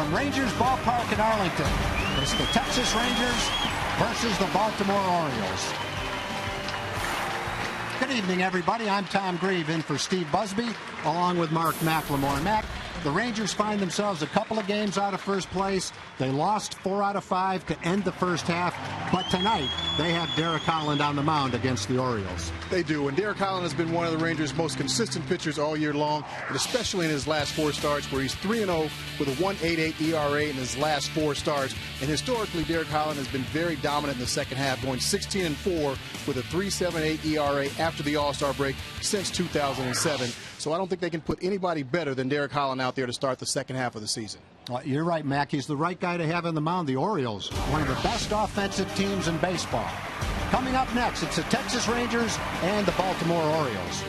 from Rangers Ballpark in Arlington. It's the Texas Rangers versus the Baltimore Orioles. Good evening, everybody. I'm Tom Grieve in for Steve Busby, along with Mark McLemore. Mac, the Rangers find themselves a couple of games out of first place. They lost 4 out of 5 to end the first half, but tonight they have Derek Holland on the mound against the Orioles. They do, and Derek Holland has been one of the Rangers' most consistent pitchers all year long, and especially in his last 4 starts, where he's 3-0 with a 1.88 ERA in his last 4 starts. And historically, Derek Holland has been very dominant in the second half, going 16-4 with a 3.78 ERA after the All-Star break since 2007. So I don't think they can put anybody better than Derek Holland out there to start the second half of the season. Well, you're right, Mac. He's the right guy to have on the mound. The Orioles, one of the best offensive teams in baseball. Coming up next, it's the Texas Rangers and the Baltimore Orioles.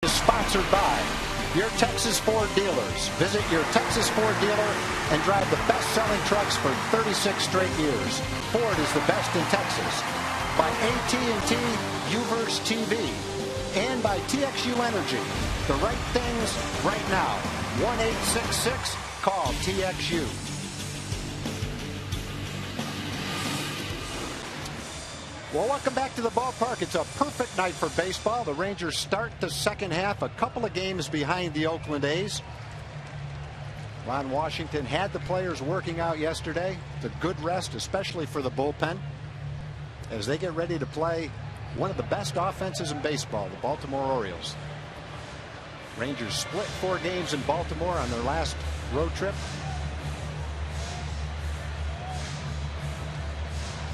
Is sponsored by your Texas Ford dealers. Visit your Texas Ford dealer and drive the best-selling trucks for 36 straight years. Ford is the best in Texas. By AT&T UVerse TV and by TXU Energy. The right things right now. 1-866-CALL TXU. Well, welcome back to the ballpark. It's a perfect night for baseball. The Rangers start the second half a couple of games behind the Oakland A's. Ron Washington had the players working out yesterday. It's a good rest, especially for the bullpen, as they get ready to play one of the best offenses in baseball, the Baltimore Orioles. Rangers split 4 games in Baltimore on their last road trip.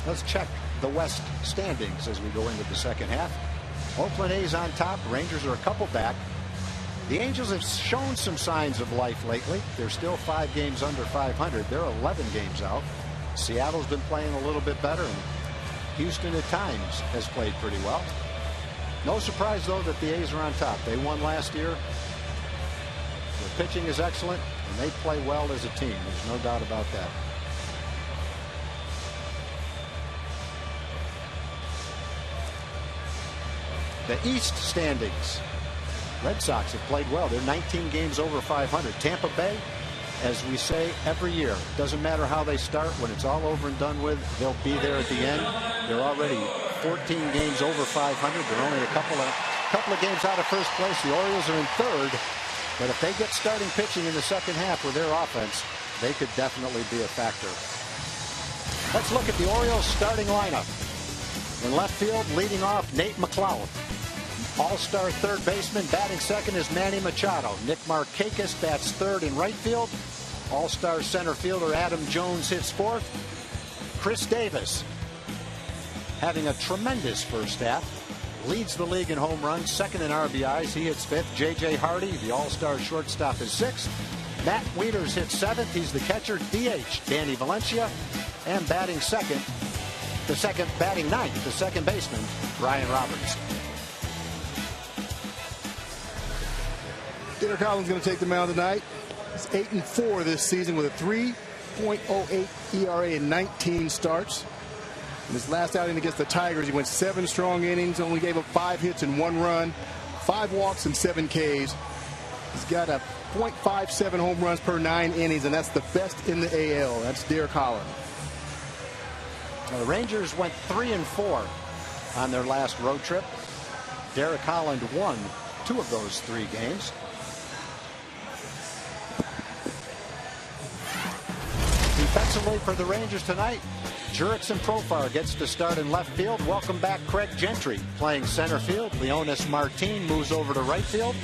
Let's check the West standings as we go into the second half. Oakland A's on top. Rangers are a couple back. The Angels have shown some signs of life lately. They're still 5 games under 500. They're 11 games out. Seattle's been playing a little bit better, and Houston at times has played pretty well. No surprise, though, that the A's are on top. They won last year. Their pitching is excellent, and they play well as a team. There's no doubt about that. The East standings. Red Sox have played well. They're 19 games over 500. Tampa Bay, as we say every year, doesn't matter how they start. When it's all over and done with, they'll be there at the end. They're already 14 games over 500. They're only a couple of games out of first place. The Orioles are in third. But if they get starting pitching in the second half with their offense, they could definitely be a factor. Let's look at the Orioles starting lineup. In left field, leading off, Nate McLeod. All-star third baseman. Batting second is Manny Machado. Nick Markakis bats third in right field. All-star center fielder Adam Jones hits fourth. Chris Davis, having a tremendous first half, leads the league in home runs, second in RBIs. He hits fifth. J.J. Hardy, the all-star shortstop, is sixth. Matt Wieters hits seventh. He's the catcher. DH Danny Valencia. And batting ninth, the second baseman, Ryan Roberts. Derek Holland's going to take the mound tonight. He's 8-4 this season with a 3.08 ERA in 19 starts. In his last outing against the Tigers, he went 7 strong innings, only gave up 5 hits and 1 run, 5 walks and 7 Ks. He's got a .57 home runs per 9 innings, and that's the best in the AL. That's Derek Holland. Now, the Rangers went 3-4 on their last road trip. Derek Holland won 2 of those 3 games. Defensively for the Rangers tonight, Jurickson Profar gets to start in left field. Welcome back Craig Gentry playing center field. Leonis Martin moves over to right field.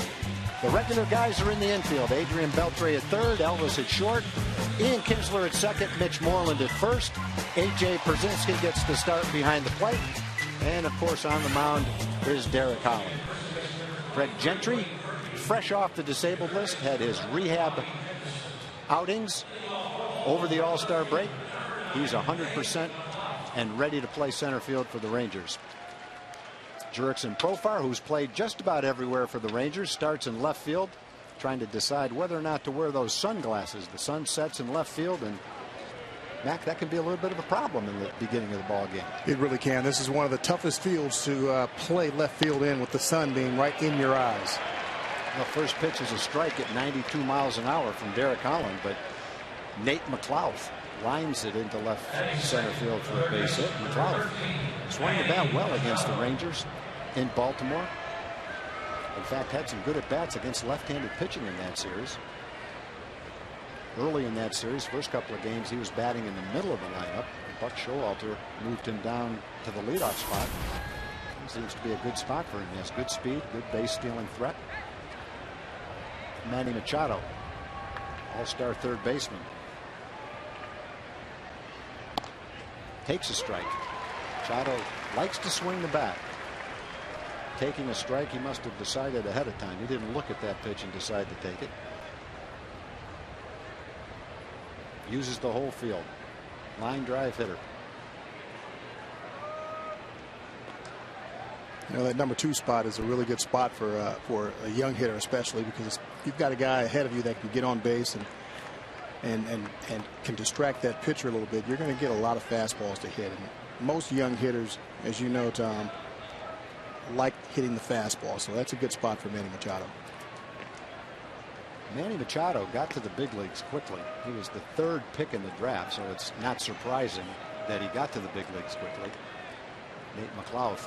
The regular guys are in the infield. Adrian Beltre at third, Elvis at short, Ian Kinsler at second, Mitch Moreland at first. A.J. Pierzynski gets to start behind the plate. And, of course, on the mound is Derek Holland. Craig Gentry, fresh off the disabled list, had his rehab outings over the All-Star break. He's 100% and ready to play center field for the Rangers. Jurickson Profar, who's played just about everywhere for the Rangers, starts in left field, trying to decide whether or not to wear those sunglasses. The sun sets in left field, and Mac, that can be a little bit of a problem in the beginning of the ball game. It really can. This is one of the toughest fields to play left field in, with the sun being right in your eyes. The first pitch is a strike at 92 miles an hour from Derek Holland, but Nate McLeod lines it into left center field for a base hit. McLeod swung the bat well against the Rangers in Baltimore. In fact, had some good at-bats against left-handed pitching in that series. Early in that series, first couple of games, he was batting in the middle of the lineup. Buck Showalter moved him down to the leadoff spot. Seems to be a good spot for him. He has good speed, good base-stealing threat. Manny Machado, all-star third baseman, takes a strike. Machado likes to swing the bat. Taking a strike, he must have decided ahead of time. He didn't look at that pitch and decide to take it. Uses the whole field. Line drive hitter. You know, that number 2 spot is a really good spot for a young hitter, especially because you've got a guy ahead of you that can get on base and can distract that pitcher a little bit. You're going to get a lot of fastballs to hit. And most young hitters, as you know, Tom, like hitting the fastball. So that's a good spot for Manny Machado. Manny Machado got to the big leagues quickly. He was the 3rd pick in the draft, so it's not surprising that he got to the big leagues quickly. Nate McLeod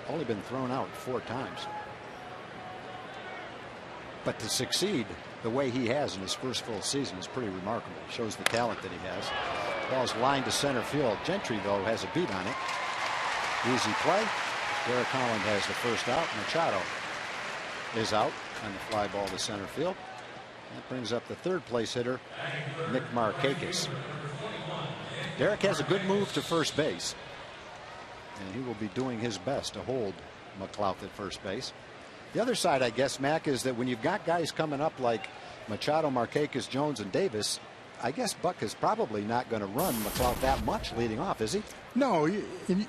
only been thrown out 4 times. But to succeed the way he has in his first full season is pretty remarkable. Shows the talent that he has. Ball's lined to center field. Gentry, though, has a beat on it. Easy play. Derek Holland has the first out. Machado is out on the fly ball to center field. That brings up the 3rd place hitter, Nick Markakis. Derek has a good move to first base, and he will be doing his best to hold McLeod at first base. The other side, I guess, Mac, is that when you've got guys coming up like Machado, Markakis, Jones, and Davis, I guess Buck is probably not going to run McLeod that much leading off, is he? No,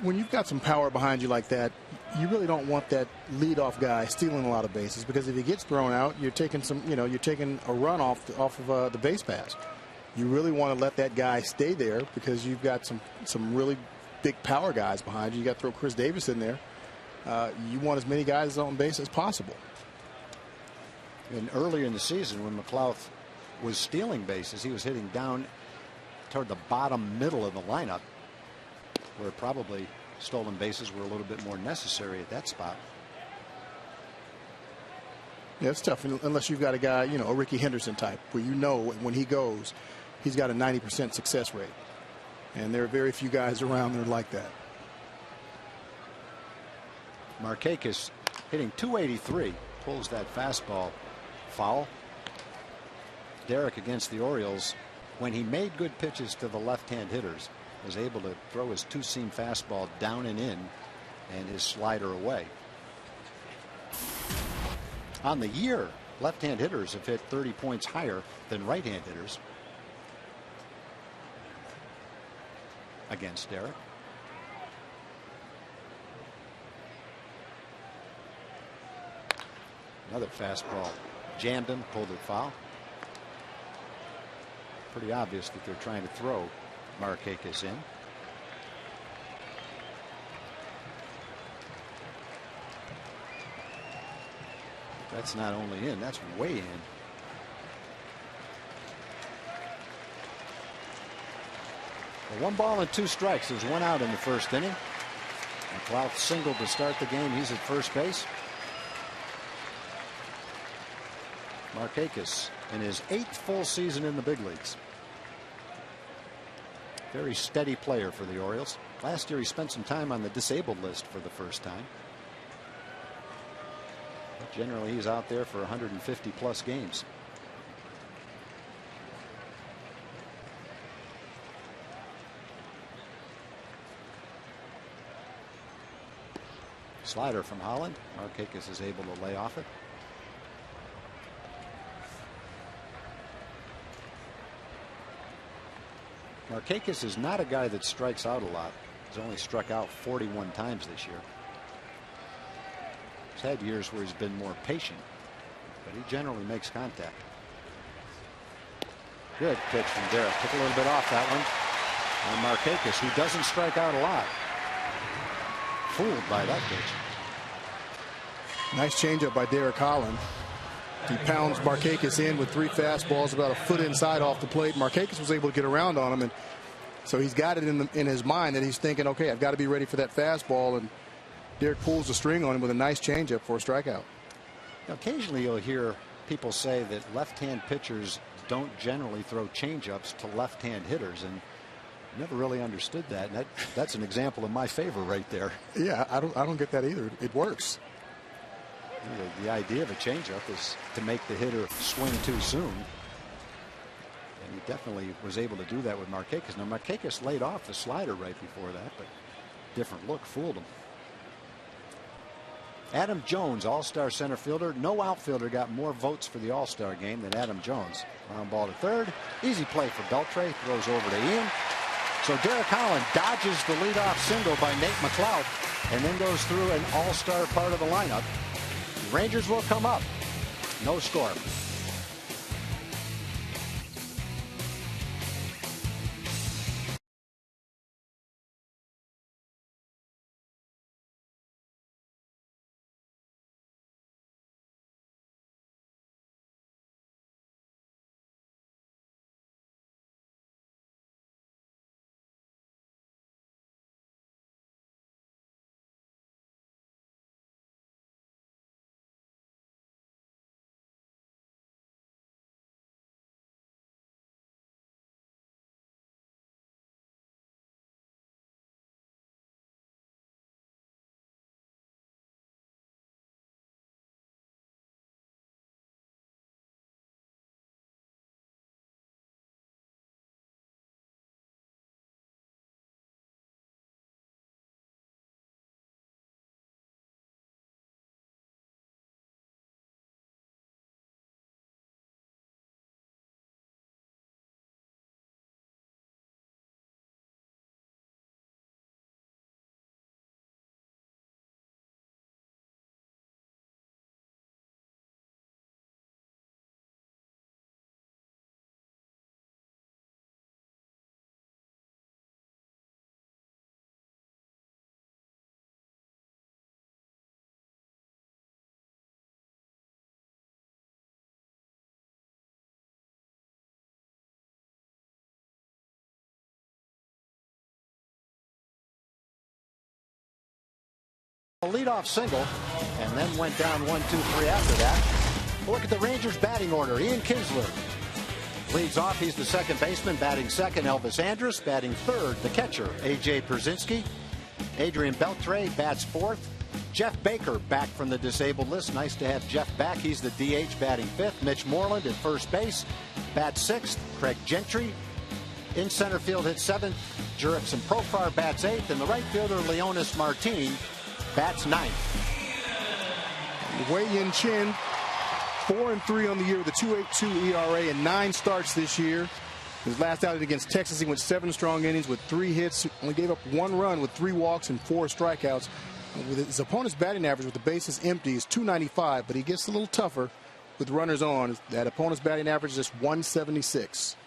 when you've got some power behind you like that, you really don't want that leadoff guy stealing a lot of bases, because if he gets thrown out, you're taking you're taking a run off of the base pass. You really want to let that guy stay there, because you've got some really big power guys behind you. You got to throw Chris Davis in there. You want as many guys on base as possible. And earlier in the season, when McLeod was stealing bases, he was hitting down toward the bottom middle of the lineup, where probably stolen bases were a little bit more necessary at that spot. Yeah, it's tough unless you've got a guy, a Ricky Henderson type, where when he goes, he's got a 90% success rate. And there are very few guys around there like that. Markakis hitting .283, pulls that fastball foul. Derek against the Orioles, when he made good pitches to the left-hand hitters, was able to throw his two-seam fastball down and in, and his slider away. On the year, left-hand hitters have hit 30 points higher than right-hand hitters against Derek. Another fastball jammed him, pulled it foul. Pretty obvious that they're trying to throw Markakis in. That's not only in, that's way in. Well, 1 ball and 2 strikes. There's 1 out in the first inning. McLeod singled to start the game. He's at first base. Markakis in his 8th full season in the big leagues. Very steady player for the Orioles. Last year he spent some time on the disabled list for the first time. But generally he's out there for 150 plus games. Slider from Holland. Markakis is able to lay off it. Markakis is not a guy that strikes out a lot. He's only struck out 41 times this year. He's had years where he's been more patient, but he generally makes contact. Good pitch from Derek. Took a little bit off that one. And Markakis, who doesn't strike out a lot, fooled by that pitch. Nice changeup by Derek Holland. He pounds Markakis in with 3 fastballs about a foot inside off the plate. Markakis was able to get around on him, and so he's got it in his mind that he's thinking, okay, I've got to be ready for that fastball, and Derek pulls the string on him with a nice changeup for a strikeout. Now, occasionally you'll hear people say that left-hand pitchers don't generally throw changeups to left-hand hitters, and never really understood that. And that's an example in my favor right there. Yeah, I don't get that either. It works. The idea of a changeup is to make the hitter swing too soon. And he definitely was able to do that with Markakis. Now, Markakis laid off the slider right before that, but different look fooled him. Adam Jones, all-star center fielder. No outfielder got more votes for the all-star game than Adam Jones. Ground ball to third. Easy play for Beltre. Throws over to Ian. So Derek Holland dodges the leadoff single by Nate McLeod and then goes through an all-star part of the lineup. Rangers will come up. No score. A leadoff single, and then went down 1-2-3 after that. Look at the Rangers batting order. Ian Kinsler leads off. He's the second baseman. Batting second, Elvis Andrus. Batting third, the catcher, A.J. Pierzynski. Adrian Beltre bats fourth. Jeff Baker back from the disabled list. Nice to have Jeff back. He's the DH batting fifth. Mitch Moreland at first base bats sixth. Craig Gentry in center field hits seventh. Jurickson Profar bats eighth. And the right fielder, Leonis Martin, bats ninth. Wei-Yin Chen, 4-3 on the year with a 2.82 ERA and 9 starts this year. His last outing against Texas, he went 7 strong innings with 3 hits. Only gave up 1 run with 3 walks and 4 strikeouts. With his opponent's batting average with the bases empty is .295, but he gets a little tougher with runners on. That opponent's batting average is just .176.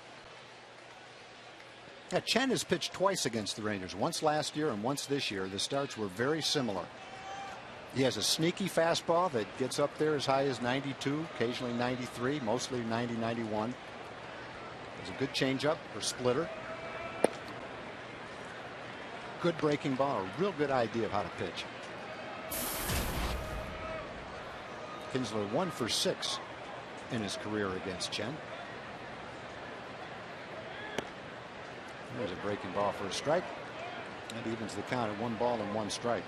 Yeah, Chen has pitched twice against the Rangers, once last year and once this year. The starts were very similar. He has a sneaky fastball that gets up there as high as 92, occasionally 93, mostly 90, 91. There's a good changeup or splitter. Good breaking ball, a real good idea of how to pitch. Kinsler 1 for 6 in his career against Chen. There's a breaking ball for a strike. That evens the count at 1 ball and 1 strike.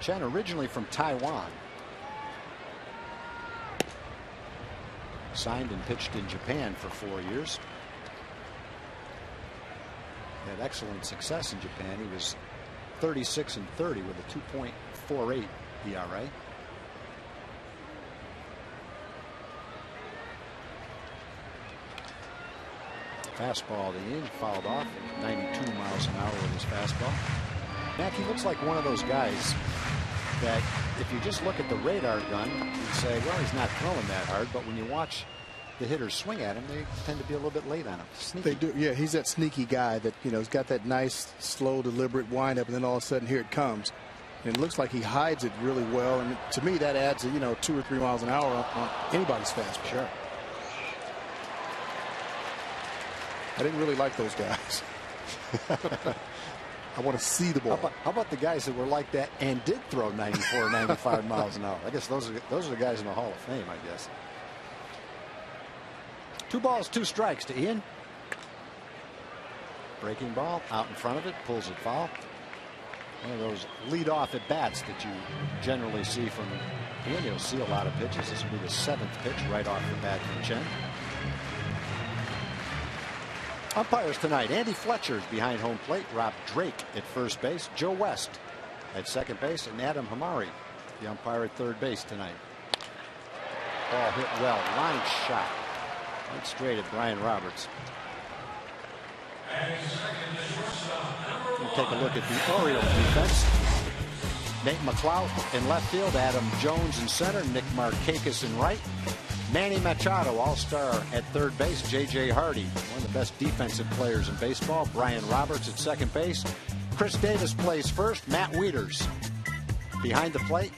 Chen originally from Taiwan. Signed and pitched in Japan for 4 years. Had excellent success in Japan. He was 36-30 with a 2.48 ERA. Fastball to Ian, fouled off 92 miles an hour with his fastball. Mac, he looks like one of those guys that if you just look at the radar gun, you'd say, well, he's not throwing that hard. But when you watch the hitters swing at him, they tend to be a little bit late on him. Sneaky. They do, yeah. He's that sneaky guy that, you know, he's got that nice, slow, deliberate windup, and then all of a sudden here it comes. And it looks like he hides it really well. And to me, that adds, 2 or 3 miles an hour on anybody's fastball. Sure. I didn't really like those guys. I want to see the ball. How about the guys that were like that and did throw 94 or 95 miles an hour? I guess those are the guys in the Hall of Fame, I guess. 2 balls, 2 strikes to Ian. Breaking ball out in front of it, pulls it foul. One of those lead-off at bats that you generally see from Ian. You'll see a lot of pitches. This will be the 7th pitch right off the bat from Chen. Umpires tonight: Andy Fletcher's behind home plate, Rob Drake at first base, Joe West at second base, and Adam Hamari, the umpire, at third base tonight. Ball hit well, line shot right straight at Brian Roberts. We'll take a look at the Orioles defense. Nate McLeod in left field, Adam Jones in center, Nick Markakis in right. Manny Machado, all-star at third base. J.J. Hardy, one of the best defensive players in baseball. Brian Roberts at second base. Chris Davis plays first. Matt Wieters behind the plate.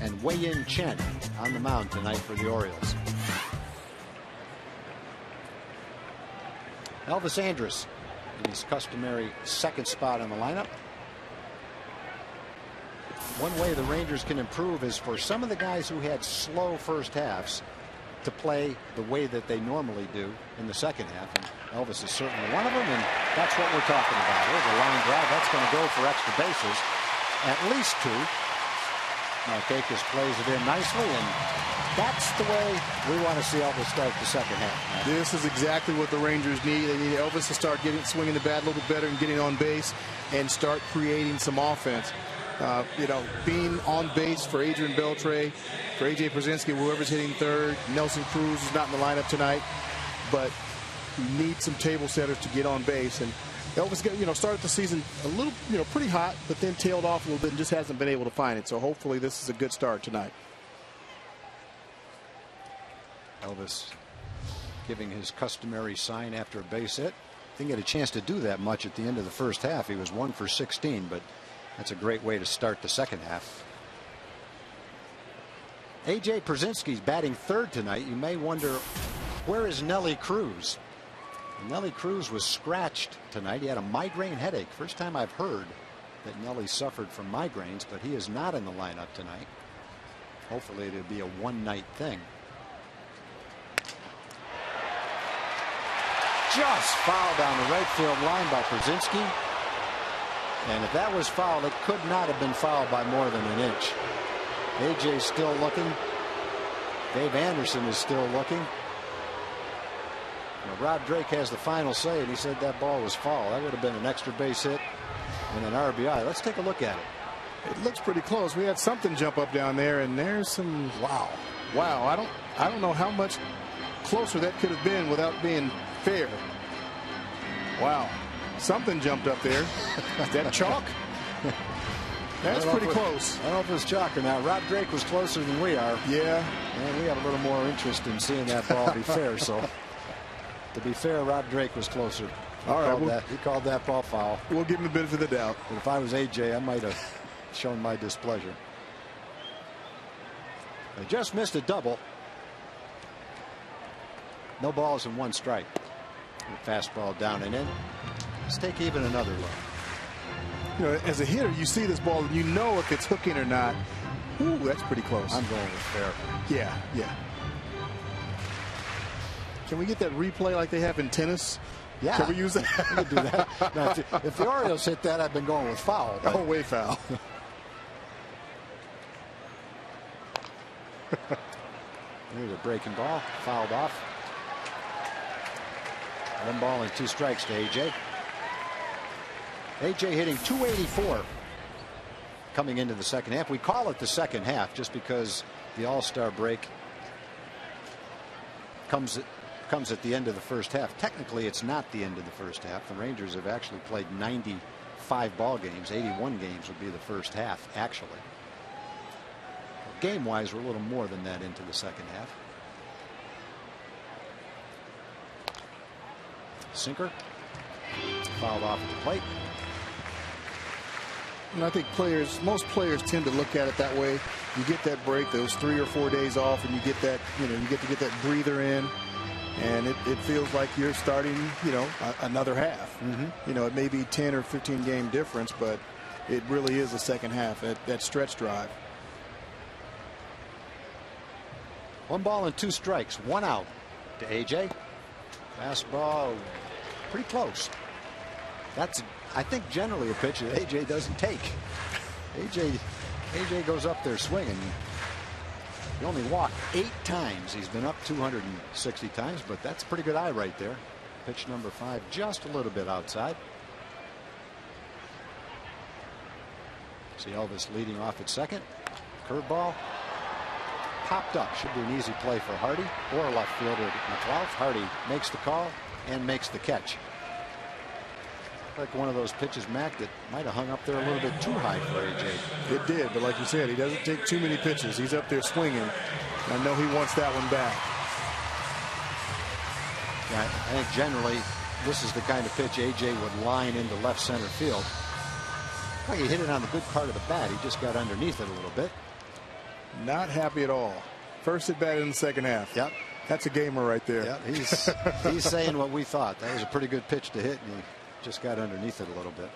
And Wei-Yin Chen on the mound tonight for the Orioles. Elvis Andrus in his customary second spot in the lineup. One way the Rangers can improve is for some of the guys who had slow first halves to play the way that they normally do in the second half. And Elvis is certainly one of them, and that's what we're talking about. There's a line drive. That's going to go for extra bases. At least 2. Markakis plays it in nicely, and that's the way we want to see Elvis start the second half. This is exactly what the Rangers need. They need Elvis to start swinging the bat a little bit better and getting on base and start creating some offense. Being on base for Adrian Beltre, for A.J. Pierzynski, whoever's hitting third. Nelson Cruz is not in the lineup tonight, but you need some table setters to get on base. And Elvis, started the season a little, pretty hot, but then tailed off a little bit and just hasn't been able to find it. So hopefully this is a good start tonight. Elvis giving his customary sign after a base hit. Didn't get a chance to do that much at the end of the first half. He was 1 for 16, but that's a great way to start the second half. A.J. Pierzynski's batting third tonight. You may wonder, where is Nelly Cruz? Nelly Cruz was scratched tonight. He had a migraine headache. First time I've heard that Nelly suffered from migraines, but he is not in the lineup tonight. Hopefully it'll be a one-night thing. Just fouled down the right field line by Przinski. And if that was fouled, it could not have been fouled by more than an inch. AJ's still looking. Dave Anderson is still looking. Now, Rob Drake has the final say, and he said that ball was foul. That would have been an extra base hit and an RBI. Let's take a look at it. It looks pretty close. We had something jump up down there, and there's some wow. I don't know how much closer that could have been without being fair. Wow, something jumped up there. Is that chalk? That's pretty close. I don't know if it's chalk or not. Rob Drake was closer than we are. Yeah. And we have a little more interest in seeing that ball be fair. So, to be fair, Rob Drake was closer. All right. He called that ball foul. We'll give him the benefit of the doubt. But if I was AJ, I might have shown my displeasure. They just missed a double. No balls and one strike. Fastball down and in. Let's take even another look. You know, as a hitter, you see this ball and you know if it's hooking or not. Ooh, that's pretty close. I'm going with fair. Yeah. Can we get that replay like they have in tennis? Yeah. Can we use that? We can do that. Now, if the Orioles hit that, I've been going with foul. Oh, way foul. Here's a breaking ball. Fouled off. 1 ball and 2 strikes to AJ. AJ hitting .284 coming into the second half. We call it the second half just because the All-Star break comes at the end of the first half. Technically, it's not the end of the first half. The Rangers have actually played 95 ball games. 81 games would be the first half, actually. Game-wise, we're a little more than that into the second half. Sinker. Fouled off at the plate. And I think most players tend to look at it that way. You get that break, those 3 or 4 days off, and you get that, you get to get that breather in, and it feels like you're starting, another half. It may be 10 or 15 game difference, but it really is a second half. That stretch drive. 1 ball and 2 strikes. 1 out to AJ. Fastball, pretty close. That's, I think, generally a pitch that AJ doesn't take. AJ goes up there swinging. He only walked 8 times. He's been up 260 times, but that's a pretty good eye right there. Pitch number 5, just a little bit outside. See Elvis leading off at second. Curveball. Popped up. Should be an easy play for Hardy or left fielder McLeod. Hardy makes the call and makes the catch. Like one of those pitches, Mac, that might have hung up there a little bit too high for AJ. It did, but like you said, he doesn't take too many pitches. He's up there swinging. I know he wants that one back. Yeah, I think generally this is the kind of pitch AJ would line into left center field. Well, he hit it on the good part of the bat. He just got underneath it a little bit. Not happy at all. First at bat in the second half. Yep. That's a gamer right there. Yep. He's saying what we thought. That was a pretty good pitch to hit, and he just got underneath it a little bit.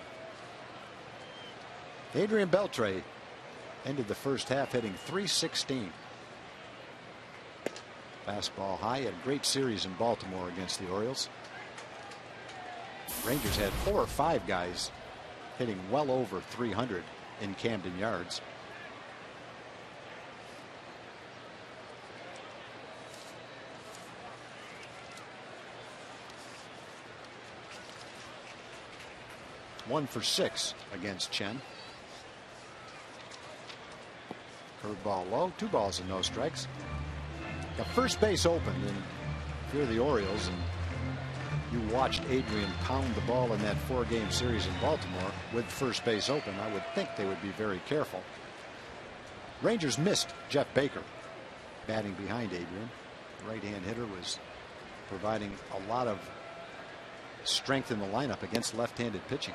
Adrian Beltre ended the first half hitting .316. Fastball high. He had a great series in Baltimore against the Orioles. Rangers had 4 or 5 guys hitting well over 300 in Camden Yards. One for 6 against Chen. Curveball low. 2 balls and no strikes. The first base opened, and if you're the Orioles and you watched Adrian pound the ball in that 4-game series in Baltimore with first base open, I would think they would be very careful. Rangers missed Jeff Baker batting behind Adrian. The right-hand hitter was providing a lot of strength in the lineup against left-handed pitching.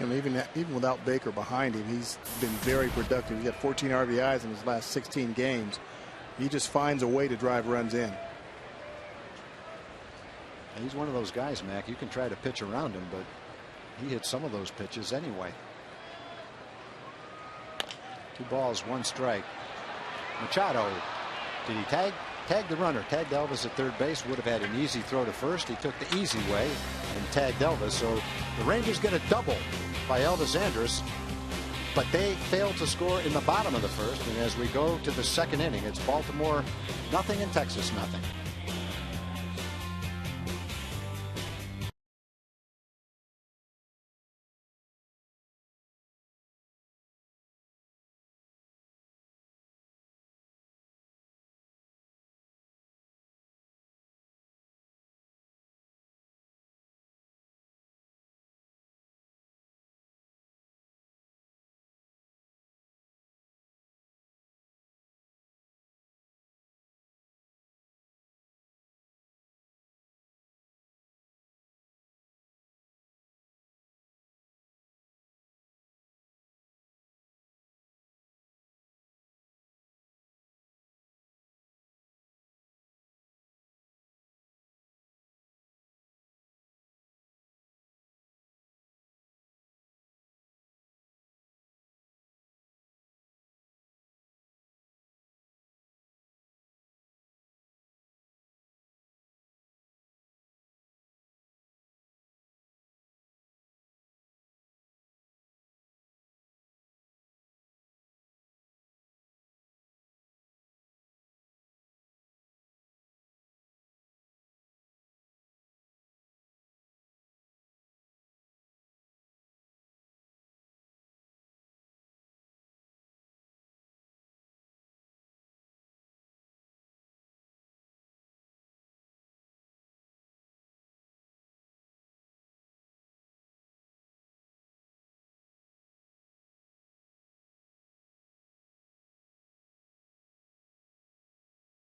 Even without Baker behind him, he's been very productive. He's got 14 RBIs in his last 16 games. He just finds a way to drive runs in. He's one of those guys, Mac. You can try to pitch around him, but he hits some of those pitches anyway. 2 balls, 1 strike. Machado. Did he tag? Tagged the runner. Tagged Elvis at third base. Would have had an easy throw to first. He took the easy way and tagged Elvis. So the Rangers get a double by Elvis Andrus, but they failed to score in the bottom of the first. And as we go to the second inning, it's Baltimore nothing and Texas nothing.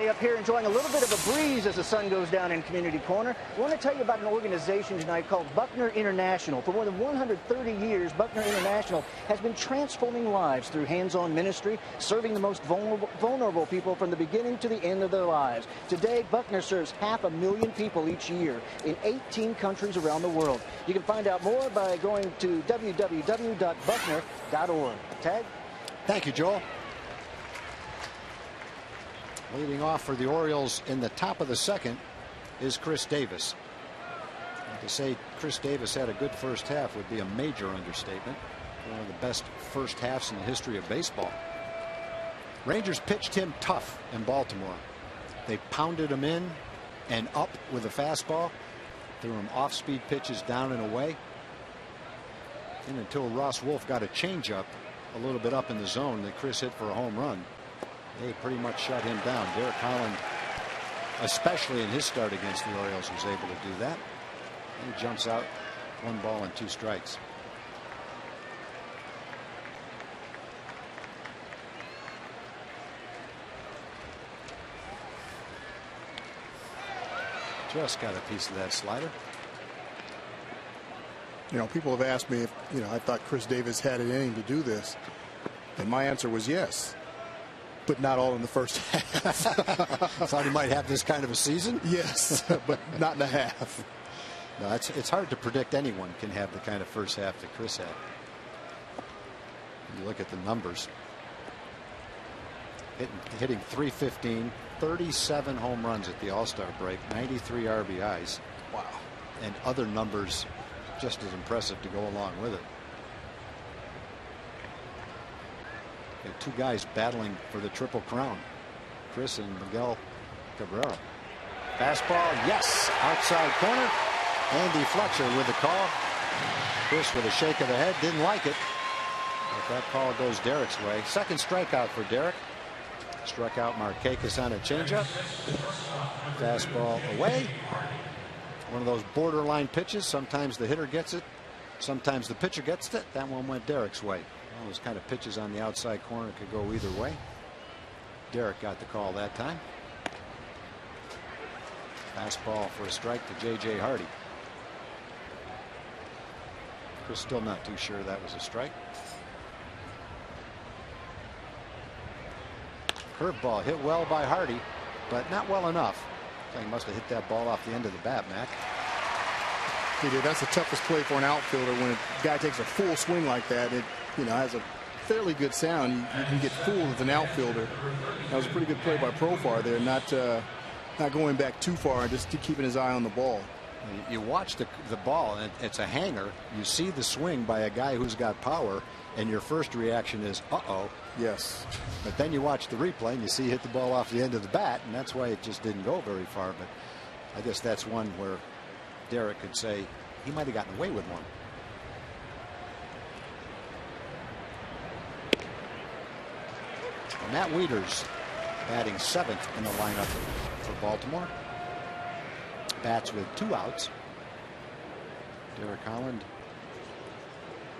Up here enjoying a little bit of a breeze as the sun goes down in Community Corner. I want to tell you about an organization tonight called Buckner International. For more than 130 years, Buckner International has been transforming lives through hands-on ministry, serving the most vulnerable people from the beginning to the end of their lives. Today, Buckner serves 500,000 people each year in 18 countries around the world. You can find out more by going to www.buckner.org. Tag? Thank you, Joel. Leading off for the Orioles in the top of the second is Chris Davis. And to say Chris Davis had a good first half would be a major understatement. One of the best first halves in the history of baseball. Rangers pitched him tough in Baltimore. They pounded him in and up with a fastball, threw him off-speed pitches down and away. And until Ross Wolf got a changeup a little bit up in the zone that Chris hit for a home run, they pretty much shut him down. Derek Holland, especially in his start against the Orioles, was able to do that. He jumps out 1 ball and 2 strikes. Just got a piece of that slider. You know, people have asked me if, I thought Chris Davis had it in him to do this. And my answer was yes. But not all in the first half. Thought he might have this kind of a season? Yes, but not in a half. No, it's hard to predict anyone can have the kind of first half that Chris had. You look at the numbers. Hitting .315, 37 home runs at the All-Star break, 93 RBIs. Wow. And other numbers just as impressive to go along with it. 2 guys battling for the Triple Crown, Chris and Miguel Cabrera. Fastball, yes, outside corner. Andy Fletcher with the call. Chris with a shake of the head, didn't like it. But that call goes Derek's way. Second strikeout for Derek. Struck out Markakis on a changeup. Fastball away. One of those borderline pitches. Sometimes the hitter gets it, sometimes the pitcher gets it. That one went Derek's way. Those kind of pitches on the outside corner could go either way. Derek got the call that time. Fastball for a strike to J.J. Hardy. Chris still not too sure that was a strike. Curveball hit well by Hardy, but not well enough. He must have hit that ball off the end of the bat, Mac. He did. That's the toughest play for an outfielder when a guy takes a full swing like that. It has a fairly good sound. You can get fooled as an outfielder. That was a pretty good play by Profar there, not going back too far and just keeping his eye on the ball. You watch the ball, and it's a hanger. You see the swing by a guy who's got power, and your first reaction is, uh-oh. Yes. But then you watch the replay, and you see he hit the ball off the end of the bat, and that's why it just didn't go very far. But I guess that's one where Derek could say he might have gotten away with one. Matt Wieters batting 7th in the lineup for Baltimore. Bats with 2 outs. Derek Holland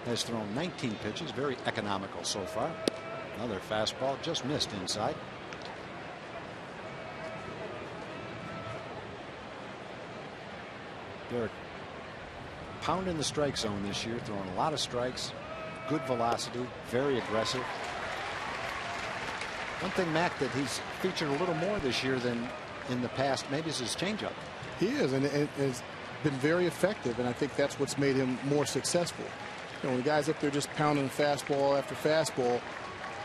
has thrown 19 pitches, very economical so far. Another fastball just missed inside. Derek pounding the strike zone this year, throwing a lot of strikes, good velocity, very aggressive. One thing, Mac, that he's featured a little more this year than in the past maybe is his changeup. He is, and has been very effective, and I think that's what's made him more successful. When guys up there just pounding fastball after fastball,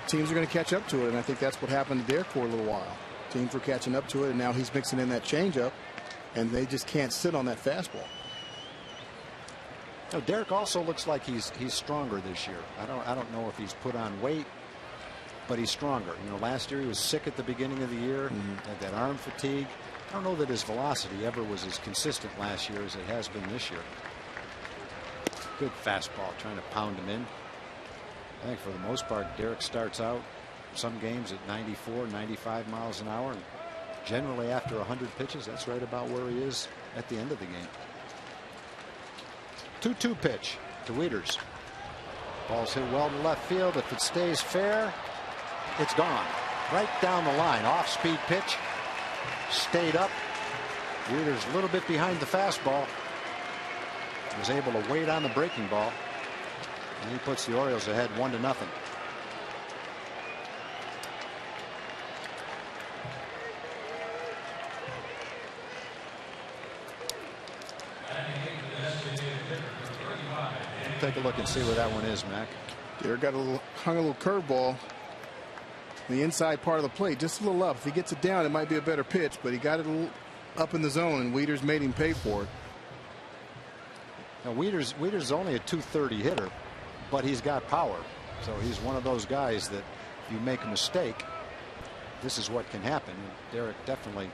teams are going to catch up to it, and I think that's what happened to Derek for a little while. Teams were catching up to it, and now he's mixing in that changeup, and they just can't sit on that fastball. Derek also looks like he's stronger this year. I don't know if he's put on weight, but he's stronger. Last year he was sick at the beginning of the year, had that arm fatigue. I don't know that his velocity ever was as consistent last year as it has been this year. Good fastball, trying to pound him in. I think for the most part, Derek starts out some games at 94, 95 miles an hour, and generally after 100 pitches, that's right about where he is at the end of the game. 2-2 pitch to Wieters. Ball's hit well to left field. If it stays fair, it's gone. Right down the line. Off-speed pitch. Stayed up. Wieters a little bit behind the fastball. Was able to wait on the breaking ball. And he puts the Orioles ahead 1-0. Take a look and see where that one is, Mac. Derek hung a little curveball in the inside part of the plate, just a little up. If he gets it down, it might be a better pitch, but he got it a little up in the zone, and Wieters made him pay for it. Now Wieters is only a .230 hitter, but he's got power. So he's one of those guys that if you make a mistake, this is what can happen. Derek definitely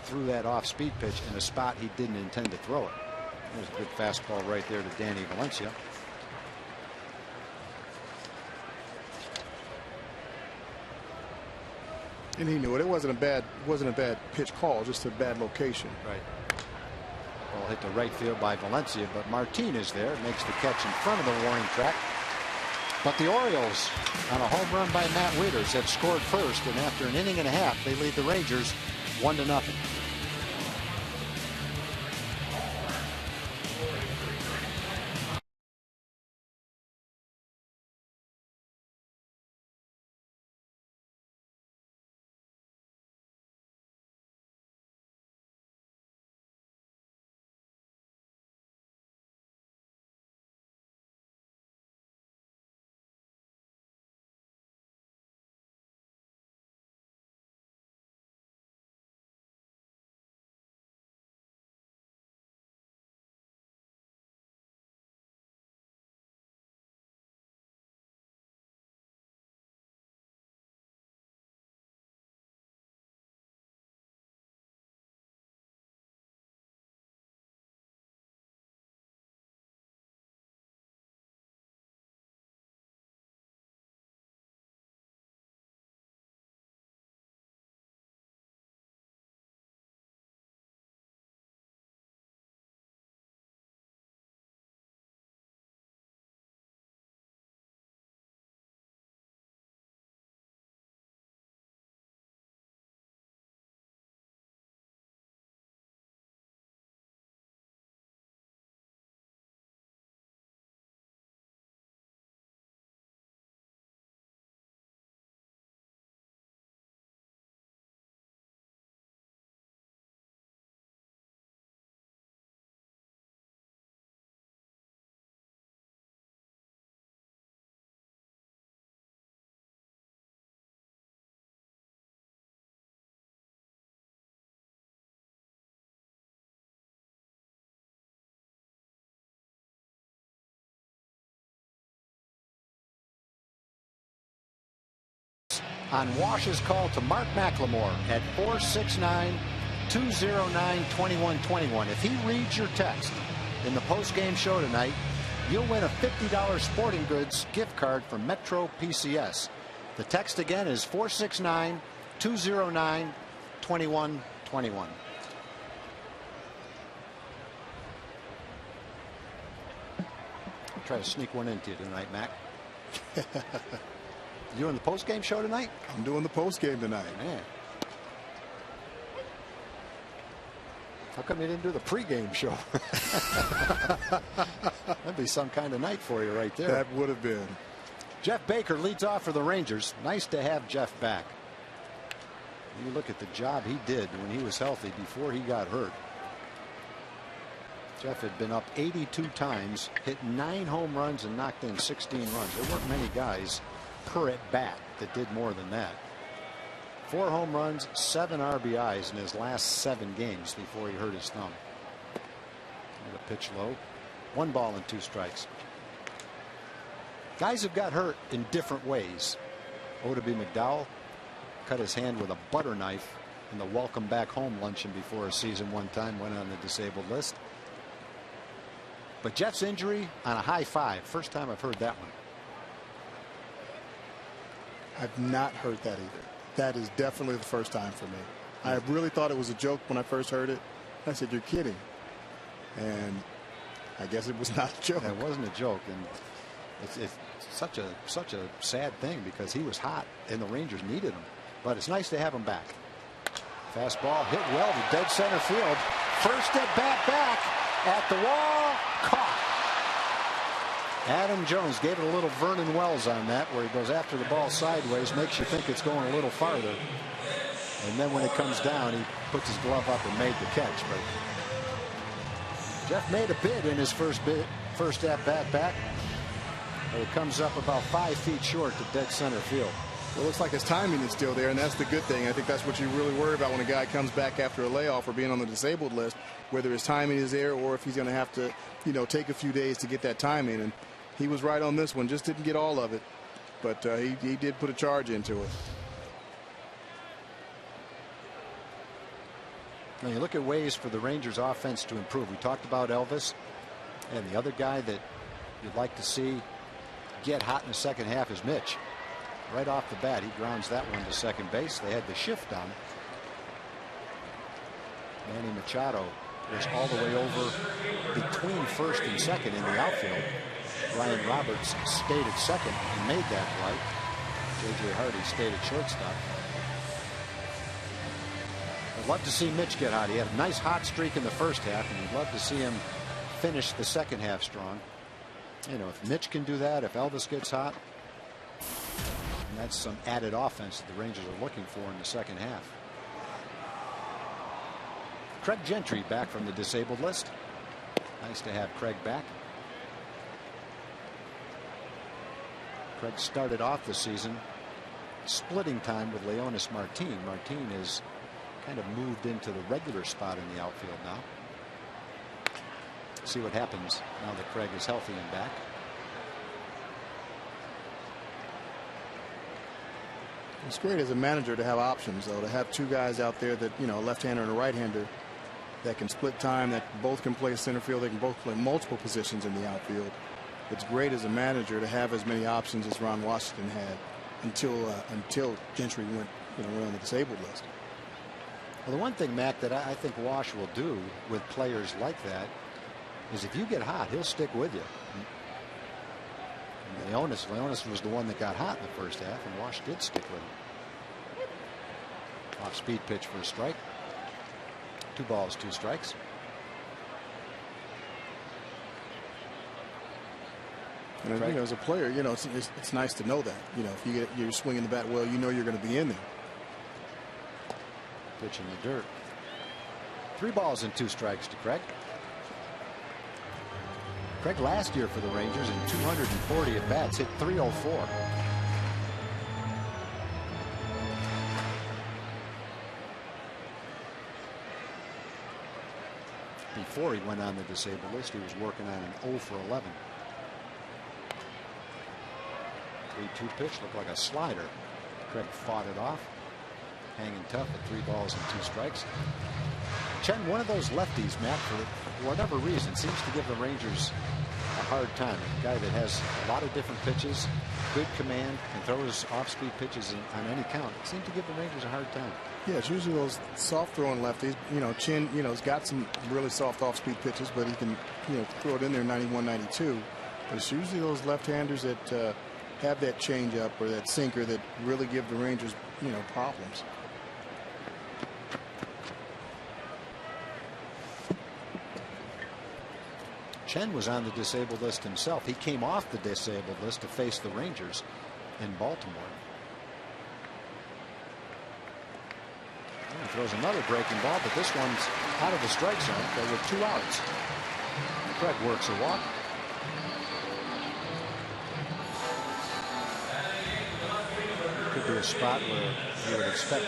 threw that off-speed pitch in a spot he didn't intend to throw it. There's a good fastball right there to Danny Valencia. And he knew it. It wasn't a bad pitch call, just a bad location. Right. Ball hit to right field by Valencia, but Martin is there, makes the catch in front of the warning track. But the Orioles, on a home run by Matt Wieters, had scored first, and after an inning and a half, they lead the Rangers 1-0. on Wash's call to Mark McLemore at 469-209-2121. If he reads your text in the post-game show tonight, you'll win a $50 sporting goods gift card from Metro PCS. The text again is 469-209-2121. Try to sneak one into you tonight, Mac. You doing the post-game show tonight? I'm doing the post-game tonight. Man. How come you didn't do the pre-game show? That'd be some kind of night for you right there. That would have been. Jeff Baker leads off for the Rangers. Nice to have Jeff back. You look at the job he did when he was healthy before he got hurt. Jeff had been up 82 times, hit 9 home runs, and knocked in 16 runs. There weren't many guys per at bat that did more than that. 4 home runs, 7 RBIs in his last 7 games before he hurt his thumb. The pitch low. 1 ball and 2 strikes. Guys have got hurt in different ways. Odabe McDowell cut his hand with a butter knife in the welcome back home luncheon before a season one time, went on the disabled list. But Jeff's injury on a high 5. First time I've heard that one. I've not heard that either. That is definitely the first time for me. I really thought it was a joke when I first heard it. I said, "You're kidding." And I guess it was not a joke. It wasn't a joke. And it's such a sad thing because he was hot and the Rangers needed him. But it's nice to have him back. Fastball hit well to dead center field. First at bat back at the wall. Caught. Adam Jones gave it a little Vernon Wells on that, where he goes after the ball sideways, makes you think it's going a little farther. And then when it comes down, he puts his glove up and made the catch. But Jeff made a bid in his first at bat back. But it comes up about 5 feet short to dead center field. Well, it looks like his timing is still there, and that's the good thing. I think that's what you really worry about when a guy comes back after a layoff or being on the disabled list, whether his timing is there or if he's going to have to, take a few days to get that timing. And he was right on this one, just didn't get all of it, but he did put a charge into it. Now you look at ways for the Rangers offense to improve. We talked about Elvis, and the other guy that you'd like to see get hot in the second half is Mitch. Right off the bat, he grounds that one to second base. They had the shift on. Manny Machado was all the way over between first and second in the outfield. Ryan Roberts stayed at second and made that play. J.J. Hardy stayed at shortstop. I'd love to see Mitch get hot. He had a nice hot streak in the first half, and you'd love to see him finish the second half strong. If Mitch can do that, if Elvis gets hot, and that's some added offense that the Rangers are looking for in the second half. Craig Gentry back from the disabled list. Nice to have Craig back. Craig started off the season splitting time with Leonis Martin. Martin has kind of moved into the regular spot in the outfield now. See what happens now that Craig is healthy and back. It's great as a manager to have options, though, to have 2 guys out there that, a left-hander and a right-hander that can split time, that both can play center field, they can both play multiple positions in the outfield. It's great as a manager to have as many options as Ron Washington had until Gentry went on the disabled list. Well, the one thing, Mac, that I think Wash will do with players like that is if you get hot, he'll stick with you. Leonis was the one that got hot in the first half, and Wash did stick with him. Off speed pitch for a strike. 2 balls, 2 strikes. And as a player, it's nice to know that. If you're swinging the bat well, you're going to be in there. Pitch in the dirt. 3 balls and 2 strikes to Craig. Craig last year for the Rangers in 240 at bats hit .304. Before he went on the disabled list, he was working on an 0 for 11. 3-2 pitch, looked like a slider. Craig fought it off, hanging tough at 3 balls and 2 strikes. Chen, one of those lefties, Matt, for whatever reason, seems to give the Rangers a hard time. A guy that has a lot of different pitches, good command, and throws off-speed pitches on any count. It seems to give the Rangers a hard time. Yeah, it's usually those soft throwing lefties. You know, Chen, you know, has got some really soft off-speed pitches, but he can, you know, throw it in there 91, 92. But it's usually those left-handers that have that changeup or that sinker that really give the Rangers, you know, problems. Chen was on the disabled list himself. He came off the disabled list to face the Rangers in Baltimore. And he throws another breaking ball, but this one's out of the strike zone. There were 2 outs. Craig works a walk. Could be a spot where you would expect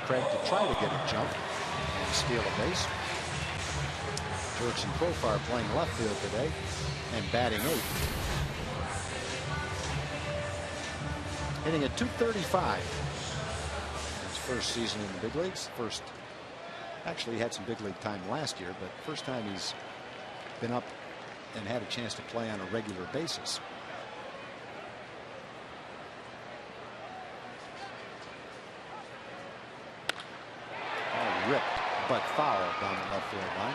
Craig to try to get a jump and steal a base. Jurickson Profar playing left field today and batting 8th. Hitting at .235. His first season in the big leagues. Actually he had some big league time last year, but first time he's been up and had a chance to play on a regular basis. All ripped but foul down the left field line.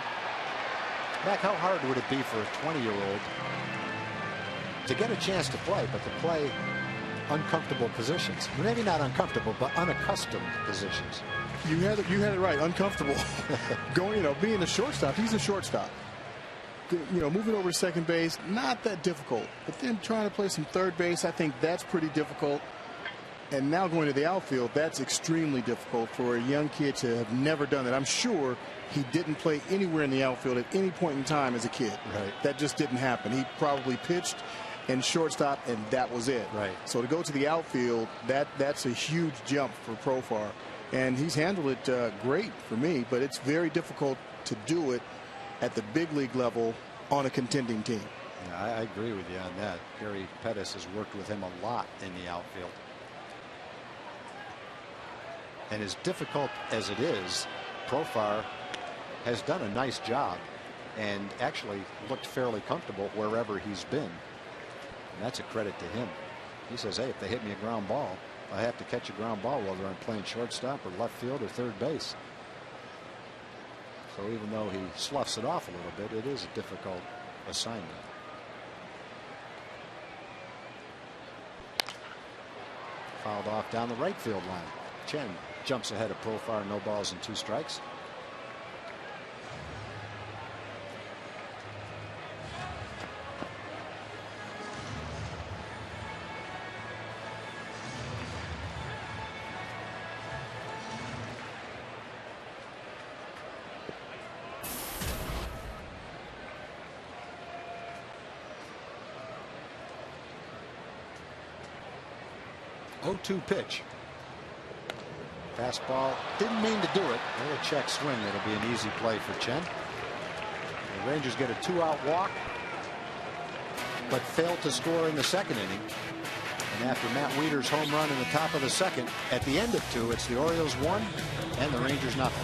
Mac, how hard would it be for a 20-year-old to get a chance to play, but to play uncomfortable positions? Maybe not uncomfortable, but unaccustomed positions. You had it right. Uncomfortable. Going, you know, being a shortstop. He's a shortstop. You know, moving over to second base, not that difficult. But then trying to play some third base, I think that's pretty difficult. And now going to the outfield, that's extremely difficult for a young kid to have never done that. I'm sure he didn't play anywhere in the outfield at any point in time as a kid. Right. That just didn't happen. He probably pitched and shortstop, and that was it. Right. So to go to the outfield, that's a huge jump for Profar. And he's handled it great for me, but it's very difficult to do it at the big league level on a contending team. Yeah, I agree with you on that. Gary Pettis has worked with him a lot in the outfield. And as difficult as it is, Profar has done a nice job and actually looked fairly comfortable wherever he's been. And that's a credit to him. He says, hey, if they hit me a ground ball, I have to catch a ground ball, whether I'm playing shortstop or left field or third base. So even though he sloughs it off a little bit, it is a difficult assignment. Fouled off down the right field line. Chen jumps ahead of Profar, no balls and 2 strikes. Oh, 2 pitch. Fastball, didn't mean to do it. A little check swing. It'll be an easy play for Chen. The Rangers get a 2-out walk, but failed to score in the second inning. And after Matt Wieder's home run in the top of the second, at the end of 2, it's the Orioles 1 and the Rangers nothing.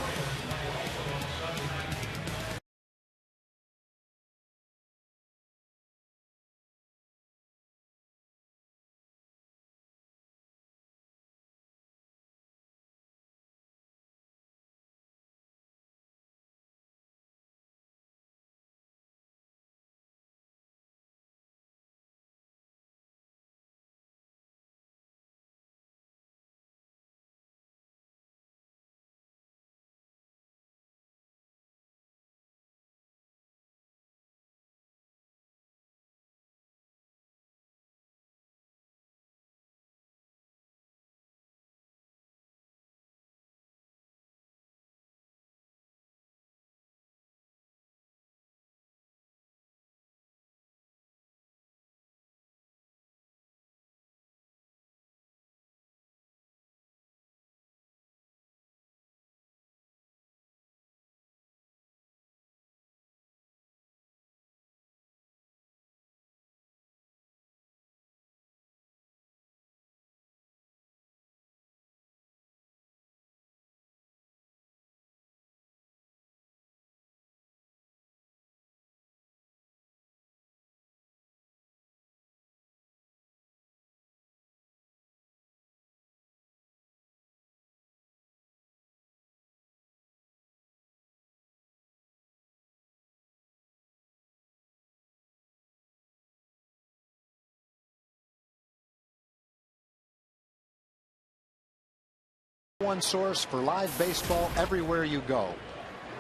One source for live baseball everywhere you go.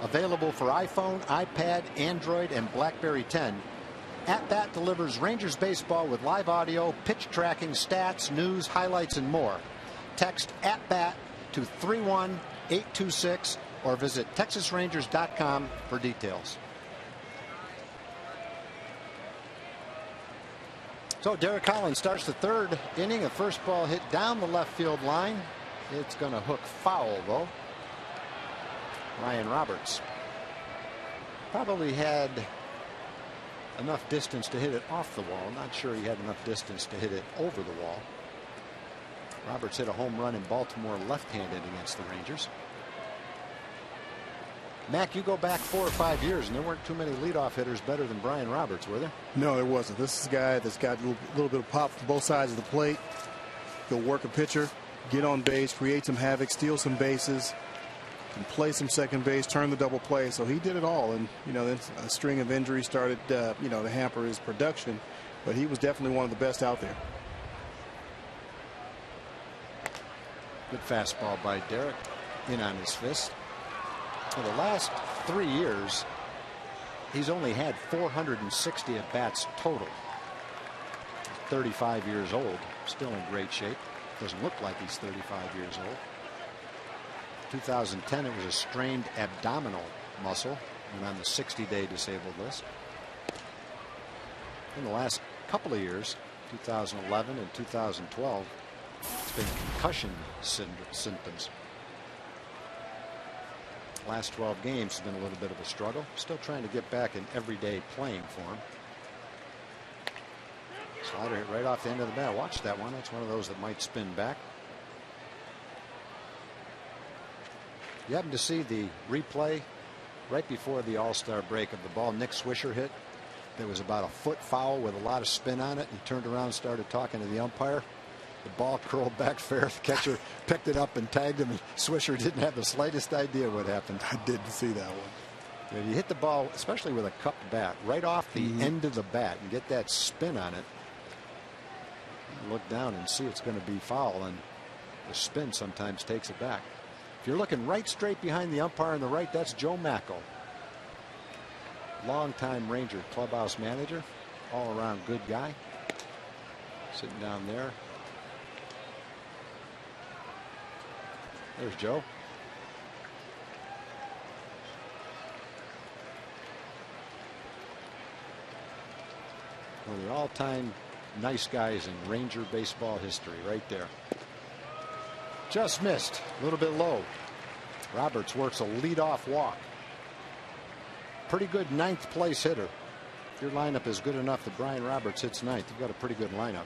Available for iPhone, iPad, Android, and BlackBerry 10. At Bat delivers Rangers baseball with live audio, pitch tracking, stats, news, highlights, and more. Text At Bat to 31826 or visit TexasRangers.com for details. So Derek Holland starts the third inning. A first ball hit down the left field line. It's going to hook foul, though. Ryan Roberts probably had enough distance to hit it off the wall. Not sure he had enough distance to hit it over the wall. Roberts hit a home run in Baltimore left-handed against the Rangers. Mac, you go back 4 or 5 years, and there weren't too many leadoff hitters better than Brian Roberts, were there? No, there wasn't. This is a guy that's got a little bit of pop from both sides of the plate. He'll work a pitcher, get on base, create some havoc, steal some bases, and play some second base, turn the double play. So he did it all. And, you know, then a string of injuries started, to hamper his production. But he was definitely one of the best out there. Good fastball by Derek, in on his fist. For the last 3 years, he's only had 460 at bats total. He's 35 years old, still in great shape. Doesn't look like he's 35 years old. 2010, it was a strained abdominal muscle and on the 60-day disabled list. In the last couple of years, 2011 and 2012, it's been concussion symptoms. Last 12 games has been a little bit of a struggle. Still trying to get back in everyday playing form. Slider hit right off the end of the bat. Watch that one. That's one of those that might spin back. You happen to see the replay right before the All-Star break of the ball Nick Swisher hit. There was about a foot foul with a lot of spin on it. He turned around and started talking to the umpire. The ball curled back fair. The catcher picked it up and tagged him, and Swisher didn't have the slightest idea what happened. I didn't see that one. When you hit the ball, especially with a cupped bat, right off the end of the bat and get that spin on it, you look down and see it's going to be foul, and the spin sometimes takes it back. If you're looking right straight behind the umpire on the right, that's Joe Mackel. Longtime Ranger clubhouse manager, all around good guy. Sitting down there. There's Joe. One of the all-time nice guys in Ranger baseball history right there. Just missed. A little bit low. Roberts works a leadoff walk. Pretty good 9th place hitter. If your lineup is good enough that Brian Roberts hits 9th, you've got a pretty good lineup.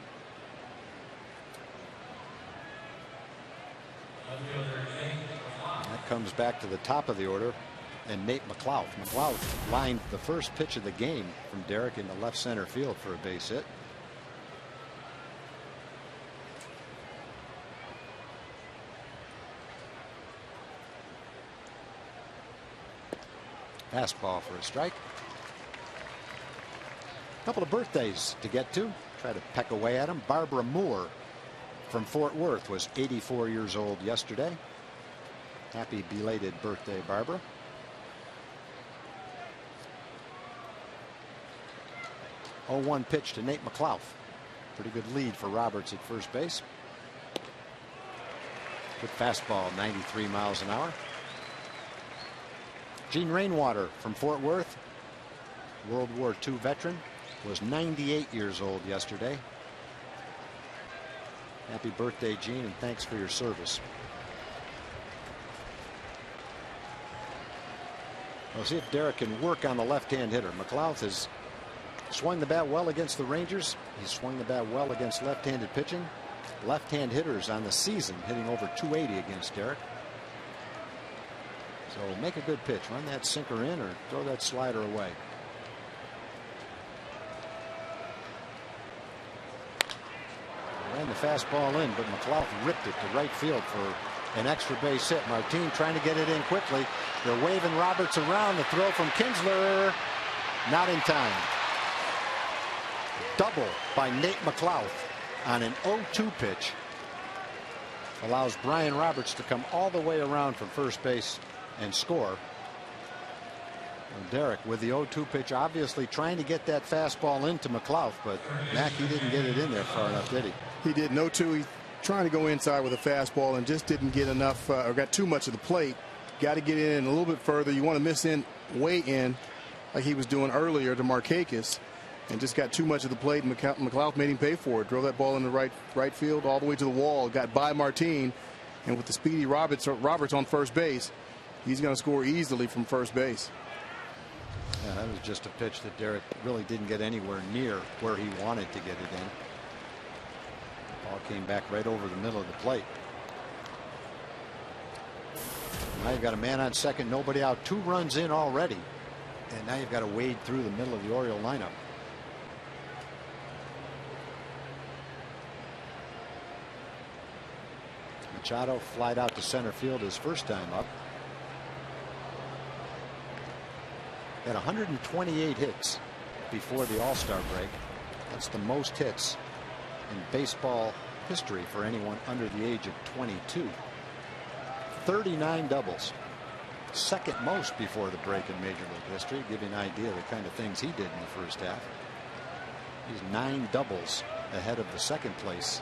That comes back to the top of the order, and Nate McLouth. McLouth lined the first pitch of the game from Derek into left center field for a base hit. Fastball for a strike. A couple of birthdays to get to. Try to peck away at them. Barbara Moore from Fort Worth was 84 years old yesterday. Happy belated birthday, Barbara. Oh, 1 pitch to Nate McLouth. Pretty good lead for Roberts at first base. Good fastball, 93 miles an hour. Gene Rainwater from Fort Worth, World War II veteran, was 98 years old yesterday. Happy birthday, Gene, and thanks for your service. We'll see if Derek can work on the left-hand hitter. McLouth has swung the bat well against the Rangers. He's swung the bat well against left-handed pitching. Left-hand hitters on the season hitting over 280 against Derek. So make a good pitch. Run that sinker in or throw that slider away. Ran the fastball in, but McLouth ripped it to right field for an extra base hit. Martin trying to get it in quickly. They're waving Roberts around. The throw from Kinsler, not in time. Double by Nate McLouth on an 0-2 pitch. allows Brian Roberts to come all the way around from first base and score. And Derek with the 0-2 pitch, obviously trying to get that fastball into McLeod, but Mac, he didn't get it in there far enough, did he? He did. 0-2. He's trying to go inside with a fastball and just didn't get enough, or got too much of the plate. Got to get in a little bit further. You want to miss in, way in, like he was doing earlier to Markakis, and just got too much of the plate. And McLeod made him pay for it. Drove that ball in the right field all the way to the wall. Got by Martin, and with the speedy Roberts on first base, he's going to score easily from first base. Yeah, that was just a pitch that Derek really didn't get anywhere near where he wanted to get it in. The ball came back right over the middle of the plate. Now you've got a man on second, nobody out, 2 runs in already, and now you've got to wade through the middle of the Oriole lineup. Machado flied out to center field his first time up. Had 128 hits before the All-Star break. That's the most hits in baseball history for anyone under the age of 22. 39 doubles. Second most before the break in Major League history. Give you an idea of the kind of things he did in the first half. He's 9 doubles ahead of the second place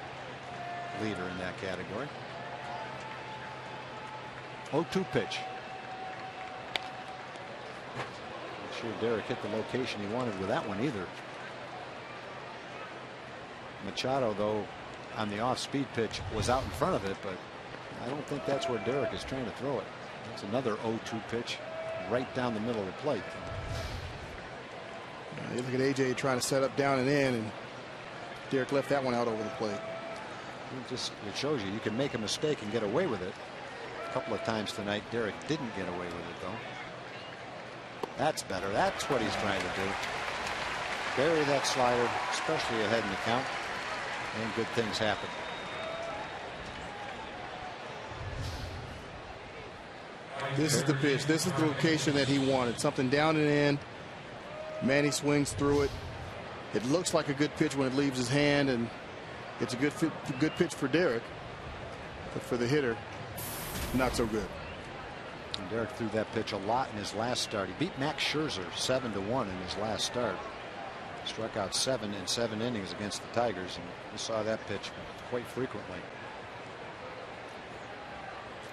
leader in that category. 0-2 pitch. Not sure Derek hit the location he wanted with that one either. Machado, though, on the off-speed pitch was out in front of it, but I don't think that's where Derek is trying to throw it. That's another 0-2 pitch right down the middle of the plate. You look at AJ trying to set up down and in, and Derek left that one out over the plate. It shows you can make a mistake and get away with it. A couple of times tonight Derek didn't get away with it, though. That's better. That's what he's trying to do. Bury that slider, especially ahead in the count, and good things happen. This is the pitch. This is the location that he wanted. Something down and in. Manny swings through it. It looks like a good pitch when it leaves his hand, and it's a good pitch for Derek. But for the hitter, not so good. And Derek threw that pitch a lot in his last start. He beat Max Scherzer 7-1 in his last start. Struck out 7 in 7 innings against the Tigers, and we saw that pitch quite frequently.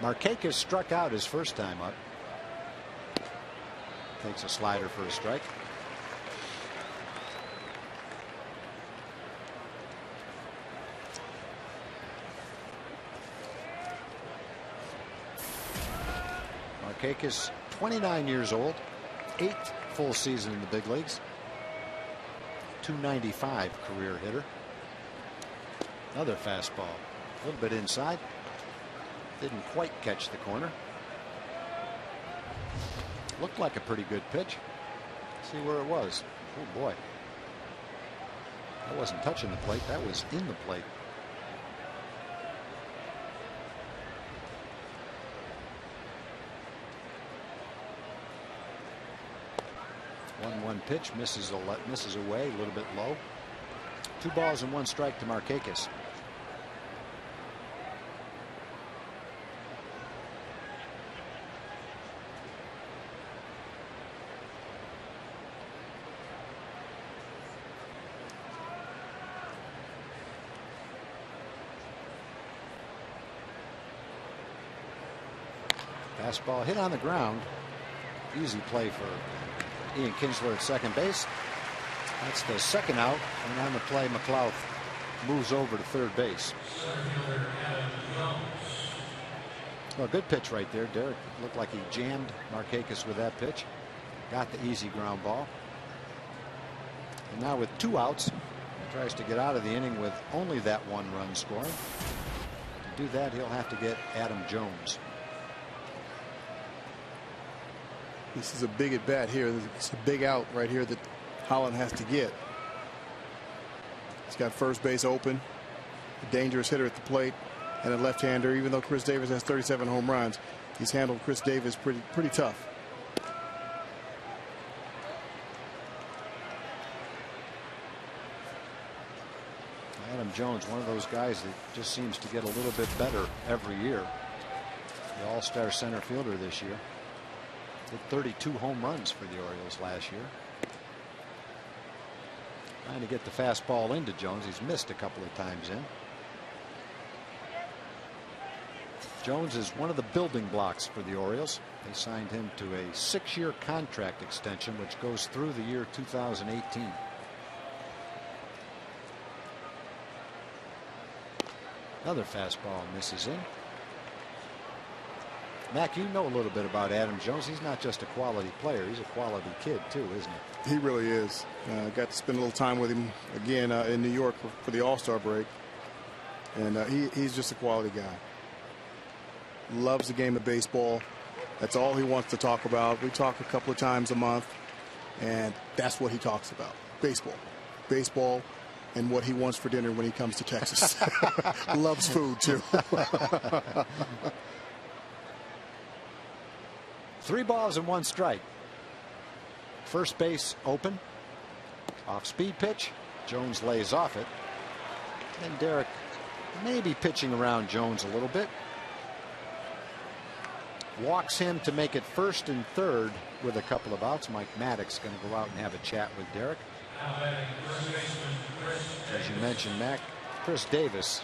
Markakis struck out his first time up. Takes a slider for a strike. Markakis, 29 years old, 8th full season in the big leagues. .295 career hitter. Another fastball, a little bit inside. Didn't quite catch the corner. Looked like a pretty good pitch. See where it was. Oh boy. That wasn't touching the plate. That was in the plate. One pitch misses away a little bit low. 2 balls and 1 strike to Markakis. Fastball hit on the ground. Easy play for Ian Kinsler at second base. That's the second out, and on the play McLeod moves over to third base. Well, good pitch right there. Derek looked like he jammed Markakis with that pitch. Got the easy ground ball. And now with 2 outs, he tries to get out of the inning with only that 1 run scoring. To do that, he'll have to get Adam Jones. This is a big at bat here. It's a big out right here that Holland has to get. He's got first base open, a dangerous hitter at the plate, and a left-hander. Even though Chris Davis has 37 home runs, he's handled Chris Davis pretty tough. Adam Jones, one of those guys that just seems to get a little bit better every year. The all-star center fielder this year. Hit 32 home runs for the Orioles last year. Trying to get the fastball into Jones. He's missed a couple of times in. Jones is one of the building blocks for the Orioles. They signed him to a 6-year contract extension, which goes through the year 2018. Another fastball misses in. Mac, you know a little bit about Adam Jones. He's not just a quality player. He's a quality kid, too, isn't he? He really is. Got to spend a little time with him again in New York for the All-Star break. And he's just a quality guy. Loves the game of baseball. That's all he wants to talk about. We talk a couple of times a month, and that's what he talks about. Baseball. Baseball and what he wants for dinner when he comes to Texas. Loves food, too. 3 balls and 1 strike. First base open. Off speed pitch. Jones lays off it. And Derek maybe pitching around Jones a little bit. Walks him to make it first and third with a couple of outs. Mike Maddox going to go out and have a chat with Derek. As you mentioned, Mac, Chris Davis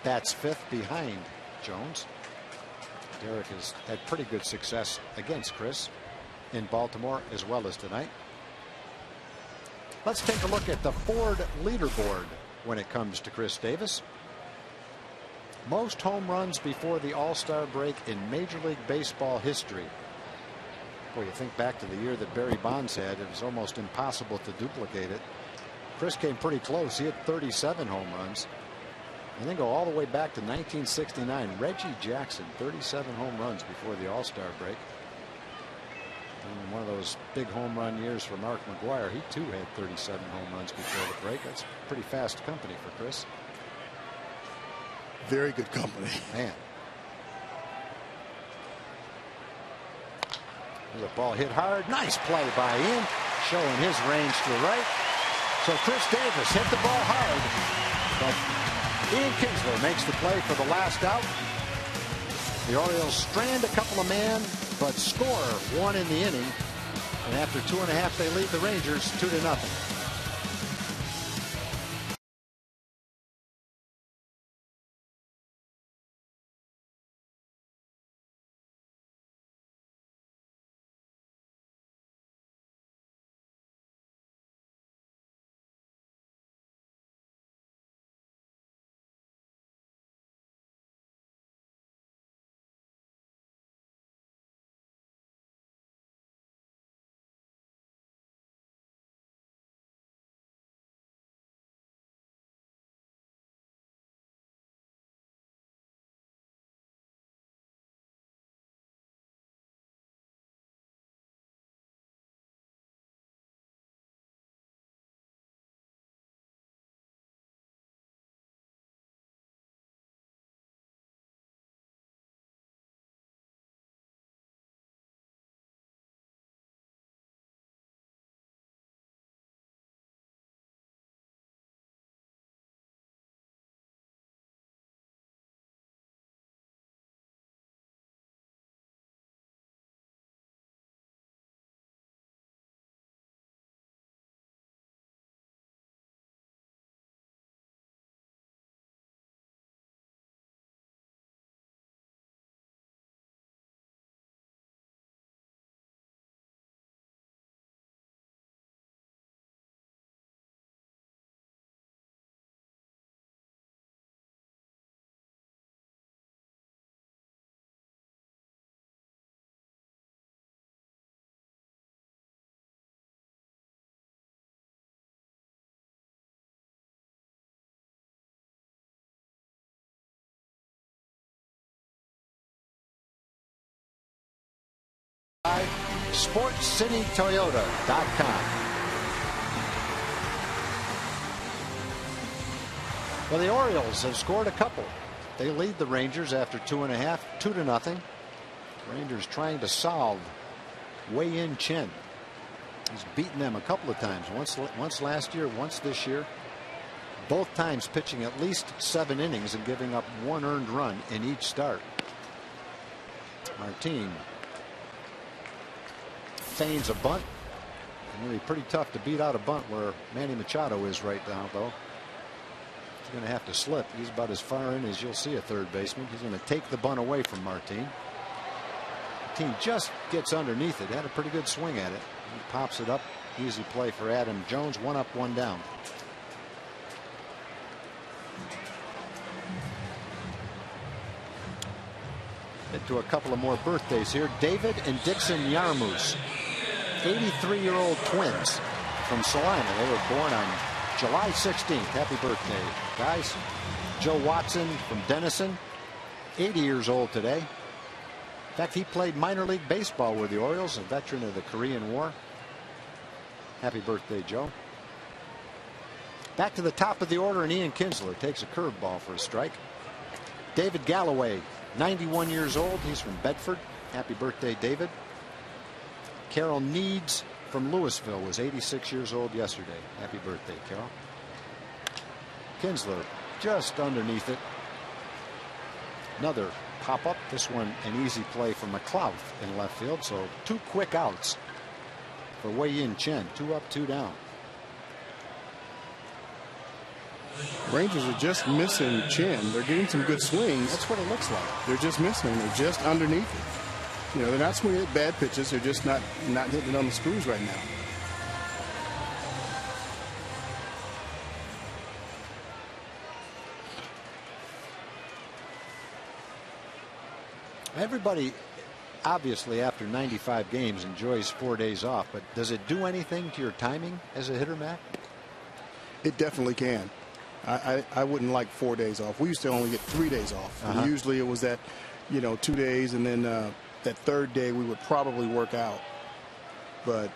bats 5th behind Jones. Derek has had pretty good success against Chris in Baltimore as well as tonight. Let's take a look at the Ford leaderboard when it comes to Chris Davis. Most home runs before the All-Star break in Major League Baseball history. Boy, you think back to the year that Barry Bonds had, it was almost impossible to duplicate it. Chris came pretty close. He had 37 home runs. And then go all the way back to 1969. Reggie Jackson, 37 home runs before the All-Star break. And one of those big home run years for Mark McGwire. He too had 37 home runs before the break. That's pretty fast company for Chris. Very good company. Man. The ball hit hard. Nice play by Ian, showing his range to the right. So Chris Davis hit the ball hard, but Ian Kinsler makes the play for the last out. The Orioles strand a couple of men, but score 1 in the inning. And after 2.5, they lead the Rangers 2-0. SportsCityToyota.com. Well, the Orioles have scored a couple. They lead the Rangers after 2.5, 2-0. Rangers trying to solve Wei-Yin Chen. He's beaten them a couple of times. Once last year, once this year. both times pitching at least 7 innings and giving up 1 earned run in each start. Martin feigns a bunt. Really pretty tough to beat out a bunt where Manny Machado is right now, though. He's going to have to slip. He's about as far in as you'll see a third baseman. He's going to take the bunt away from Martin. Martin just gets underneath it. Had a pretty good swing at it. He pops it up. Easy play for Adam Jones. 1 up, 1 down. Get to a couple of more birthdays here. David and Dixon Yarmoose, 83-year-old twins from Salina. They were born on July 16th. Happy birthday, guys. Joe Watson from Denison, 80 years old today. In fact, he played minor league baseball with the Orioles, a veteran of the Korean War. Happy birthday, Joe. Back to the top of the order, and Ian Kinsler takes a curveball for a strike. David Galloway, 91 years old. He's from Bedford. Happy birthday, David. Carol Needs from Louisville was 86 years old yesterday. Happy birthday, Carol. Kinsler just underneath it. Another pop-up. This one an easy play for McLeod in left field. So 2 quick outs for Wei-Yin Chen. 2 up, 2 down. Rangers are just missing Chen. They're getting some good swings. That's what it looks like. They're just missing. They're just underneath it. You know, they're not swinging at bad pitches. They're just not hitting it on the screws right now. Everybody, obviously, after 95 games, enjoys 4 days off. But does it do anything to your timing as a hitter, Matt? It definitely can. I wouldn't like 4 days off. We used to only get 3 days off. And usually it was that, 2 days, and then that third day we would probably work out. But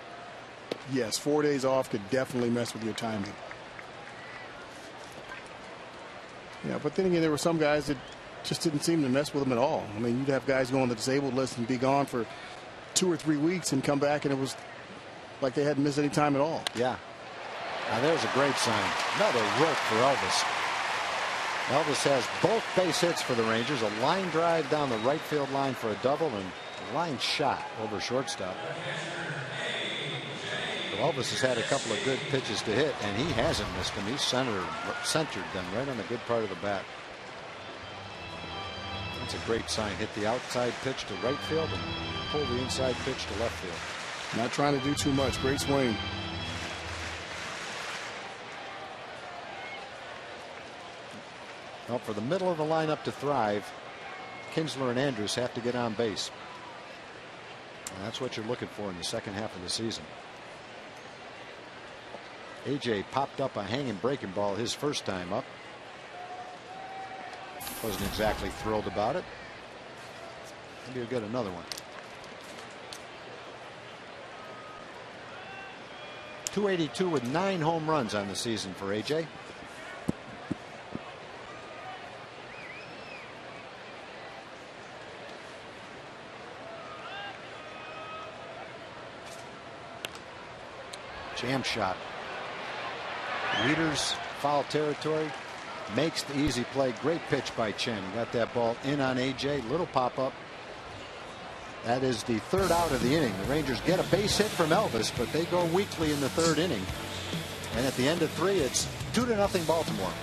yes, 4 days off could definitely mess with your timing. Yeah, but then again, there were some guys that just didn't seem to mess with them at all. I mean, you'd have guys go on the disabled list and be gone for 2 or 3 weeks and come back, and it was like they hadn't missed any time at all. Yeah. Now there's a great sign. Another rope for Elvis. Elvis has both base hits for the Rangers. A line drive down the right field line for a double, and a line shot over shortstop. So Elvis has had a couple of good pitches to hit, and he hasn't missed them. He's centered them right on the good part of the bat. That's a great sign. Hit the outside pitch to right field and pull the inside pitch to left field. Not trying to do too much. Great swing. Well, for the middle of the lineup to thrive, Kinsler and Andrus have to get on base. And that's what you're looking for in the second half of the season. AJ popped up a hanging breaking ball his first time up. Wasn't exactly thrilled about it. Maybe he'll get another one. 282 with 9 home runs on the season for AJ. Jam shot. Leaders foul territory. Makes the easy play. Great pitch by Chen. Got that ball in on AJ. Little pop up. That is the 3rd out of the inning. The Rangers get a base hit from Elvis, but they go weakly in the 3rd inning. And at the end of 3, it's 2-0 Baltimore.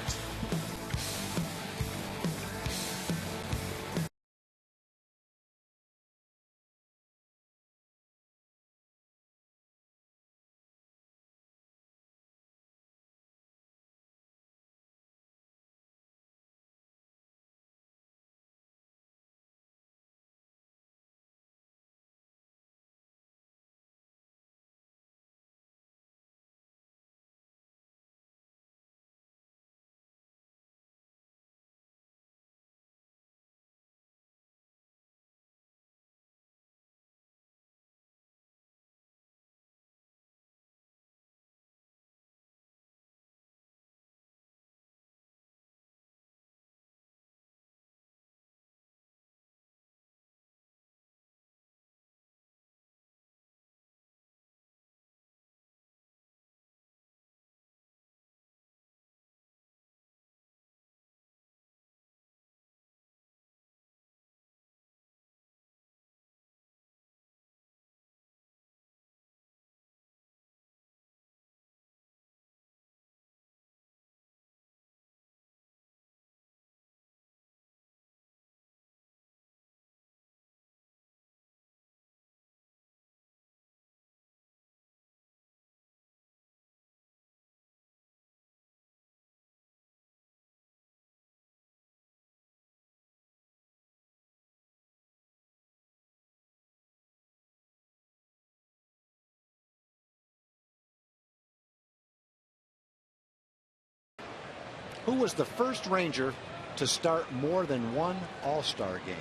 Who was the first Ranger to start more than one All-Star game?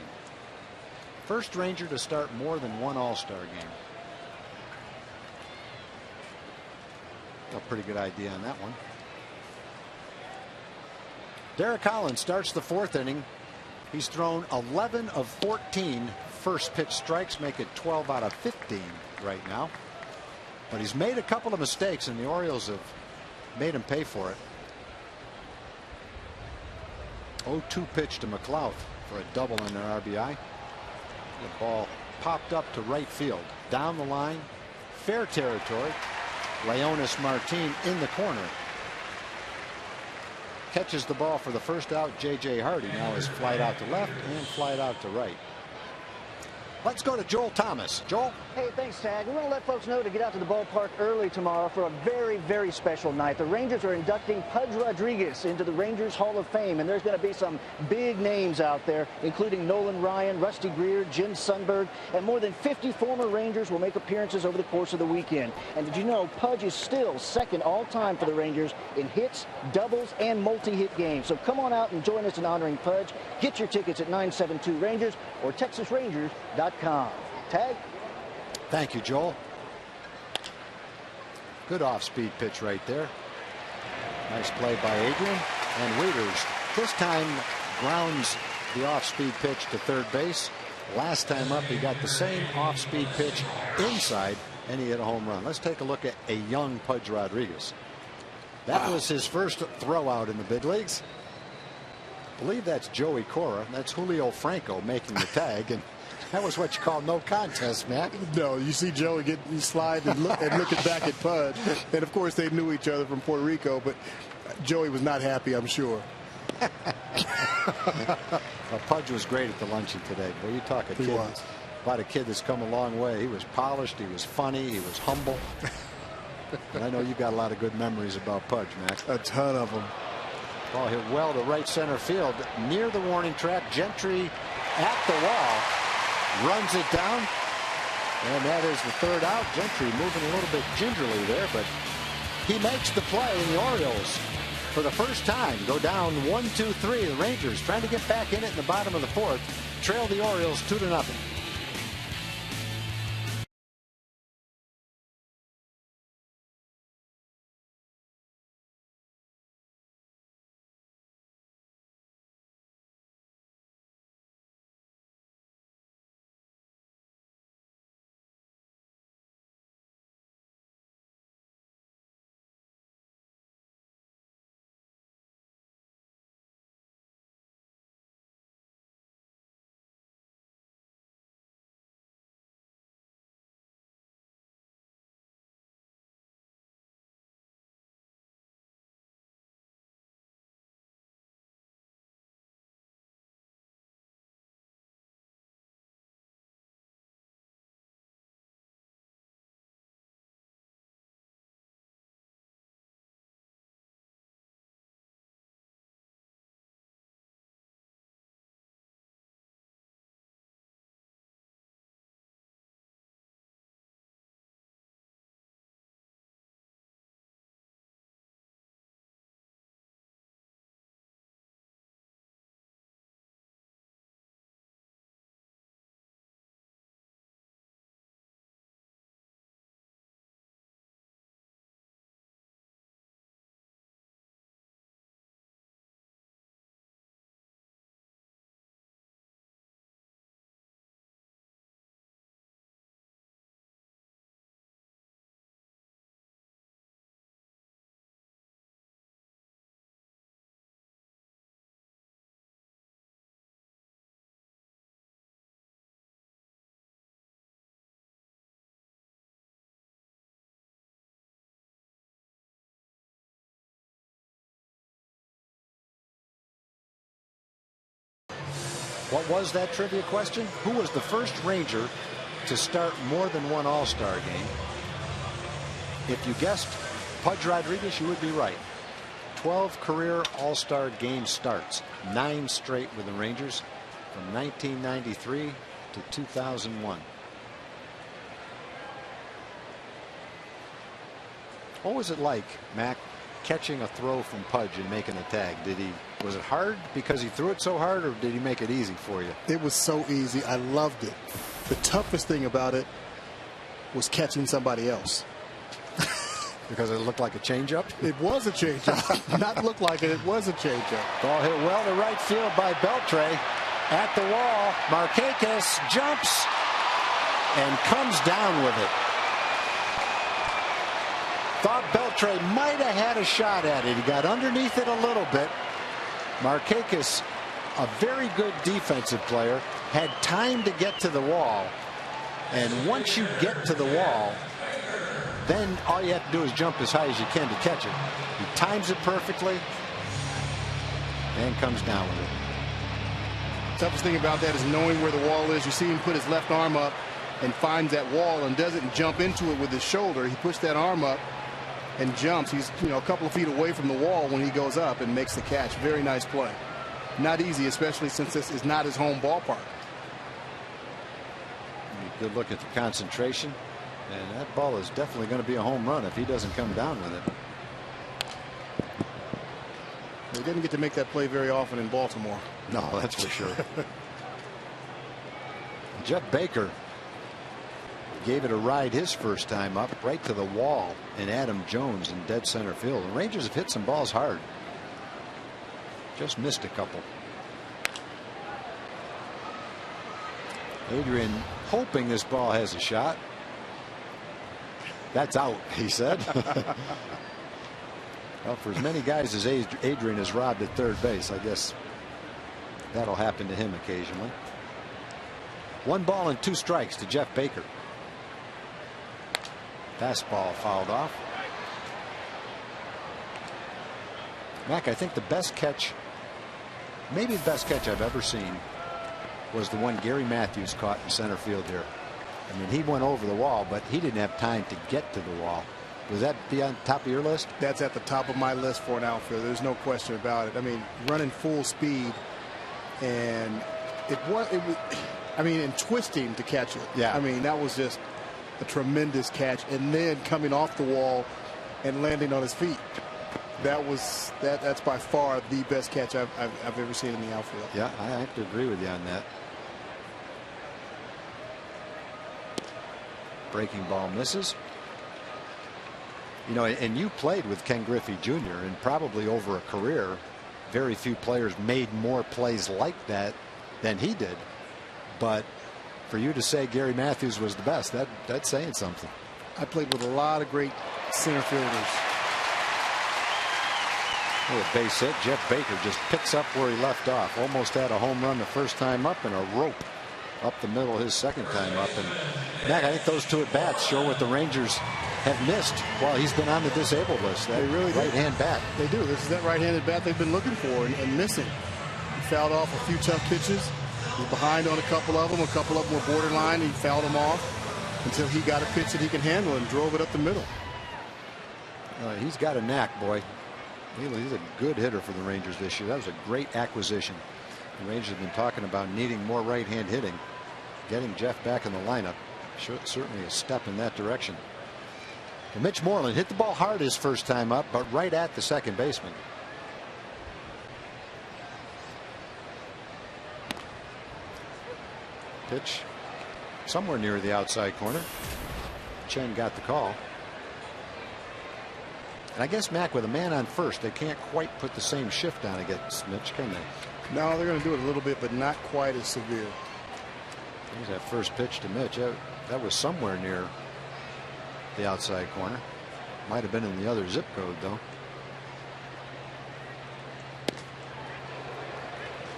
First Ranger to start more than one All-Star game. A pretty good idea on that one. Derek Holland starts the 4th inning. He's thrown 11 of 14 first pitch strikes, make it 12 out of 15 right now. But he's made a couple of mistakes, and the Orioles have made him pay for it. 0-2 pitch to McLeod for a double in their RBI. The ball popped up to right field. Down the line, fair territory. Leonis Martin in the corner. Catches the ball for the first out. J.J. Hardy now is flied out to left and flied out to right. Let's go to Joel Thomas. Joel? Hey, thanks, Tag. We want to let folks know to get out to the ballpark early tomorrow for a very, very special night. The Rangers are inducting Pudge Rodriguez into the Rangers Hall of Fame, and there's going to be some big names out there, including Nolan Ryan, Rusty Greer, Jim Sundberg, and more than 50 former Rangers will make appearances over the course of the weekend. And did you know Pudge is still second all-time for the Rangers in hits, doubles, and multi-hit games? So come on out and join us in honoring Pudge. Get your tickets at 972 Rangers or TexasRangers.com. Tag? Thank you, Joel. Good off-speed pitch right there. Nice play by Adrian. And Waiters this time grounds the off-speed pitch to third base. Last time up, he got the same off-speed pitch inside, and he hit a home run. Let's take a look at a young Pudge Rodriguez. That was his first throw out in the big leagues. I believe that's Joey Cora. That's Julio Franco making the tag, and that was what you call no contest, Matt. No, you see Joey slide and looking back at Pudge. And, of course, they knew each other from Puerto Rico, but Joey was not happy, I'm sure. Well, Pudge was great at the luncheon today. Boy, you talk about a kid that's come a long way. He was polished. He was funny. He was humble. And I know you got a lot of good memories about Pudge, Matt. A ton of them. Ball hit well to right center field near the warning track. Gentry at the wall. Runs it down, and that is the third out. Gentry moving a little bit gingerly there, but he makes the play, and the Orioles, for the first time, go down 1-2-3. The Rangers trying to get back in it in the bottom of the 4th, trail the Orioles 2-0. What was that trivia question? Who was the first Ranger to start more than one All-Star game? If you guessed Pudge Rodriguez, you would be right. 12 career All-Star game starts, 9 straight with the Rangers from 1993 to 2001. What was it like, Mac, catching a throw from Pudge and making a tag? Was it hard because he threw it so hard, or did he make it easy for you? It was so easy. I loved it. The toughest thing about it was catching somebody else. Because it looked like a changeup? It was a changeup. Not looked like it. It was a changeup. Ball hit well to right field by Beltre. At the wall, Markakis jumps and comes down with it. Thought Beltre might have had a shot at it. He got underneath it a little bit. Markakis, a very good defensive player, had time to get to the wall. And once you get to the wall, then all you have to do is jump as high as you can to catch it. He times it perfectly and comes down with it. Toughest thing about that is knowing where the wall is. You see him put his left arm up and finds that wall and doesn't jump into it with his shoulder. He puts that arm up and jumps. He's a couple of feet away from the wall when he goes up and makes the catch. Very nice play. Not easy, especially since this is not his home ballpark. Good look at the concentration, and that ball is definitely going to be a home run if he doesn't come down with it. He didn't get to make that play very often in Baltimore. No, that's for sure. Jeff Baker gave it a ride his first time up, right to the wall, and Adam Jones in dead center field. The Rangers have hit some balls hard. Just missed a couple. Adrian hoping this ball has a shot. That's out, he said. Well, for as many guys as Adrian has robbed at third base, I guess that'll happen to him occasionally. 1 ball and 2 strikes to Jeff Baker. Fastball fouled off. Mac, I think the best catch, maybe the best catch I've ever seen, was the one Gary Matthews caught in center field here. I mean, he went over the wall, but he didn't have time to get to the wall. Was that be on top of your list? That's at the top of my list for an outfielder. There's no question about it. I mean, running full speed, and it was I mean, and twisting to catch it. Yeah. I mean, that was just a tremendous catch, and then coming off the wall and landing on his feet. That's by far the best catch I've ever seen in the outfield. Yeah, I have to agree with you on that. Breaking ball misses. You know, and you played with Ken Griffey Jr., and probably over a career, very few players made more plays like that than he did. But for you to say Gary Matthews was the best, that's saying something. I played with a lot of great center fielders. A base hit. Jeff Baker just picks up where he left off. Almost had a home run the first time up, and a rope up the middle his second time up. And Mac, I think those 2 at bats show what the Rangers have missed while he's been on the disabled list. That they really right-hand bat. They do. This is that right-handed bat they've been looking for and missing. He fouled off a few tough pitches. He was behind on a couple of them. A couple of them were borderline. He fouled them off until he got a pitch that he can handle and drove it up the middle. He's got a knack, boy. He's a good hitter for the Rangers this year. That was a great acquisition. The Rangers have been talking about needing more right-hand hitting. Getting Jeff back in the lineup, certainly a step in that direction. And Mitch Moreland hit the ball hard his first time up, but right at the second baseman. Pitch somewhere near the outside corner. Chen got the call. And I guess, Mac, with a man on first, they can't quite put the same shift on against Mitch, can they? No, they're going to do it a little bit, but not quite as severe. There's that first pitch to Mitch. That was somewhere near the outside corner. Might have been in the other zip code, though.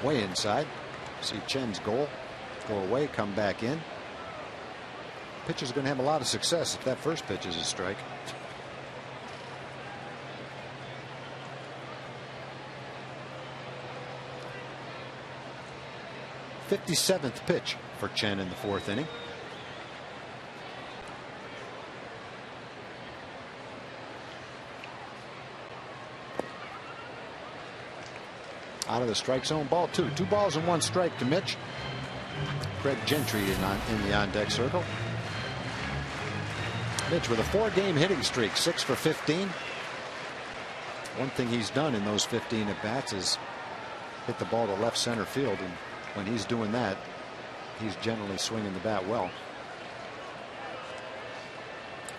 Way inside. See Chen's goal. Go away, come back in. Pitcher's going to have a lot of success if that first pitch is a strike. 57th pitch for Chen in the 4th inning. Out of the strike zone, ball 2. 2 balls and 1 strike to Mitch. Craig Gentry in the on-deck circle. Mitch with a 4-game hitting streak, 6 for 15. One thing he's done in those 15 at bats is hit the ball to left center field, and when he's doing that, he's generally swinging the bat well.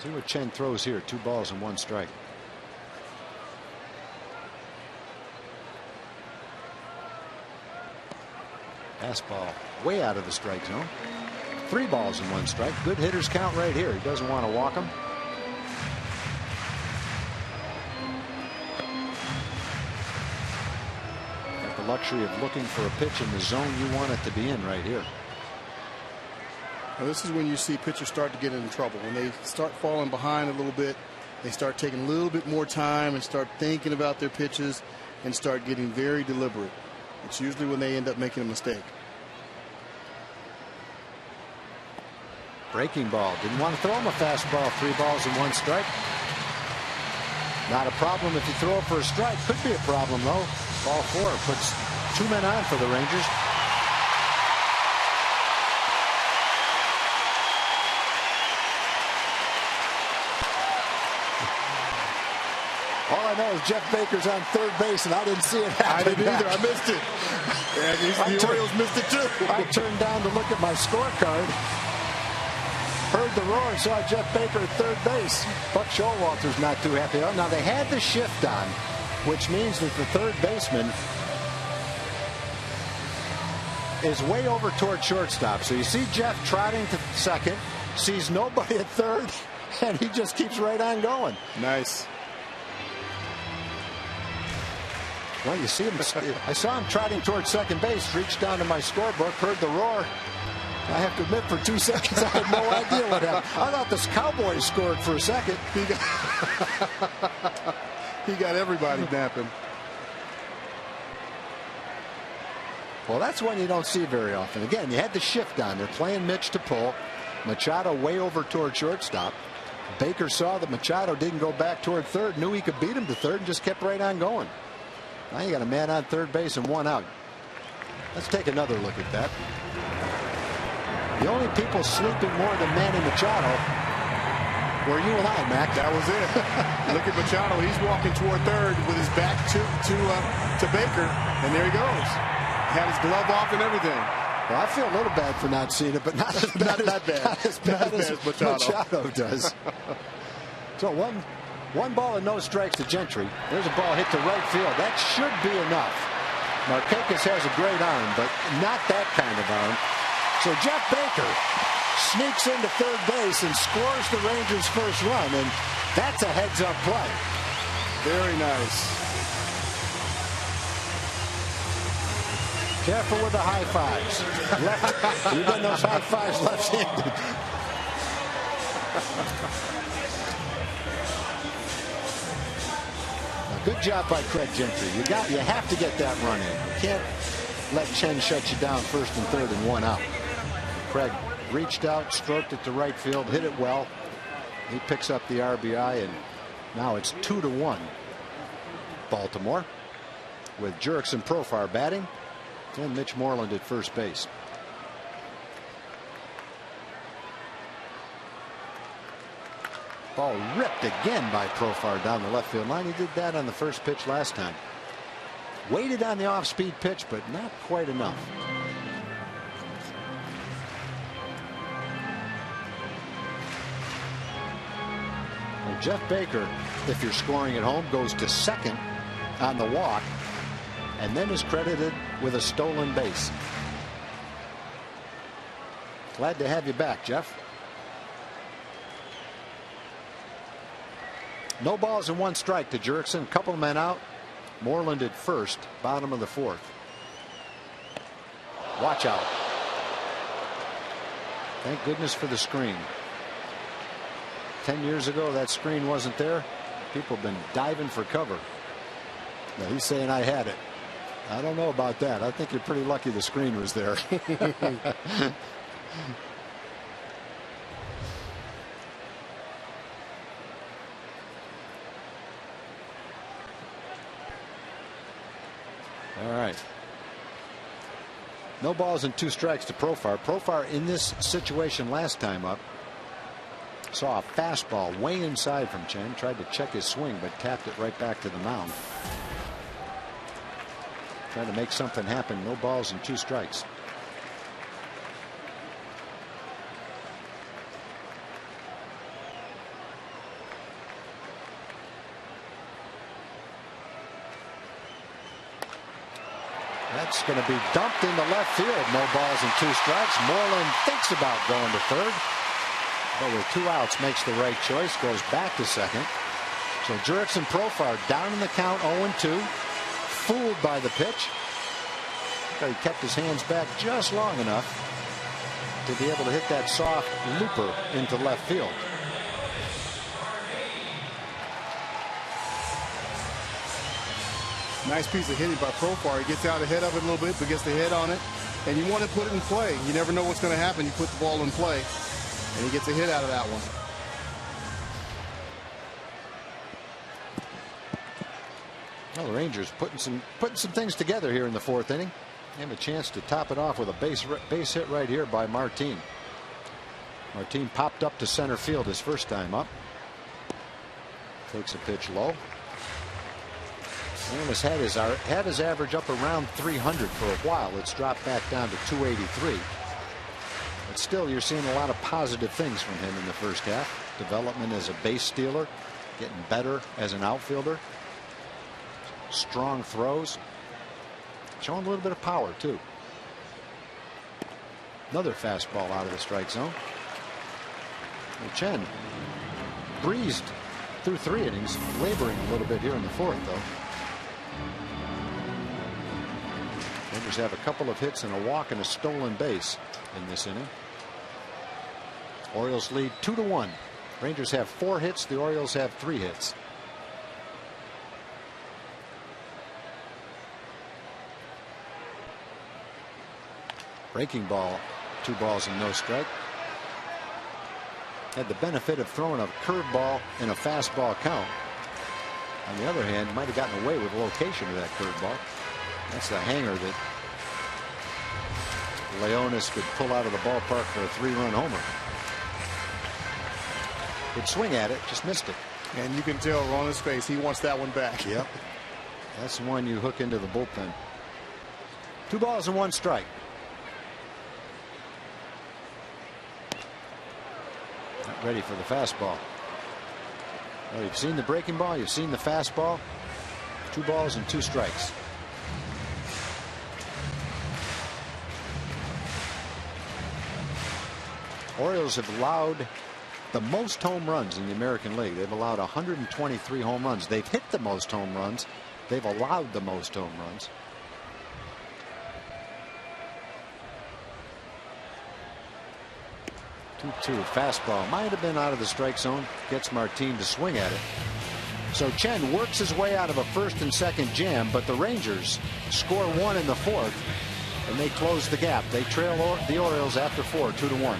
See what Chen throws here. 2 balls and 1 strike. Fastball way out of the strike zone. 3 balls and 1 strike. Good hitters count right here. He doesn't want to walk him. Got the luxury of looking for a pitch in the zone you want it to be in right here. Now this is when you see pitchers start to get into trouble. When they start falling behind a little bit, they start taking a little bit more time and start thinking about their pitches and start getting very deliberate. It's usually when they end up making a mistake. Breaking ball. Didn't want to throw him a fastball. 3 balls and 1 strike. Not a problem if you throw it for a strike. Could be a problem though. Ball 4 puts 2 men on for the Rangers. All I know is Jeff Baker's on third base, and I didn't see it happen. I didn't either. I missed it. Yeah, the Orioles missed it too. I turned down to look at my scorecard, heard the roar, and saw Jeff Baker at third base. Buck Showalter's not too happy. Now, they had the shift on, which means that the third baseman is way over toward shortstop. So you see Jeff trotting to second, sees nobody at third, and he just keeps right on going. Nice. Well, you see him. I saw him trotting towards second base, reached down to my scorebook, heard the roar. I have to admit, for 2 seconds, I had no idea what happened. I thought this Cowboys scored for a second. He got everybody napping. Well, that's one you don't see very often. Again, you had the shift on. They're playing Mitch to pull. Machado way over toward shortstop. Baker saw that Machado didn't go back toward third, knew he could beat him to third, and just kept right on going. Now you got a man on third base and 1 out. Let's take another look at that. The only people sleeping more than Manny Machado were you and I, Mac. That was it. Look at Machado. He's walking toward third with his back to Baker, and there he goes. He had his glove off and everything. Well, I feel a little bad for not seeing it, but not as bad as Machado does. So one ball and no strikes to Gentry. There's a ball hit to right field. That should be enough. Markakis has a great arm, but not that kind of arm. So Jeff Baker sneaks into third base and scores the Rangers' first run, and that's a heads-up play. Very nice. Careful with the high fives. You're getting those high fives left-handed. Good job by Craig Gentry. You have to get that run in. You can't let Chen shut you down first and third and 1 out. Craig reached out, stroked it to right field, hit it well. He picks up the RBI, and now it's 2-1. Baltimore with Jurickson Profar batting and Mitch Moreland at first base. Ball ripped again by Profar down the left field line. He did that on the first pitch last time. Waited on the off-speed pitch, but not quite enough. Well, Jeff Baker, if you're scoring at home, goes to second on the walk and then is credited with a stolen base. Glad to have you back, Jeff. No balls and 1 strike to Jurickson. Couple men out. Moreland at first, bottom of the 4th. Watch out. Thank goodness for the screen. 10 years ago, that screen wasn't there. People have been diving for cover. Now, he's saying I had it. I don't know about that. I think you're pretty lucky the screen was there. All right. No balls and 2 strikes to Profar. Profar in this situation last time up Saw a fastball way inside from Chen. Tried to check his swing, but tapped it right back to the mound. Trying to make something happen. No balls and 2 strikes. That's going to be dumped into left field. No balls and 2 strikes. Moreland thinks about going to third, but with 2 outs makes the right choice. Goes back to second. So Jurickson Profar down in the count, 0-2. Fooled by the pitch. He kept his hands back just long enough to be able to hit that soft looper into left field. Nice piece of hitting by Profar. He gets out ahead of it a little bit, but gets the head on it. And you want to put it in play. You never know what's going to happen. You put the ball in play, and he gets a hit out of that one. Well, the Rangers putting some things together here in the 4th inning. They have a chance to top it off with a base hit right here by Martin. Martin popped up to center field his first time up. Takes a pitch low. And has had his average up around 300 for a while. It's dropped back down to 283. But still, you're seeing a lot of positive things from him in the first half. Development as a base stealer, getting better as an outfielder. Strong throws. Showing a little bit of power, too. Another fastball out of the strike zone. Well, Chen breezed through 3 innings, laboring a little bit here in the 4th, though. Rangers have a couple of hits and a walk and a stolen base in this inning. Orioles lead 2-1. Rangers have 4 hits. The Orioles have 3 hits. Breaking ball, 2 balls and no strike. Had the benefit of throwing a curveball in a fastball count. On the other hand, might have gotten away with the location of that curveball. That's the hanger that Leonis could pull out of the ballpark for a 3-run homer. Would swing at it, just missed it. And you can tell on his face he wants that one back. Yep. That's the one you hook into the bullpen. 2 balls and 1 strike. Not ready for the fastball. Well, you've seen the breaking ball, you've seen the fastball. 2 balls and 2 strikes. Orioles have allowed the most home runs in the American League. They've allowed 123 home runs. They've hit the most home runs. They've allowed the most home runs. Two fastball might have been out of the strike zone. Gets Martin to swing at it. So Chen works his way out of a 1st and 2nd jam, but the Rangers score 1 in the 4th, and they close the gap. They trail the Orioles after 4, 2-1.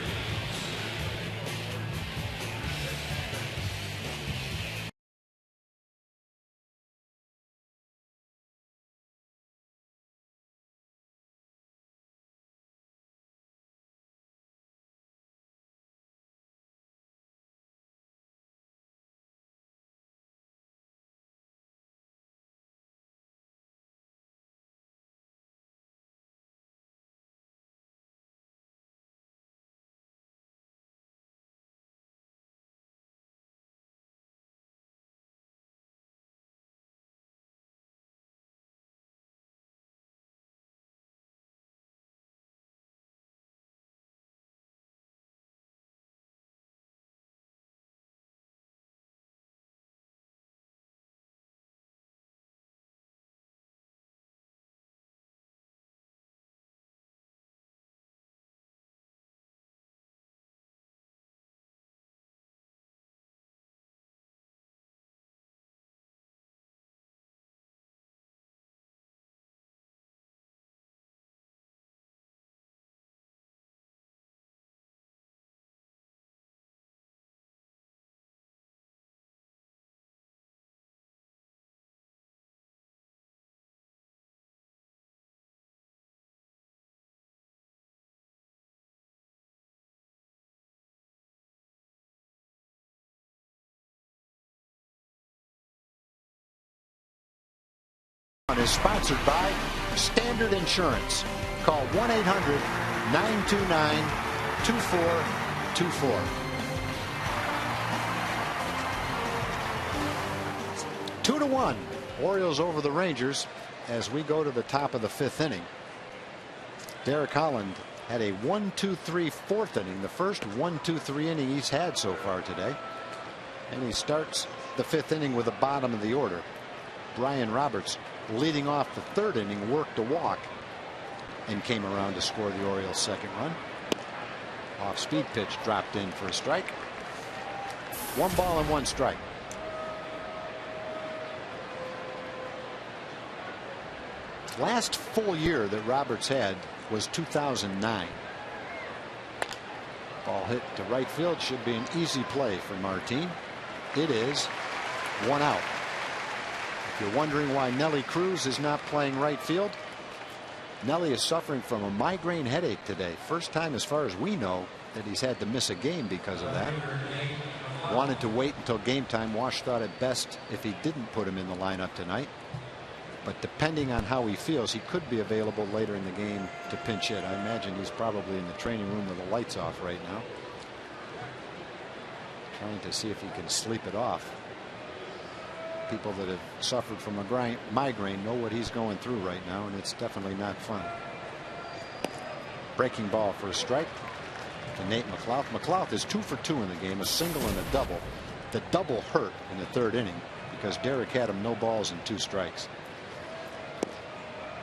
is sponsored by Standard Insurance. Call 1-800-929-2424. 2-1. Orioles over the Rangers as we go to the top of the 5th inning. Derek Holland had a 1-2-3 4th inning, the first 1-2-3 inning he's had so far today. And he starts the 5th inning with the bottom of the order. Brian Roberts, leading off the 3rd inning, worked a walk and came around to score the Orioles' 2nd run. Off speed pitch dropped in for a strike. 1 ball and 1 strike. Last full year that Roberts had was 2009. Ball hit to right field, should be an easy play for Martin. It is. 1 out. If you're wondering why Nelly Cruz is not playing right field, Nelly is suffering from a migraine headache today. First time, as far as we know, that he's had to miss a game because of that. Wanted to wait until game time. Wash thought it best if he didn't put him in the lineup tonight. But depending on how he feels, he could be available later in the game to pinch hit. I imagine he's probably in the training room with the lights off right now, trying to see if he can sleep it off. People that have suffered from a migraine know what he's going through right now, and it's definitely not fun. Breaking ball for a strike to Nate McLouth. McLouth is 2 for 2 in the game, a single and a double. The double hurt in the 3rd inning because Derek had him no balls and 2 strikes.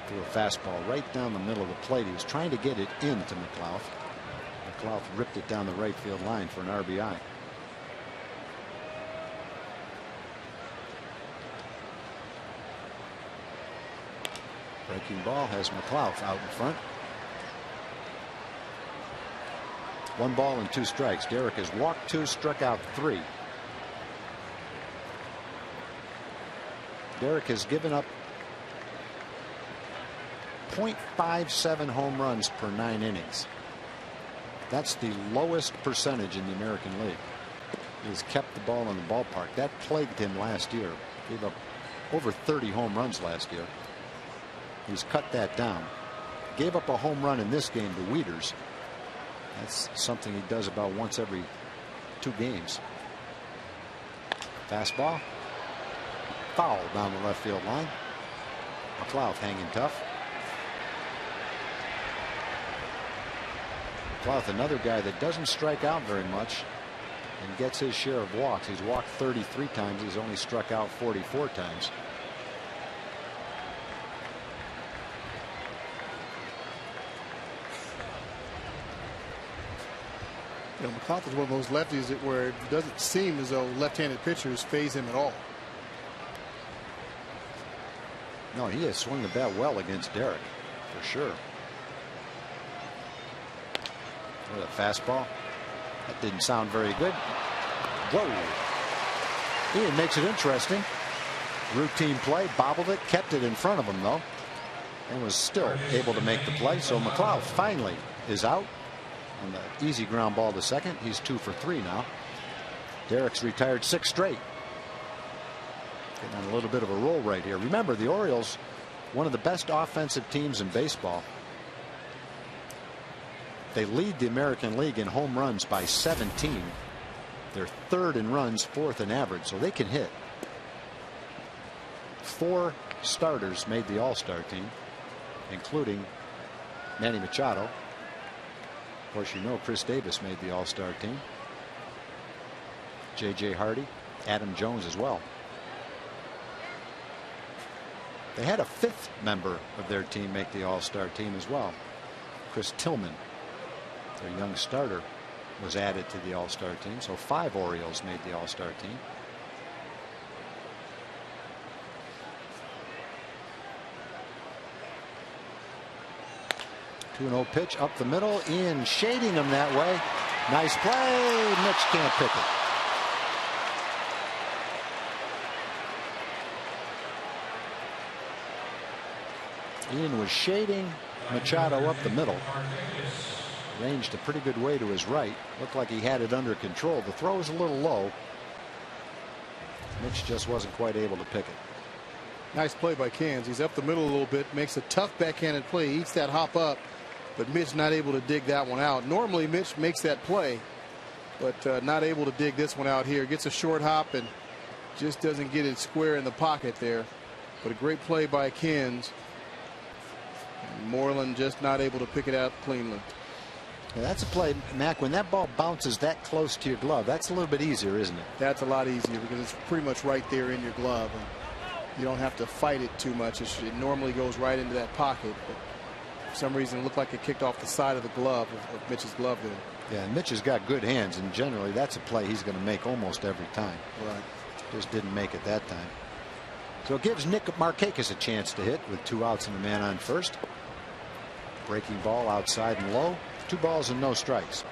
Threw a fastball right down the middle of the plate. He was trying to get it into McLouth. McLouth ripped it down the right field line for an RBI. Breaking ball has McLouth out in front. 1 ball and 2 strikes. Derek has walked 2, struck out 3. Derek has given up .57 home runs per 9 innings. That's the lowest percentage in the American League. He's kept the ball in the ballpark. That plagued him last year. Gave up over 30 home runs last year. He's cut that down. Gave up a home run in this game to Wieters. That's something he does about once every 2 games. Fastball. Foul down the left field line. McLouth hanging tough. McLouth, another guy that doesn't strike out very much and gets his share of walks. He's walked 33 times. He's only struck out 44 times. You know, McLouth is one of those lefties where it doesn't seem as though left-handed pitchers phase him at all. No, he has swung the bat well against Derek, for sure. What a fastball. That didn't sound very good. Whoa. Ian makes it interesting. Routine play, bobbled it, kept it in front of him, though, and was still able to make the play. So McLouth finally is out on the easy ground ball to second. He's 2 for 3 now. Derek's retired 6 straight. Getting on a little bit of a roll right here. Remember, the Orioles, one of the best offensive teams in baseball. They lead the American League in home runs by 17. They're 3rd in runs, 4th in average, so they can hit. 4 starters made the All-Star team, including Manny Machado. Of course, you know Chris Davis made the All-Star team. J.J. Hardy, Adam Jones as well. They had a 5th member of their team make the All-Star team as well. Chris Tillman, their young starter, was added to the All-Star team. So 5 Orioles made the All-Star team. Two 2-0 pitch up the middle. Ian shading him that way. Nice play. Mitch can't pick it. Ian was shading Machado up the middle. Ranged a pretty good way to his right. Looked like he had it under control. The throw was a little low. Mitch just wasn't quite able to pick it. Nice play by Cairns. He's up the middle a little bit, makes a tough backhanded play, eats that hop up, but Mitch not able to dig that one out. Normally Mitch makes that play, but not able to dig this one out here. Gets a short hop and just doesn't get it square in the pocket there. But a great play by Cairns. Moreland just not able to pick it out cleanly. Yeah, that's a play, Mac. When that ball bounces that close to your glove, that's a little bit easier, isn't it? That's a lot easier because it's pretty much right there in your glove. And you don't have to fight it too much. It normally goes right into that pocket. But for some reason, it looked like it kicked off the side of the glove of Mitch's glove there. Yeah, and Mitch has got good hands, and generally that's a play he's going to make almost every time. Right. Just didn't make it that time. So it gives Nick Markakis a chance to hit with 2 outs and a man on first. Breaking ball outside and low. 2 balls and no strikes.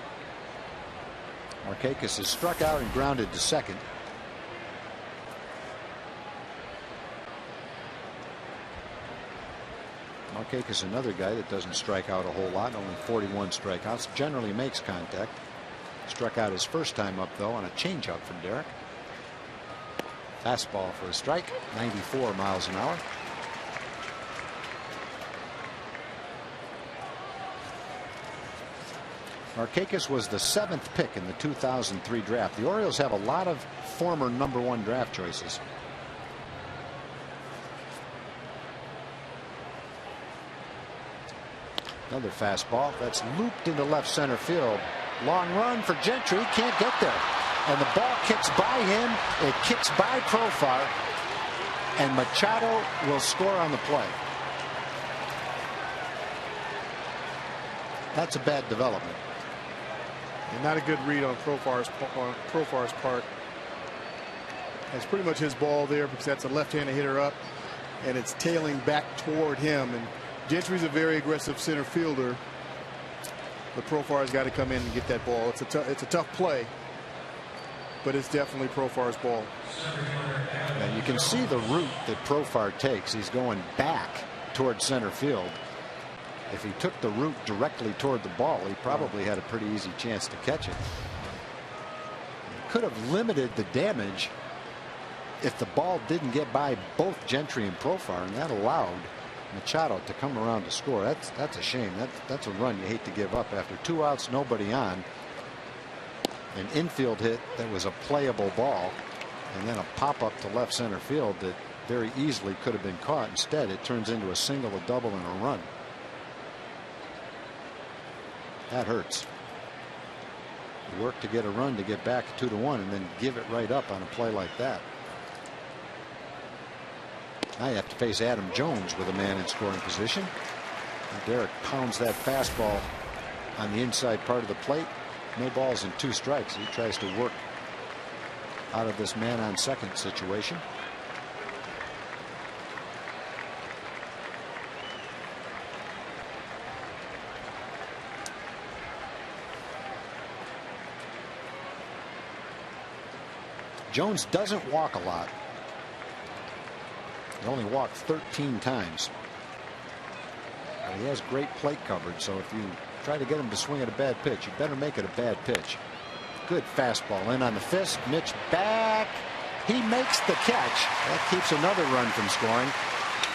Markakis is struck out and grounded to second. Markakis, another guy that doesn't strike out a whole lot, only 41 strikeouts, generally makes contact. Struck out his first time up, though, on a changeup from Derek. Fastball for a strike, 94 miles an hour. Markakis was the 7th pick in the 2003 draft. The Orioles have a lot of former #1 draft choices. Another fastball that's looped into left center field. Long run for Gentry, can't get there. And the ball kicks by him. It kicks by Profar, and Machado will score on the play. That's a bad development. And not a good read on Profar's part. That's pretty much his ball there because that's a left-handed hitter up, and it's tailing back toward him. And Gentry's a very aggressive center fielder, but Profar's got to come in and get that ball. It's a tough play, but it's definitely Profar's ball. And you can see the route that Profar takes. He's going back toward center field. If he took the route directly toward the ball, he probably had a pretty easy chance to catch it. He could have limited the damage if the ball didn't get by both Gentry and Profar, and that allowed Machado to come around to score. That's a shame. That's a run you hate to give up after 2 outs, nobody on. An infield hit that was a playable ball, and then a pop-up to left center field that very easily could have been caught. Instead, it turns into a single, a double, and a run. That hurts. You work to get a run to get back 2-1 and then give it right up on a play like that. Now you have to face Adam Jones with a man in scoring position. And Derek pounds that fastball on the inside part of the plate. No balls and 2 strikes. He tries to work out of this man on second situation. Jones doesn't walk a lot. He only walked 13 times. But he has great plate coverage, so if you try to get him to swing at a bad pitch, you better make it a bad pitch. Good fastball in on the fist. Mitch back. He makes the catch. That keeps another run from scoring.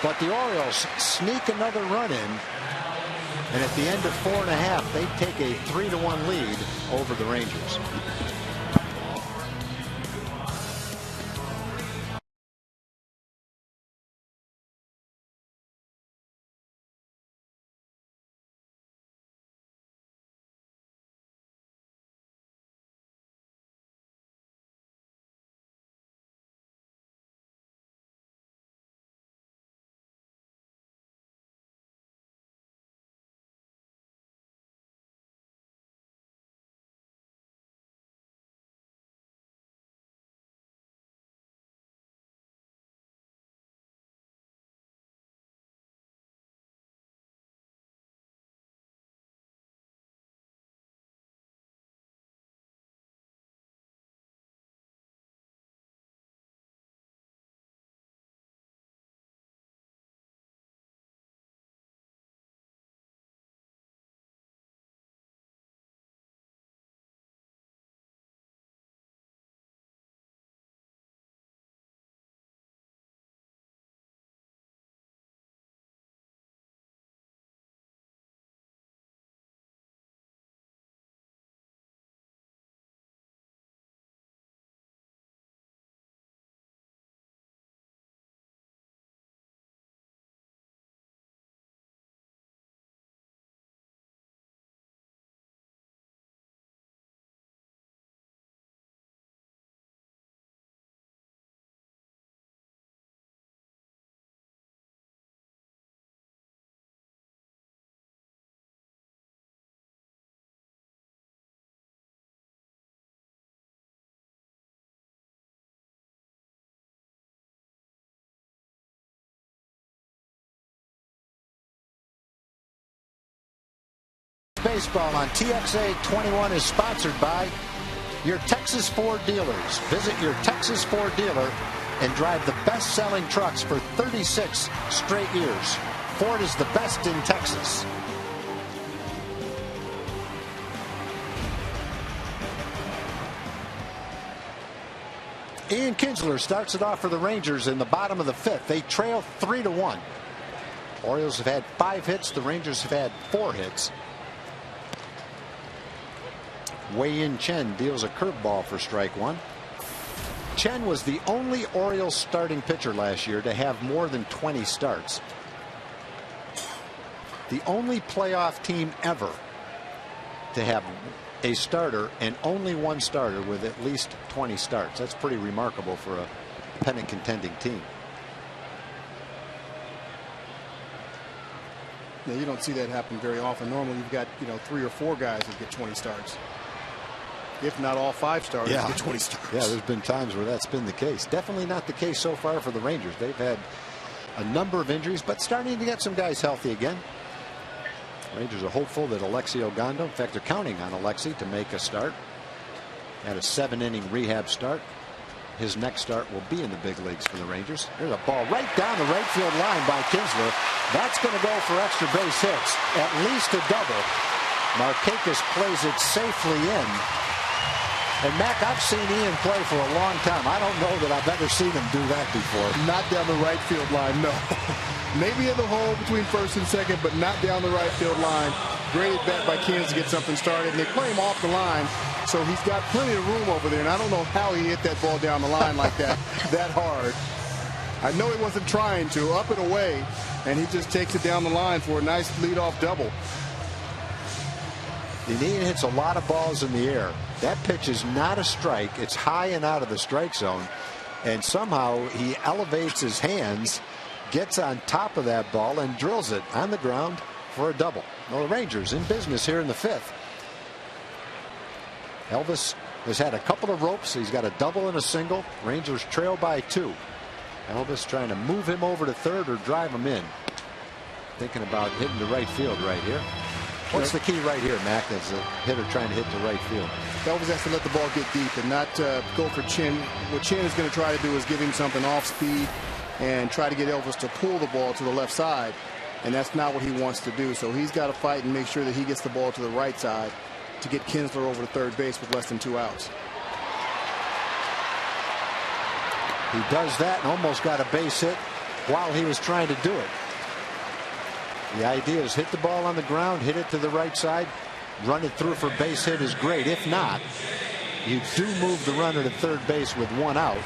But the Orioles sneak another run in. And at the end of 4.5, they take a 3-1 lead over the Rangers. Baseball on TXA 21 is sponsored by your Texas Ford dealers. Visit your Texas Ford dealer and drive the best-selling trucks for 36 straight years. Ford is the best in Texas. Ian Kinsler starts it off for the Rangers in the bottom of the fifth. They trail 3-1. Orioles have had 5 hits. The Rangers have had 4 hits. Wei-Yin Chen deals a curveball for strike 1. Chen was the only Orioles starting pitcher last year to have more than 20 starts. The only playoff team ever to have a starter and only one starter with at least 20 starts. That's pretty remarkable for a pennant contending team. Yeah, you don't see that happen very often. Normally you've got 3 or 4 guys that get 20 starts. If not all 5 stars get 20 starts. Yeah, there's been times where that's been the case. Definitely not the case so far for the Rangers. They've had a number of injuries, but starting to get some guys healthy again. Rangers are hopeful that Alexi Ogando, in fact, they're counting on Alexi to make a start. Had a 7-inning rehab start. His next start will be in the big leagues for the Rangers. There's a ball right down the right field line by Kinsler. That's going to go for extra base hits, at least a double. Markakis plays it safely in. And Mac, I've seen Ian play for a long time. I don't know that I've ever seen him do that before. Not down the right field line, no. Maybe in the hole between first and second, but not down the right field line. Great at bat by Kansas to get something started. And they play him off the line, so he's got plenty of room over there. And I don't know how he hit that ball down the line like that, that hard. I know he wasn't trying to, up and away, and he just takes it down the line for a nice leadoff double. And Ian hits a lot of balls in the air. That pitch is not a strike. It's high and out of the strike zone. And somehow he elevates his hands, gets on top of that ball, and drills it on the ground for a double. Well, the Rangers in business here in the 5th. Elvis has had a couple of ropes. He's got a double and a single. Rangers trail by 2. Elvis trying to move him over to third or drive him in. Thinking about hitting the right field right here. What's the key right here, Mac, as a hitter trying to hit the right field? Elvis has to let the ball get deep and not go for Chen. What Chen is going to try to do is give him something off speed and try to get Elvis to pull the ball to the left side. And that's not what he wants to do. So he's got to fight and make sure that he gets the ball to the right side to get Kinsler over to third base with less than 2 outs. He does that and almost got a base hit while he was trying to do it. The idea is hit the ball on the ground, hit it to the right side, run it through for base hit is great. If not, you do move the runner to third base with 1 out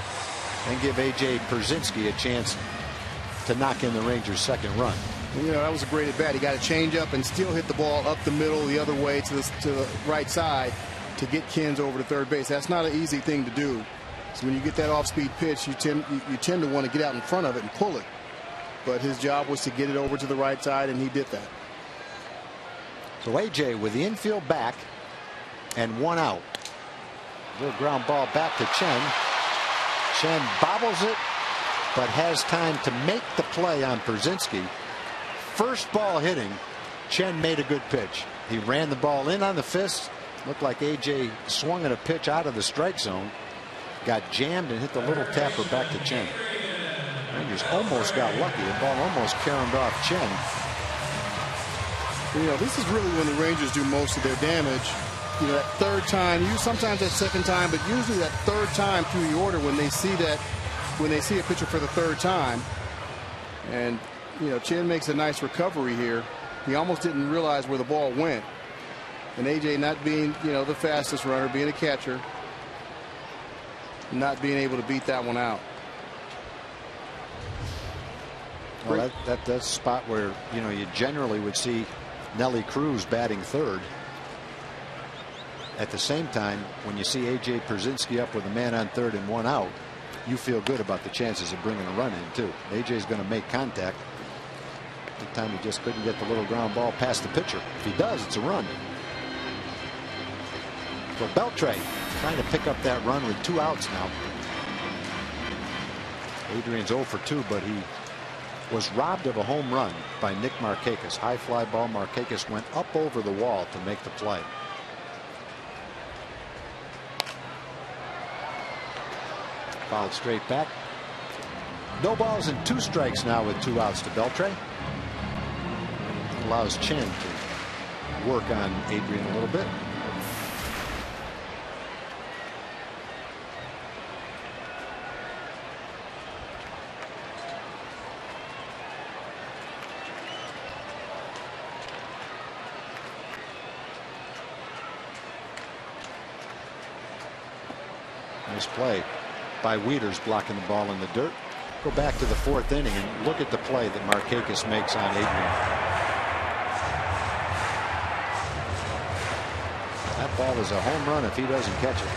and give A.J. Pierzynski a chance to knock in the Rangers' second run. That was a great at bat. He got a change up and still hit the ball up the middle the other way to the right side to get Kins over to third base. That's not an easy thing to do. So when you get that off-speed pitch, you tend to want to get out in front of it and pull it. But his job was to get it over to the right side, and he did that. So A.J. with the infield back and 1 out. Little ground ball back to Chen. Chen bobbles it, but has time to make the play on Pierzynski. First ball hitting, Chen made a good pitch. He ran the ball in on the fist. Looked like A.J. swung at a pitch out of the strike zone. Got jammed and hit the little tapper back to Chen. Rangers almost got lucky. The ball almost caromed off Chen. This is really when the Rangers do most of their damage. That third time, sometimes that second time, but usually that third time through the order when they see a pitcher for the third time. And Chen makes a nice recovery here. He almost didn't realize where the ball went. And A.J. not being the fastest runner, being a catcher, not being able to beat that one out. Well, that's a spot where you generally would see Nelly Cruz batting third. At the same time, when you see A.J. Pierzynski up with a man on third and 1 out, you feel good about the chances of bringing a run in too. A.J. is going to make contact. At the time he just couldn't get the little ground ball past the pitcher. If he does, it's a run. So Beltre trying to pick up that run with 2 outs now. Adrian's 0 for 2, but he was robbed of a home run by Nick Markakis. High fly ball. Markakis went up over the wall to make the play. Fouled straight back. No balls and 2 strikes now with 2 outs to Beltre. Allows Chen to work on Adrian a little bit. Nice play by Wieters, blocking the ball in the dirt. Go back to the 4th inning and look at the play that Markakis makes on Adrian. That ball is a home run if he doesn't catch it.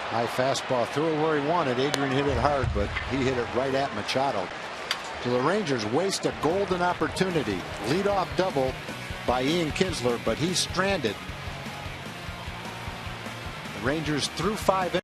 High fastball, threw it where he wanted. Adrian hit it hard, but he hit it right at Machado. So the Rangers waste a golden opportunity. Leadoff double by Ian Kinsler, but he's stranded. The Rangers threw 5 innings.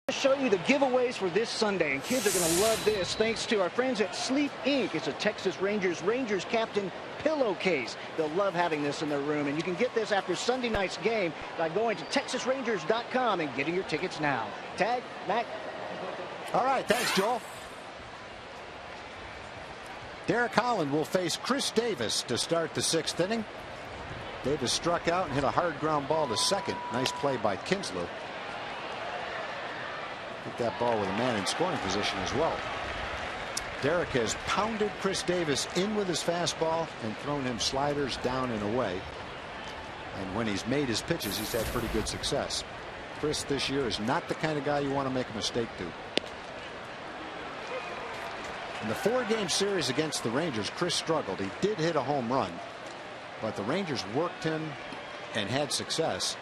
Show you the giveaways for this Sunday, and kids are going to love this thanks to our friends at Sleep Inc. It's a Texas Rangers captain pillowcase. They'll love having this in their room, and you can get this after Sunday night's game by going to TexasRangers.com and getting your tickets now. Tag, Mac. All right, thanks, Joel. Derek Holland will face Chris Davis to start the 6th inning. Davis struck out and hit a hard ground ball to second. Nice play by Kinsler. Hit that ball with a man in scoring position as well. Derek has pounded Chris Davis in with his fastball and thrown him sliders down and away. And when he's made his pitches, he's had pretty good success. Chris this year is not the kind of guy you want to make a mistake to. In the 4-game series against the Rangers, Chris struggled. He did hit a home run, but the Rangers worked him and had success.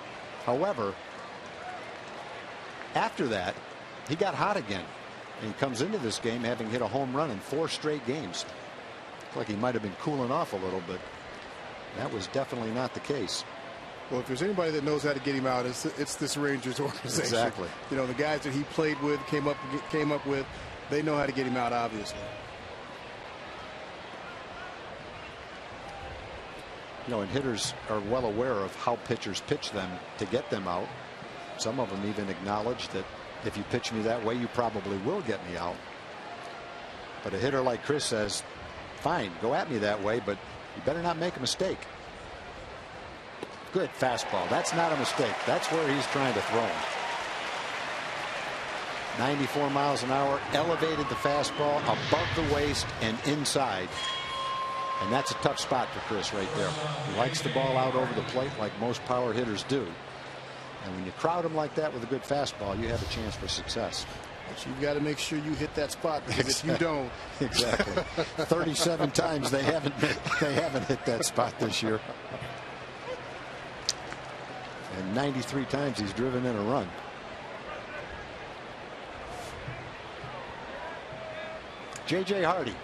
However, after that, he got hot again, and he comes into this game having hit a home run in 4 straight games. Looks like he might have been cooling off a little bit. That was definitely not the case. Well, if there's anybody that knows how to get him out, it's this Rangers organization. Exactly. You know, the guys that he played with, came up with, they know how to get him out, obviously. You know, and hitters are well aware of how pitchers pitch them to get them out. Some of them even acknowledge that if you pitch me that way, you probably will get me out. But a hitter like Chris says, fine, go at me that way, but you better not make a mistake. Good fastball. That's not a mistake. That's where he's trying to throw him. 94 miles an hour, elevated the fastball above the waist and inside. And that's a tough spot for Chris right there. He likes the ball out over the plate like most power hitters do. And when you crowd him like that with a good fastball, you have a chance for success. But you've got to make sure you hit that spot, because if you don't. Exactly. 37 times they haven't hit that spot this year. And 93 times he's driven in a run. J.J. Hardy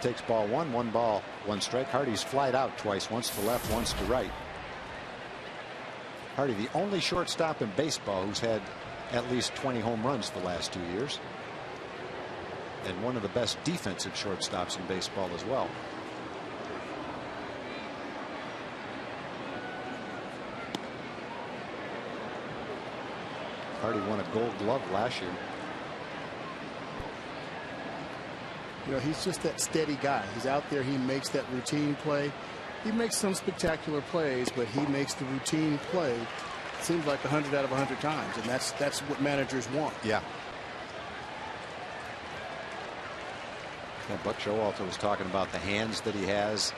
takes ball one, 1 ball, 1 strike. Hardy's flied out twice, once to left, once to right. Hardy, the only shortstop in baseball who's had at least 20 home runs the last 2 years. And one of the best defensive shortstops in baseball as well. Hardy won a Gold Glove last year. You know, he's just that steady guy. He's out there. He makes that routine play. He makes some spectacular plays, but he makes the routine play, it seems like 100 out of 100 times, and that's what managers want. Yeah. Buck Showalter was talking about the hands that he has,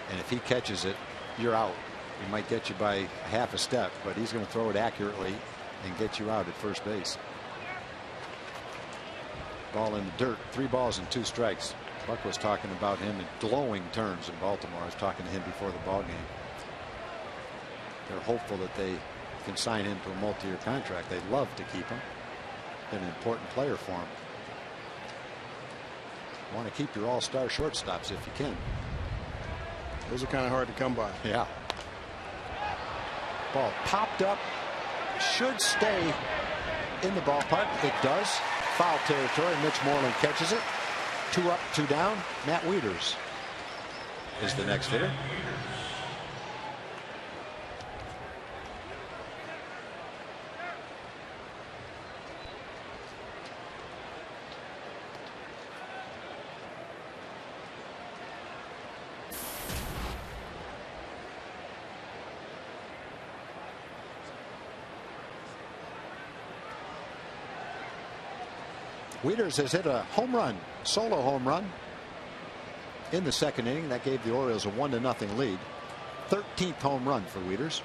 and if he catches it, you're out. He might get you by half a step, but he's going to throw it accurately and get you out at first base. Ball in the dirt, 3 balls and 2 strikes. Buck was talking about him in glowing terms in Baltimore. I was talking to him before the ball game. They're hopeful that they can sign him to a multi-year contract. They'd love to keep him. Been an important player for him. Want to keep your all-star shortstops if you can. Those are kind of hard to come by. Yeah. Ball popped up. Should stay in the ballpark. It does. Foul territory. Mitch Moreland catches it. 2 up, 2 down. Matt Wieters is the next hitter. Wieters has hit a home run, solo home run in the 2nd inning. That gave the Orioles a 1-0 lead. 13th home run for Wieters.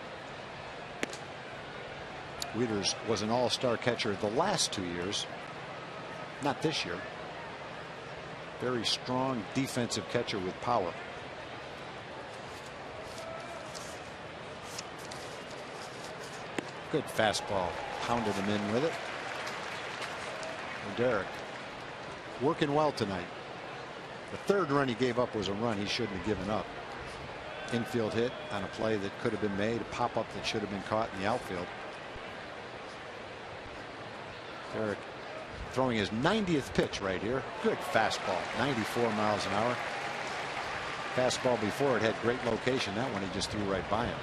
Wieters was an all-star catcher the last 2 years, not this year. Very strong defensive catcher with power. Good fastball, pounded him in with it. And Derek working well tonight. The 3rd run he gave up was a run he shouldn't have given up. Infield hit on a play that could have been made, a pop-up that should have been caught in the outfield. Derek throwing his 90th pitch right here. Good fastball, 94 miles an hour. Fastball before it had great location. That one he just threw right by him.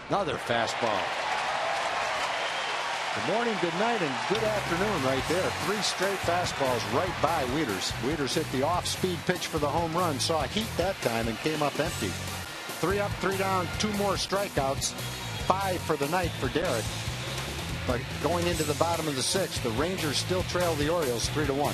Another fastball. Good morning, good night, and good afternoon right there. 3 straight fastballs right by Wieters. Wieters hit the off-speed pitch for the home run. Saw heat that time and came up empty. 3 up, 3 down, 2 more strikeouts. 5 for the night for Derek. But going into the bottom of the 6th, the Rangers still trail the Orioles 3-1.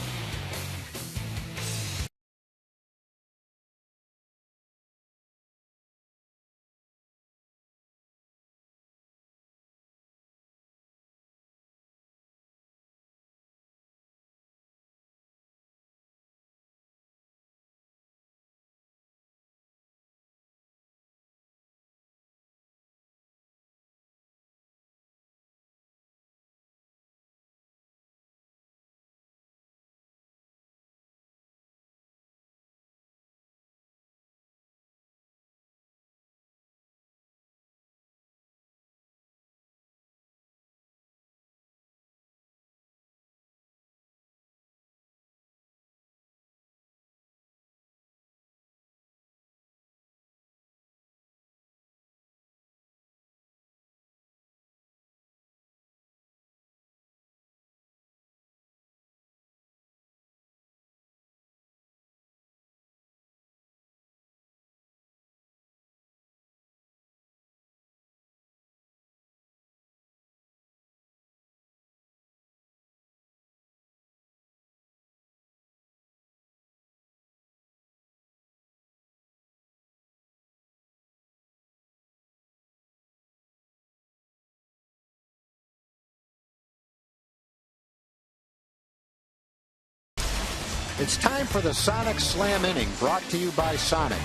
It's time for the Sonic Slam Inning, brought to you by Sonic.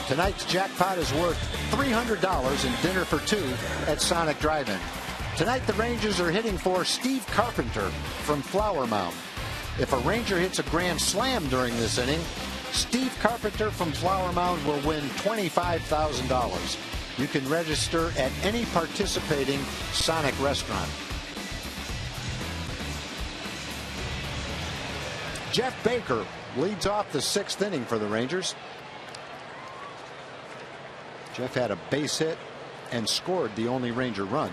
Tonight's jackpot is worth $300 in dinner for two at Sonic Drive-In. Tonight the Rangers are hitting for Steve Carpenter from Flower Mound. If a Ranger hits a grand slam during this inning, Steve Carpenter from Flower Mound will win $25,000. You can register at any participating Sonic restaurant. Jeff Baker leads off the 6th inning for the Rangers. Jeff had a base hit and scored the only Ranger run.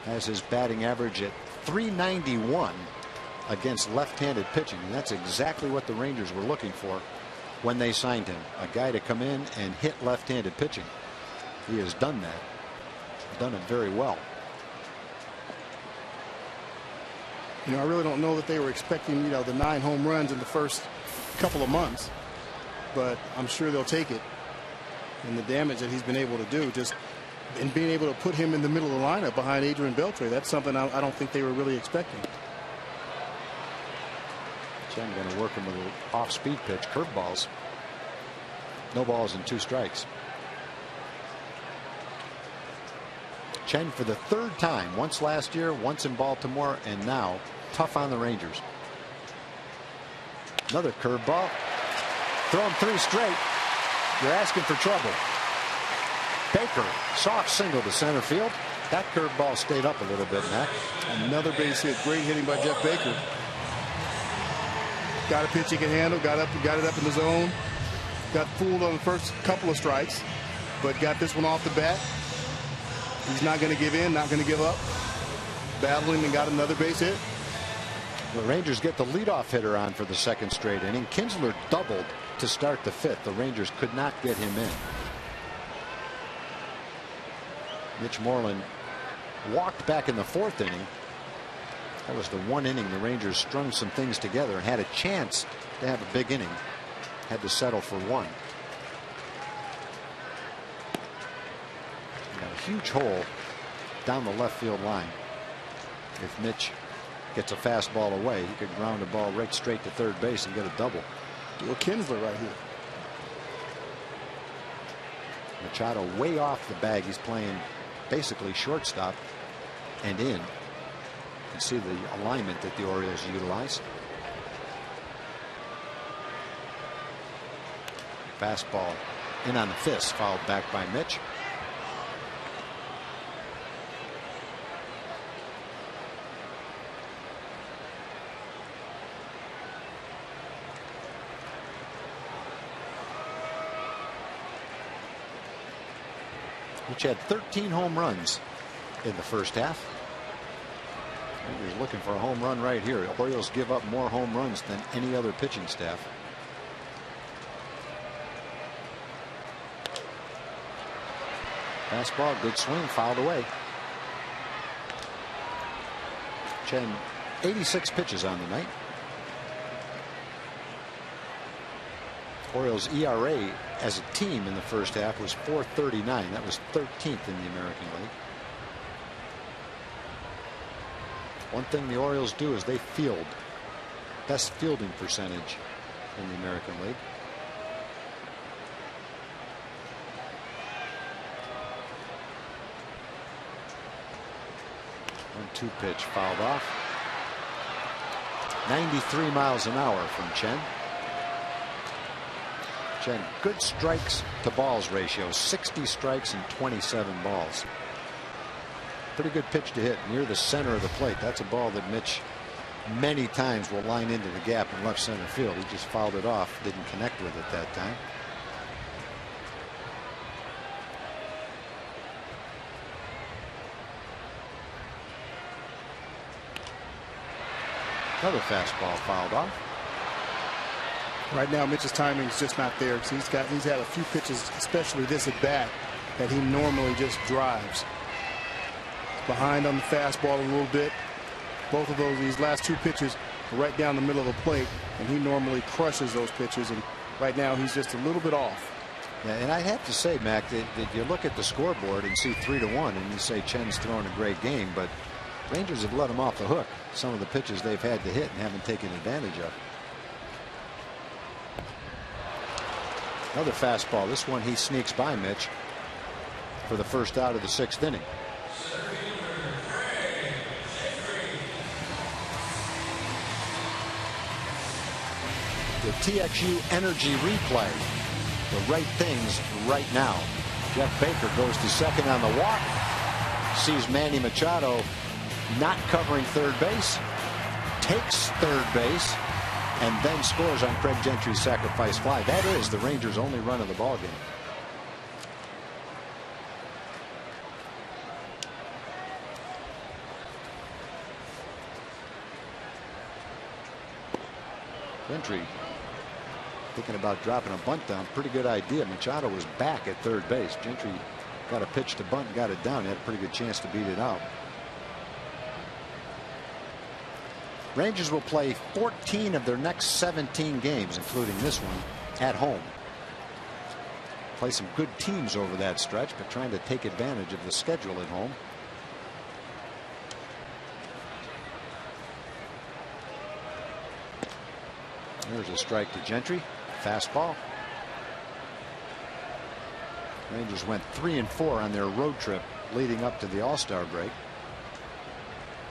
Has his batting average at .391 against left-handed pitching, and that's exactly what the Rangers were looking for when they signed him. A guy to come in and hit left-handed pitching. He has done that. Done it very well. You know, I really don't know that they were expecting, you know, the 9 home runs in the first couple of months, but I'm sure they'll take it. And the damage that he's been able to do, just in being able to put him in the middle of the lineup behind Adrian Beltre, that's something I don't think they were really expecting. Chen going to work him with an off-speed pitch, curveballs. No balls and 2 strikes. Chen for the 3rd time, once last year, once in Baltimore, and now tough on the Rangers. Another curveball. Throw him 3 straight. You're asking for trouble. Baker, soft single to center field. That curveball stayed up a little bit, Mac. Another base hit. Great hitting by Jeff Baker. Got a pitch he can handle. Got it up in the zone. Got fooled on the first couple of strikes, but got this one off the bat. He's not going to give in, not going to give up. Battling and got another base hit. The Rangers get the leadoff hitter on for the 2nd straight inning. Kinsler doubled to start the 5th. The Rangers could not get him in. Mitch Moreland walked back in the 4th inning. That was the one inning the Rangers strung some things together and had a chance to have a big inning. Had to settle for 1. A huge hole down the left field line. If Mitch gets a fastball away, he could ground a ball right straight to 3rd base and get a double. Well, Kinsler right here. Machado way off the bag. He's playing basically shortstop and in. You can see the alignment that the Orioles utilize. Fastball in on the fist, fouled back by Mitch. Which had 13 home runs in the first half. He's looking for a home run right here. The Orioles give up more home runs than any other pitching staff. Fastball, good swing, fouled away. Chen, 86 pitches on the night. Orioles ERA as a team in the first half was .439. That was 13th in the American League. One thing the Orioles do is they field. Best fielding percentage in the American League. One-two pitch fouled off. 93 miles an hour from Chen. Chen, good strikes to balls ratio, 60 strikes and 27 balls. Pretty good pitch to hit near the center of the plate. That's a ball that Mitch many times will line into the gap in left center field. He just fouled it off, didn't connect with it that time. Another fastball fouled off. Right now, Mitch's timing is just not there. He's had a few pitches, especially this at bat, that he normally just drives. Behind on the fastball a little bit. Both of these last 2 pitches are right down the middle of the plate, and he normally crushes those pitches. And right now, he's just a little bit off. Yeah, and I have to say, Mac, that you look at the scoreboard and see 3-1, and you say Chen's throwing a great game, but Rangers have let them off the hook. Some of the pitches they've had to hit and haven't taken advantage of. Another fastball. This one he sneaks by Mitch for the first out of the 6th inning. The TXU Energy Replay. The right things right now. Jeff Baker goes to second on the walk. Sees Manny Machado not covering third base. Takes third base. And then scores on Craig Gentry's sacrifice fly. That is the Rangers' only run of the ball game. Gentry thinking about dropping a bunt down. Pretty good idea. Machado was back at third base. Gentry got a pitch to bunt and got it down. He had a pretty good chance to beat it out. Rangers will play 14 of their next 17 games, including this one, at home. Play some good teams over that stretch, but trying to take advantage of the schedule at home. There's a strike to Gentry. Fastball. Rangers went 3-4 on their road trip leading up to the All-Star break.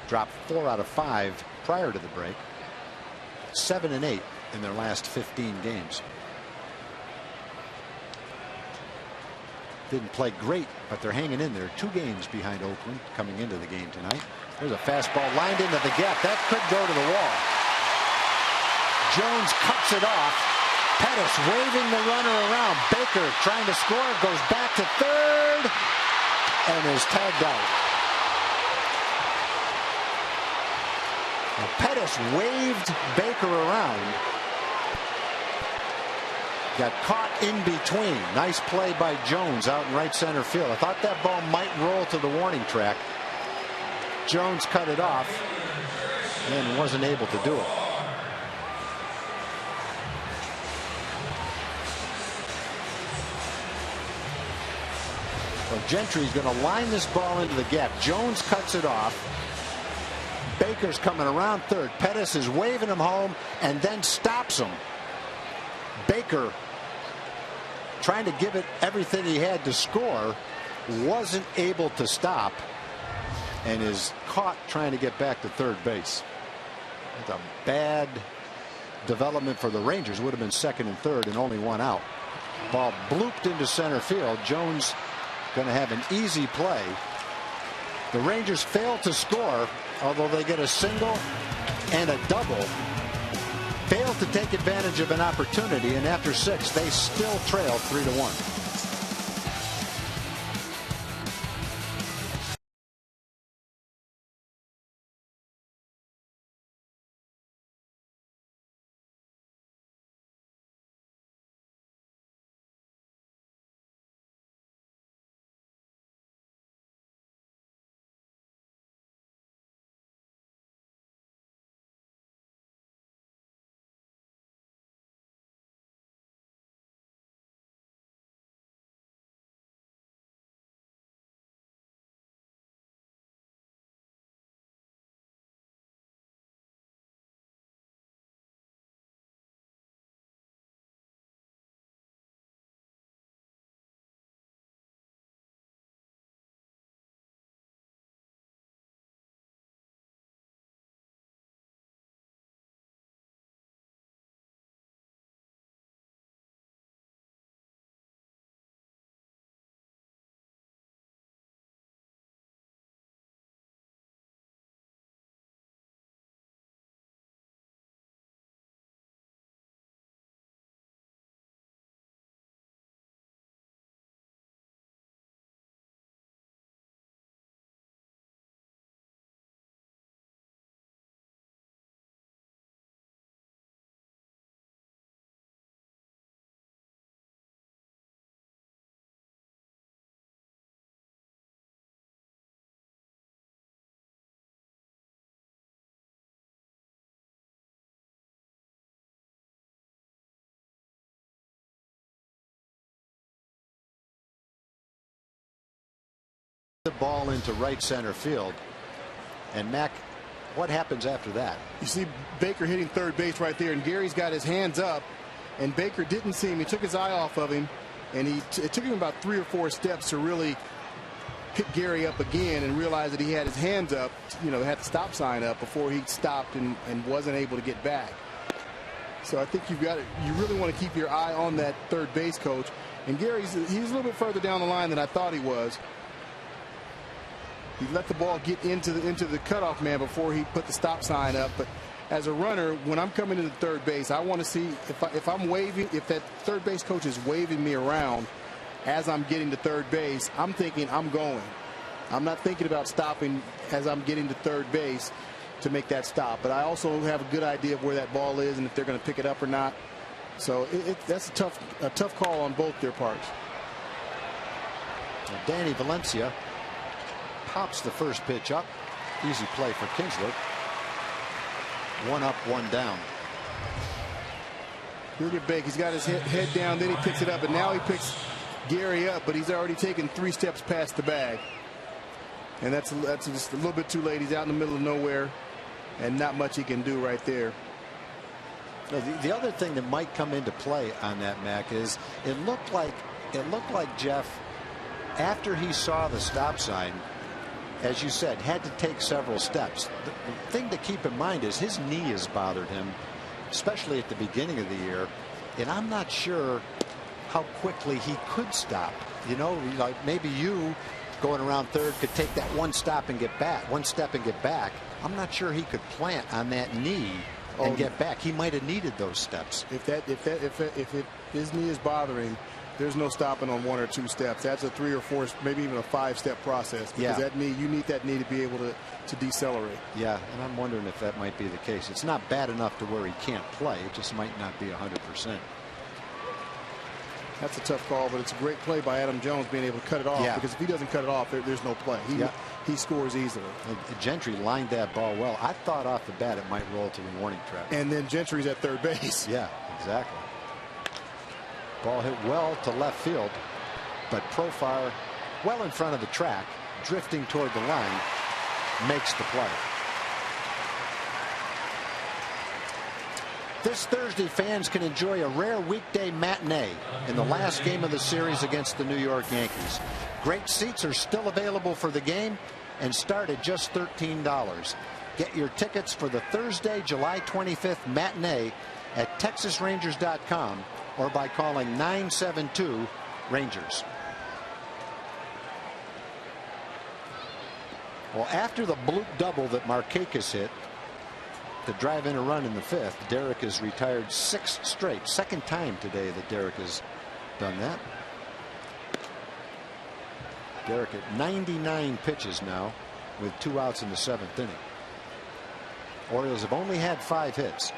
Dropped 4 out of 5 prior to the break. 7-8 in their last 15 games. Didn't play great, but they're hanging in there. 2 games behind Oakland coming into the game tonight. There's a fastball lined into the gap. That could go to the wall. Jones cuts it off. Pettis waving the runner around. Baker trying to score. Goes back to third and is tagged out. Now, Pettis waved Baker around. Got caught in between. Nice play by Jones out in right center field. I thought that ball might roll to the warning track. Jones cut it off and wasn't able to do it. Well, Gentry's going to line this ball into the gap. Jones cuts it off. Baker's coming around third. Pettis is waving him home and then stops him. Baker, trying to give it everything he had to score, wasn't able to stop and is caught trying to get back to third base. That's a bad development for the Rangers. Would have been second and third and only 1 out. Ball blooped into center field. Jones going to have an easy play. The Rangers fail to score, although they get a single and a double. Failed to take advantage of an opportunity, and after 6 they still trail 3-1. The ball into right center field. And Mac, what happens after that? You see Baker hitting third base right there, and Gary's got his hands up, and Baker didn't see him. He took his eye off of him, and it took him about 3 or 4 steps to really pick Gary up again and realize that he had his hands up, had the stop sign up before he stopped and wasn't able to get back. So I think you really want to keep your eye on that third base coach. And he's a little bit further down the line than I thought he was. He let the ball get into the cutoff man before he put the stop sign up. But as a runner, when I'm coming into third base, I want to see if I'm waving, if that third base coach is waving me around as I'm getting to third base, I'm thinking I'm going. I'm not thinking about stopping as I'm getting to third base to make that stop. But I also have a good idea of where that ball is and if they're going to pick it up or not. So that's a tough call on both their parts. Danny Valencia pops the first pitch up. Easy play for Kinsler. 1 up, 1 down. Look at Baker. He's got his head down, then he picks it up, and now he picks Gary up, but he's already taken 3 steps past the bag. And that's just a little bit too late. He's out in the middle of nowhere, and not much he can do right there. The other thing that might come into play on that, Mac, is it looked like Jeff, after he saw the stop sign, as you said, had to take several steps. The thing to keep in mind is his knee has bothered him, especially at the beginning of the year, and I'm not sure how quickly he could stop. Like maybe you going around third could take that 1 step and get back. I'm not sure he could plant on that knee and get back. He might have needed those steps. If his knee is bothering, there's no stopping on 1 or 2 steps. That's a 3 or 4, maybe even a 5-step process. Because that knee, you need that knee to be able to decelerate. Yeah, and I'm wondering if that might be the case. It's not bad enough to where he can't play. It just might not be 100%. That's a tough call, but it's a great play by Adam Jones being able to cut it off. Yeah. Because if he doesn't cut it off, there's no play. He scores easily. Gentry lined that ball well. I thought off the bat it might roll to the warning track. And then Gentry's at third base. Yeah, exactly. Ball hit well to left field, but Profar well in front of the track, drifting toward the line, makes the play. This Thursday, fans can enjoy a rare weekday matinee in the last game of the series against the New York Yankees. Great seats are still available for the game and start at just $13. Get your tickets for the Thursday, July 25th matinee at TexasRangers.com or by calling 972-RANGERS. Well, after the bloop double that Markakis hit to drive in a run in the 5th, Derek has retired 6 straight. Second time today that Derek has done that. Derek at 99 pitches now with 2 outs in the 7th inning. Orioles have only had 5 hits.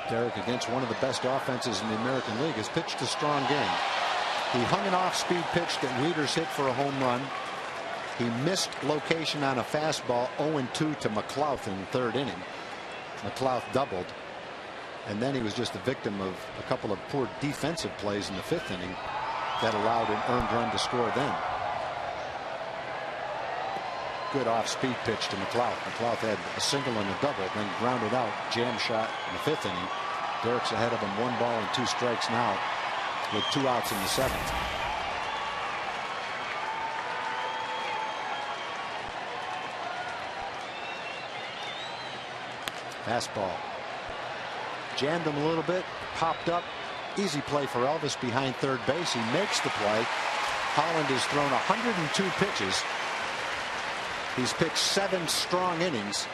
Derek, against one of the best offenses in the American League, has pitched a strong game. He hung an off-speed pitch that Wieters hit for a home run. He missed location on a fastball, 0-2 to McLouth in the 3rd inning. McLouth doubled, and then he was just a victim of a couple of poor defensive plays in the 5th inning that allowed an earned run to score then. Good off-speed pitch to McLouth. McLouth had a single and a double, then grounded out, jam shot in the 5th inning. Derek's ahead of him, 1 ball and 2 strikes now with 2 outs in the 7th. Fastball. Jammed him a little bit, popped up. Easy play for Elvis behind third base. He makes the play. Holland has thrown 102 pitches. He's pitched 7 strong innings,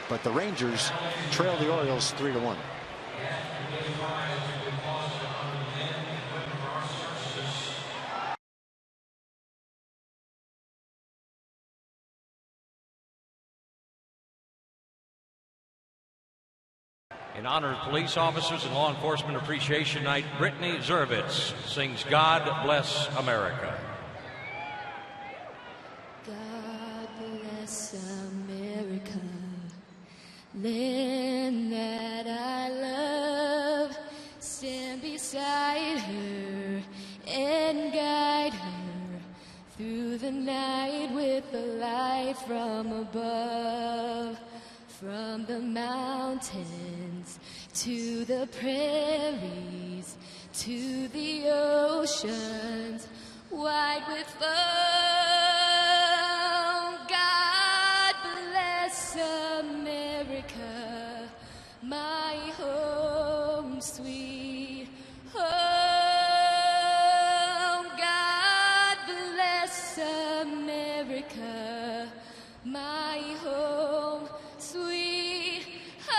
but the Rangers trail the Orioles 3-1. In honor of Police Officers and Law Enforcement Appreciation Night, Brittany Zervitz sings God Bless America. God bless America, land that I love. Stand beside her and guide her through night with the light from above. From the mountains to the prairies to the oceans wide with foam. God bless America, my home sweet home. God bless America, my home sweet home.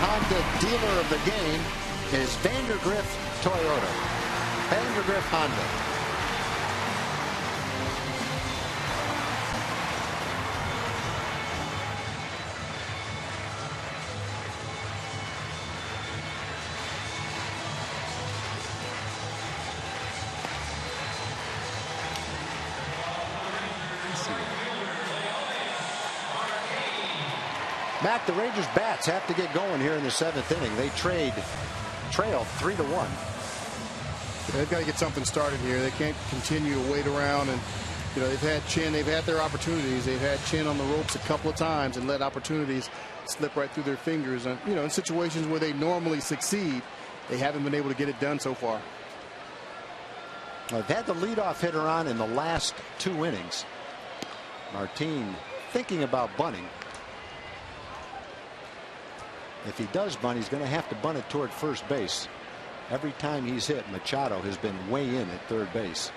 Honda dealer of the game is Vandergrift Toyota. Vandergrift Honda. Mac, the Rangers bats have to get going here in the 7th inning. They trail 3-1. They've got to get something started here. They can't continue to wait around. And you know, they've had their opportunities. They've had Chin on the ropes a couple of times and let opportunities slip right through their fingers. And you know, in situations where they normally succeed, they haven't been able to get it done so far. They've had the leadoff hitter on in the last 2 innings. Martin thinking about bunting. If he does bunt, he's going to have to bunt it toward first base. Every time he's hit, Machado has been way in at third base.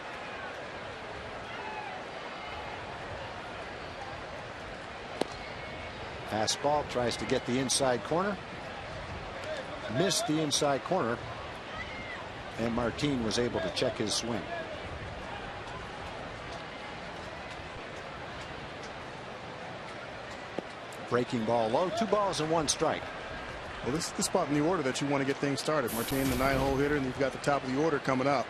Fastball tries to get the inside corner. Missed the inside corner. And Martin was able to check his swing. Breaking ball low. 2 balls and 1 strike. Well, this is the spot in the order that you want to get things started. Martin, the 9-hole hitter, and you've got the top of the order coming up.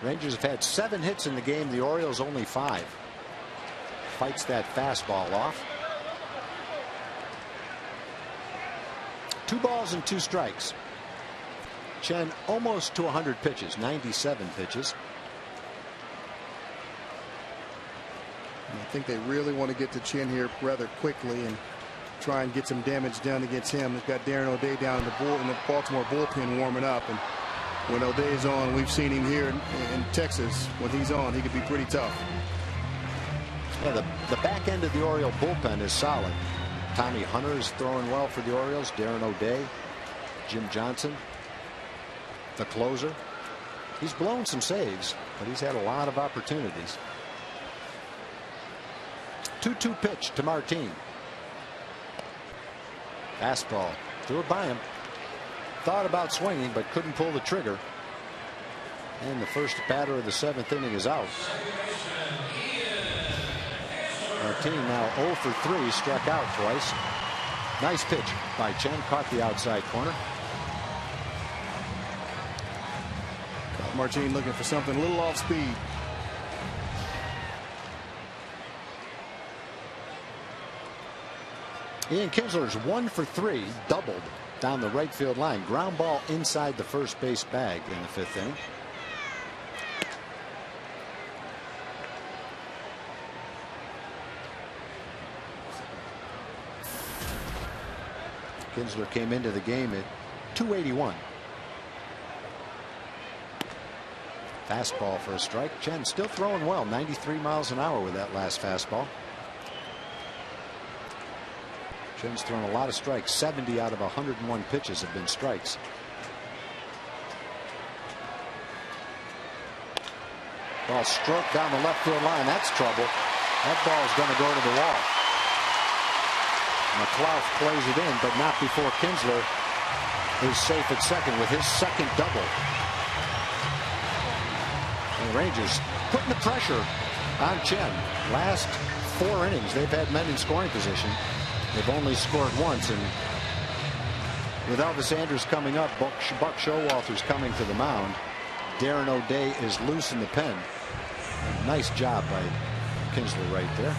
Rangers have had 7 hits in the game. The Orioles only 5. Fights that fastball off. 2 balls and 2 strikes. Chen almost to 100 pitches, 97 pitches. I think they really want to get to Chin here rather quickly and try and get some damage done against him. They've got Darren O'Day down in the Baltimore bullpen warming up, and when O'Day's on, we've seen him here in Texas. When he's on, he could be pretty tough. Yeah, the back end of the Oriole bullpen is solid. Tommy Hunter is throwing well for the Orioles. Darren O'Day, Jim Johnson, the closer. He's blown some saves, but he's had a lot of opportunities. 2-2 pitch to Martin. Fastball. Threw it by him. Thought about swinging, but couldn't pull the trigger. And the first batter of the 7th inning is out. Martin now 0 for 3, struck out twice. Nice pitch by Chen, caught the outside corner. Martin looking for something a little off speed. Ian Kinsler's 1 for 3, doubled down the right field line. Ground ball inside the first base bag in the 5th inning. Kinsler came into the game at 281. Fastball for a strike. Chen still throwing well, 93 miles an hour with that last fastball. Chen's thrown a lot of strikes. 70 out of 101 pitches have been strikes. Ball stroked down the left field line. That's trouble. That ball's going to go to the wall. McLeod plays it in, but not before Kinsler is safe at second with his second double. And the Rangers putting the pressure on Chen. Last 4 innings, they've had men in scoring position. They've only scored once, and with Elvis Andrus coming up, Buck Showalter's coming to the mound. Darren O'Day is loose in the pen. Nice job by Kinsler right there.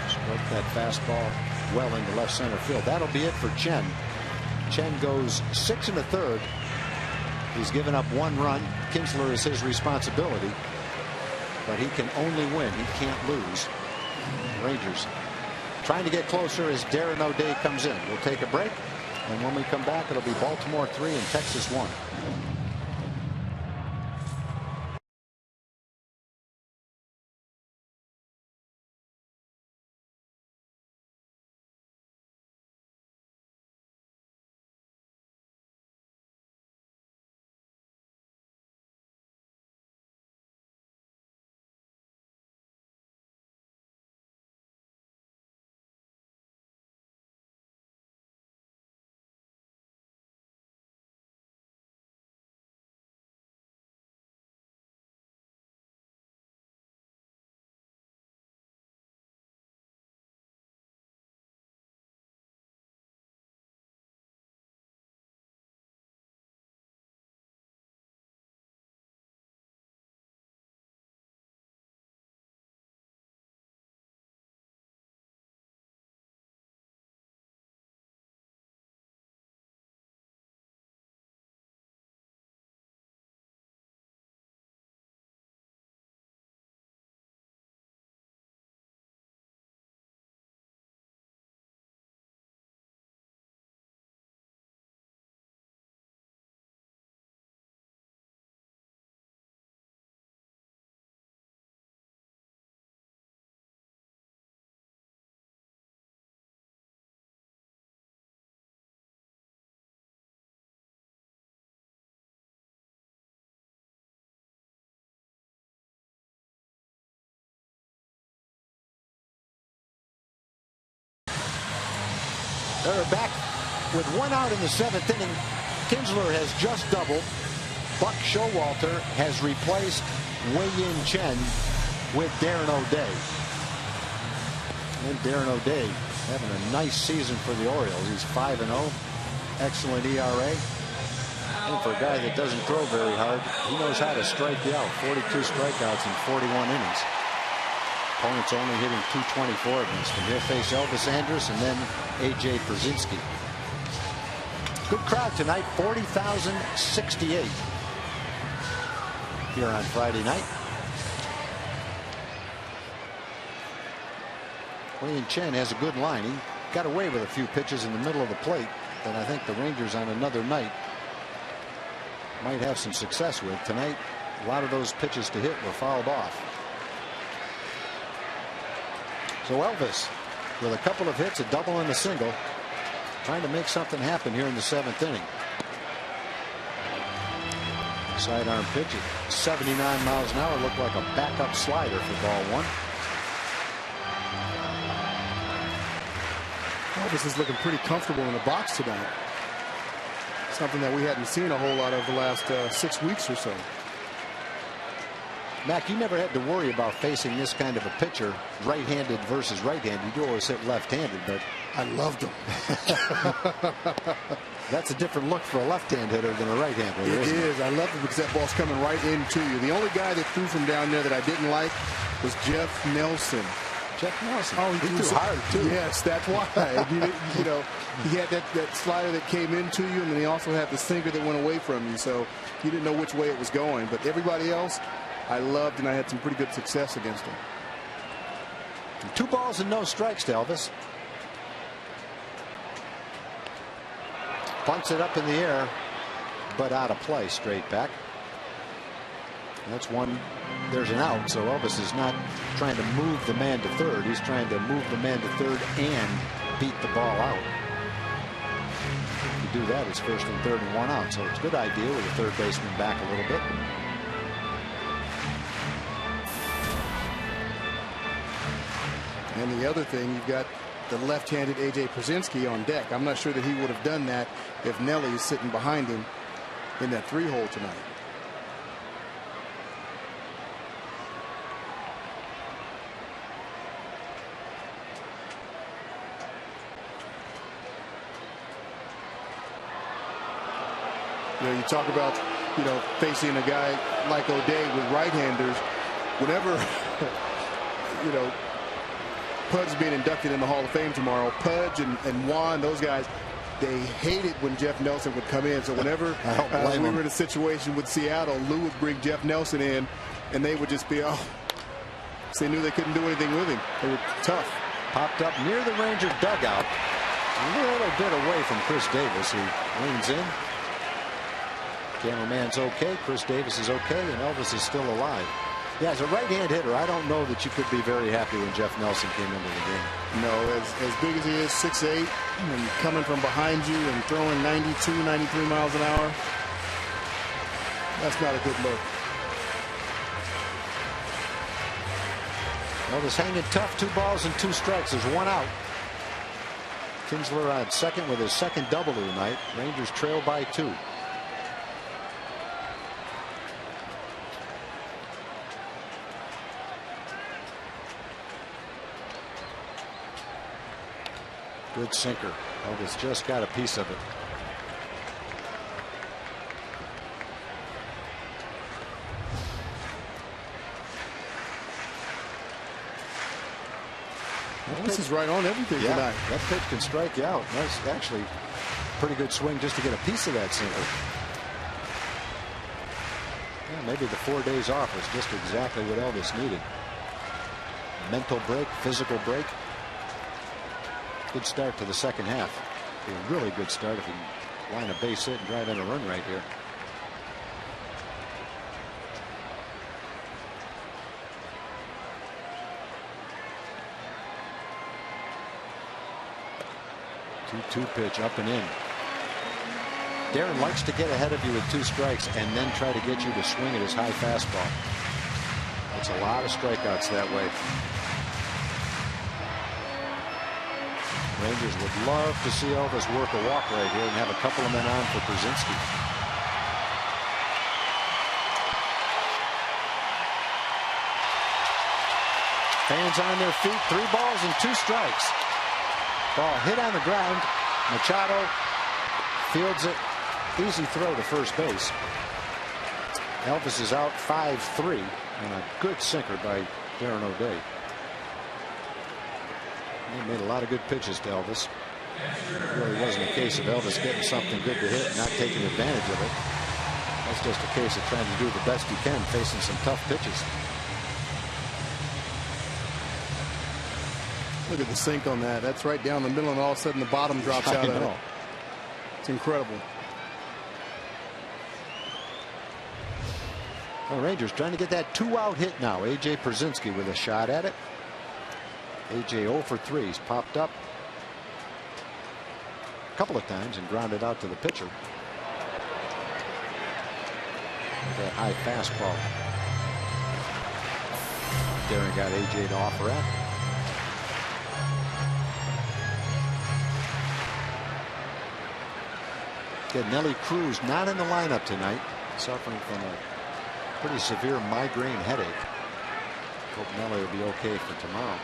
Stroked that fastball well into left center field. That'll be it for Chen. Chen goes 6 1/3. He's given up 1 run. Kinsler is his responsibility, but he can only win. He can't lose. Rangers trying to get closer as Darren O'Day comes in. We'll take a break, and when we come back, it'll be Baltimore 3 and Texas 1. They're back with 1 out in the 7th inning. Kinsler has just doubled. Buck Showalter has replaced Wei-Yin Chen with Darren O'Day. And Darren O'Day having a nice season for the Orioles. He's 5-0. Excellent ERA. And for a guy that doesn't throw very hard, he knows how to strike you out. 42 strikeouts in 41 innings. Opponents only hitting .224 against him. He'll face Elvis Andrus and then A.J. Brzezinski. Good crowd tonight, 40,068 here on Friday night. Wei-Yin Chen has a good line. He got away with a few pitches in the middle of the plate that I think the Rangers on another night might have some success with. Tonight, a lot of those pitches to hit were fouled off. So Elvis with a couple of hits, a double and a single, trying to make something happen here in the 7th inning. Sidearm pitch at 79 miles an hour, looked like a backup slider for ball 1. Elvis is looking pretty comfortable in the box tonight. Something that we hadn't seen a whole lot of the last 6 weeks or so. Mac, you never had to worry about facing this kind of a pitcher, right-handed versus right-handed. You always hit left-handed, but I loved him. that's a different look for a left-hand hitter than a right-hand hitter. It is. I love it because that ball's coming right into you. The only guy that threw from down there that I didn't like was Jeff Nelson. Jeff Nelson. Oh, he threw hard too. Yes, that's why. you know, he had that slider that came into you, and then he also had the sinker that went away from you. So you didn't know which way it was going. But everybody else, I loved, and I had some pretty good success against him. 2 balls and no strikes to Elvis. Bunts it up in the air, but out of play, straight back. That's one. There's an out, so Elvis is not trying to move the man to third. He's trying to move the man to third and beat the ball out. If you do that, it's first and third and 1 out. So it's a good idea with the third baseman back a little bit. And the other thing, you've got the left-handed A.J. Przinsky on deck. I'm not sure that he would have done that if Nelly is sitting behind him in that 3-hole tonight. You know, you talk about, facing a guy like O'Day with right-handers. Whenever, Pudge being inducted in the Hall of Fame tomorrow, Pudge and Juan, those guys, they hated when Jeff Nelson would come in. So whenever we were in a situation with Seattle, Lou would bring Jeff Nelson in, and they would just be, so they knew they couldn't do anything with him. They were tough. Popped up near the Ranger dugout, a little bit away from Chris Davis, who leans in. Cameraman's okay, Chris Davis is okay, and Elvis is still alive. Yeah, as a right-hand hitter, I don't know that you could be very happy when Jeff Nelson came into the game. No, as big as he is, 6'8", and coming from behind you and throwing 92, 93 miles an hour, that's not a good look. Elvis hanging tough, 2 balls and 2 strikes. There's 1 out. Kinsler on second with his second double of the night. Rangers trail by 2. Good sinker. Elvis just got a piece of it. Elvis is right on everything tonight. That pitch can strike you out. That's actually a pretty good swing just to get a piece of that sinker. Yeah, maybe the 4 days off was just exactly what Elvis needed. Mental break, physical break. Good start to the second half. A really good start if you can line a base hit and drive in a run right here. Two pitch up and in. Darren likes to get ahead of you with 2 strikes and then try to get you to swing at his high fastball. That's a lot of strikeouts that way. Rangers would love to see Elvis work a walk right here and have a couple of men on for Przinsky. Fans on their feet. 3 balls and 2 strikes. Ball hit on the ground. Machado fields it. Easy throw to first base. Elvis is out 5-3 and a good sinker by Darren O'Day. He made a lot of good pitches to Elvis. It really wasn't a case of Elvis getting something good to hit and not taking advantage of it. That's just a case of trying to do the best you can facing some tough pitches. Look at the sink on that. That's right down the middle, and all of a sudden the bottom drops out of it. It's incredible. Well, Rangers trying to get that 2-out hit now. A.J. Przinsky with a shot at it. A.J. 0 for 3. He's popped up a couple of times and grounded out to the pitcher. That high fastball. Darren got A.J. to offer at. Again, Nelly Cruz not in the lineup tonight, suffering from a pretty severe migraine headache. Hope Nelly will be okay for tomorrow.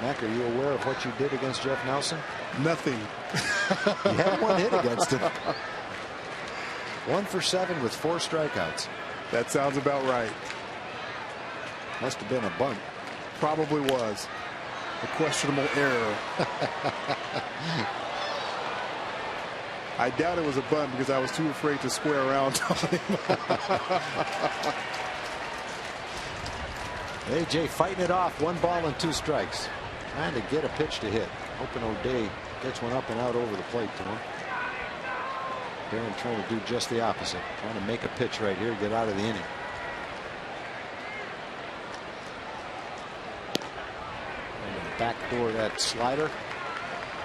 Mac, are you aware of what you did against Jeff Nelson? Nothing. You had one hit against him. 1 for 7 with 4 strikeouts. That sounds about right. Must have been a bunt. Probably was. A questionable error. I doubt it was a bunt because I was too afraid to square around on him. AJ fighting it off. 1 ball and 2 strikes. Trying to get a pitch to hit. Hoping O'Day gets one up and out over the plate to him. Darren trying to do just the opposite. Trying to make a pitch right here, get out of the inning. And backdoor that slider.